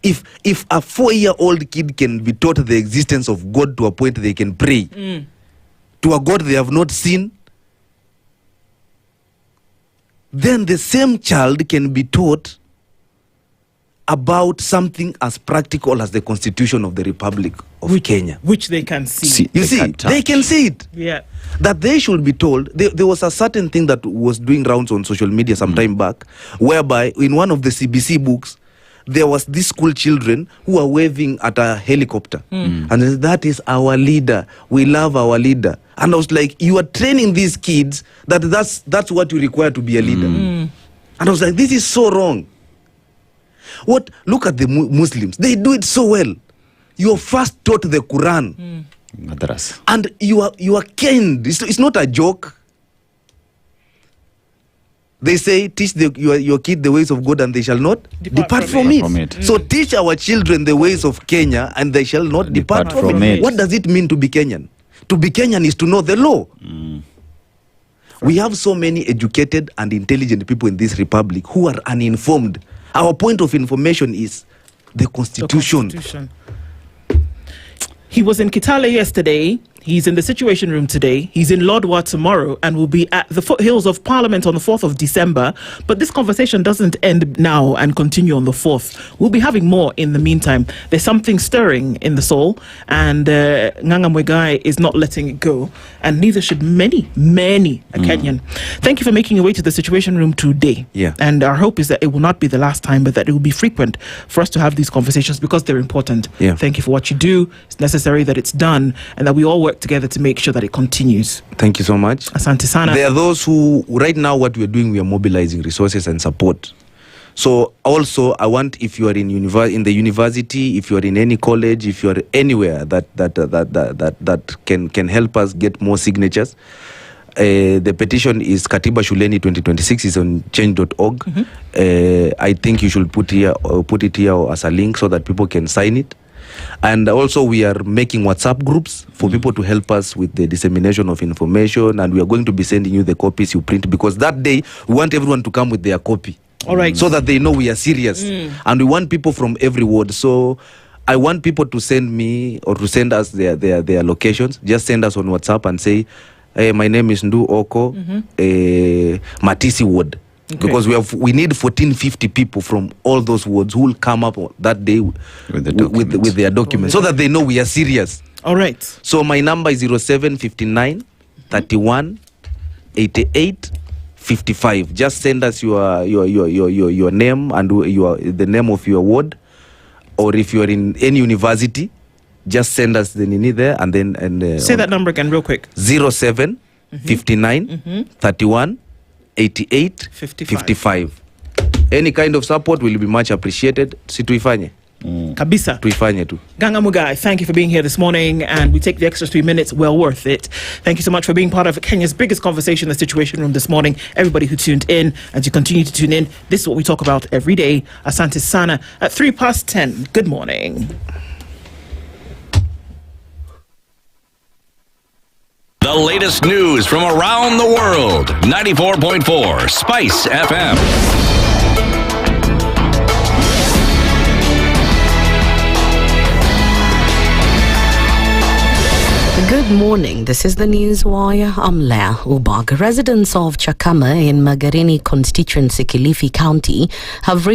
if a 4-year-old kid can be taught the existence of God to a point they can pray to a God they have not seen, then the same child can be taught about something as practical as the Constitution of the Republic of Kenya. Which they can see. They can see it. Yeah. That they should be told. There was a certain thing that was doing rounds on social media some time back, whereby in one of the CBC books, there was these school children who were waving at a helicopter. And they said, that is our leader. We love our leader. And I was like, you are training these kids that's what you require to be a leader. And I was like, this is so wrong. Look at the Muslims. They do it so well. You are first taught the Quran. Madras. And you are caned. It's not a joke. They say, teach your kid the ways of God and they shall not depart from it. So teach our children the ways of Kenya and they shall not depart from it. What does it mean to be Kenyan? To be Kenyan is to know the law. We have so many educated and intelligent people in this republic who are uninformed. Our point of information is the Constitution. He was in Kitale yesterday. He's in the Situation Room today. He's in Lodwar tomorrow and will be at the foothills of Parliament on the 4th of December. But this conversation doesn't end now and continue on the 4th. We'll be having more in the meantime. There's something stirring in the soul, and Nyamweya is not letting it go. And neither should many a Kenyan. Thank you for making your way to the Situation Room today. Yeah. And our hope is that it will not be the last time, but that it will be frequent for us to have these conversations because they're important. Yeah. Thank you for what you do. It's necessary that it's done and that we all work together to make sure that it continues. Thank you so much. Asante sana. There are those who, right now, what we're doing, we are mobilizing resources and support. So also, I want, if you are in the university, if you are in any college, if you are anywhere that can help us get more signatures. The petition is Katiba Shuleni 2026 is on change.org. I think you should put it here as a link so that people can sign it. And also we are making WhatsApp groups for people to help us with the dissemination of information, and we are going to be sending you the copies you print, because that day we want everyone to come with their copy. All right. So that they know we are serious. And we want people from every ward. So I want people to send me or to send us their locations. Just send us on WhatsApp and say, hey, my name is Ndu Okoh, Matisi Ward. Okay. Because we need 1450 people from all those wards who will come up that day with their documents, so that they know we are serious. All right. So my number is 0759 31 88 55. Just send us your name and the name of your ward, or if you are in any university, just send us the nini there, and then say that number again real quick. 07 59 31 88 55. Any kind of support will be much appreciated. Si tuifanye. Kabisa. Tuifanye tu. Mungai, thank you for being here this morning, and we take the extra 3 minutes, well worth it. Thank you so much for being part of Kenya's biggest conversation, the Situation Room this morning. Everybody who tuned in, and you continue to tune in. This is what we talk about every day. Asante sana at 10:03. Good morning. The latest news from around the world. 94.4 Spice FM. Good morning. This is the News Wire. I'm Leah Ubag. Residents of Chakama in Magarini constituency, Kilifi County, have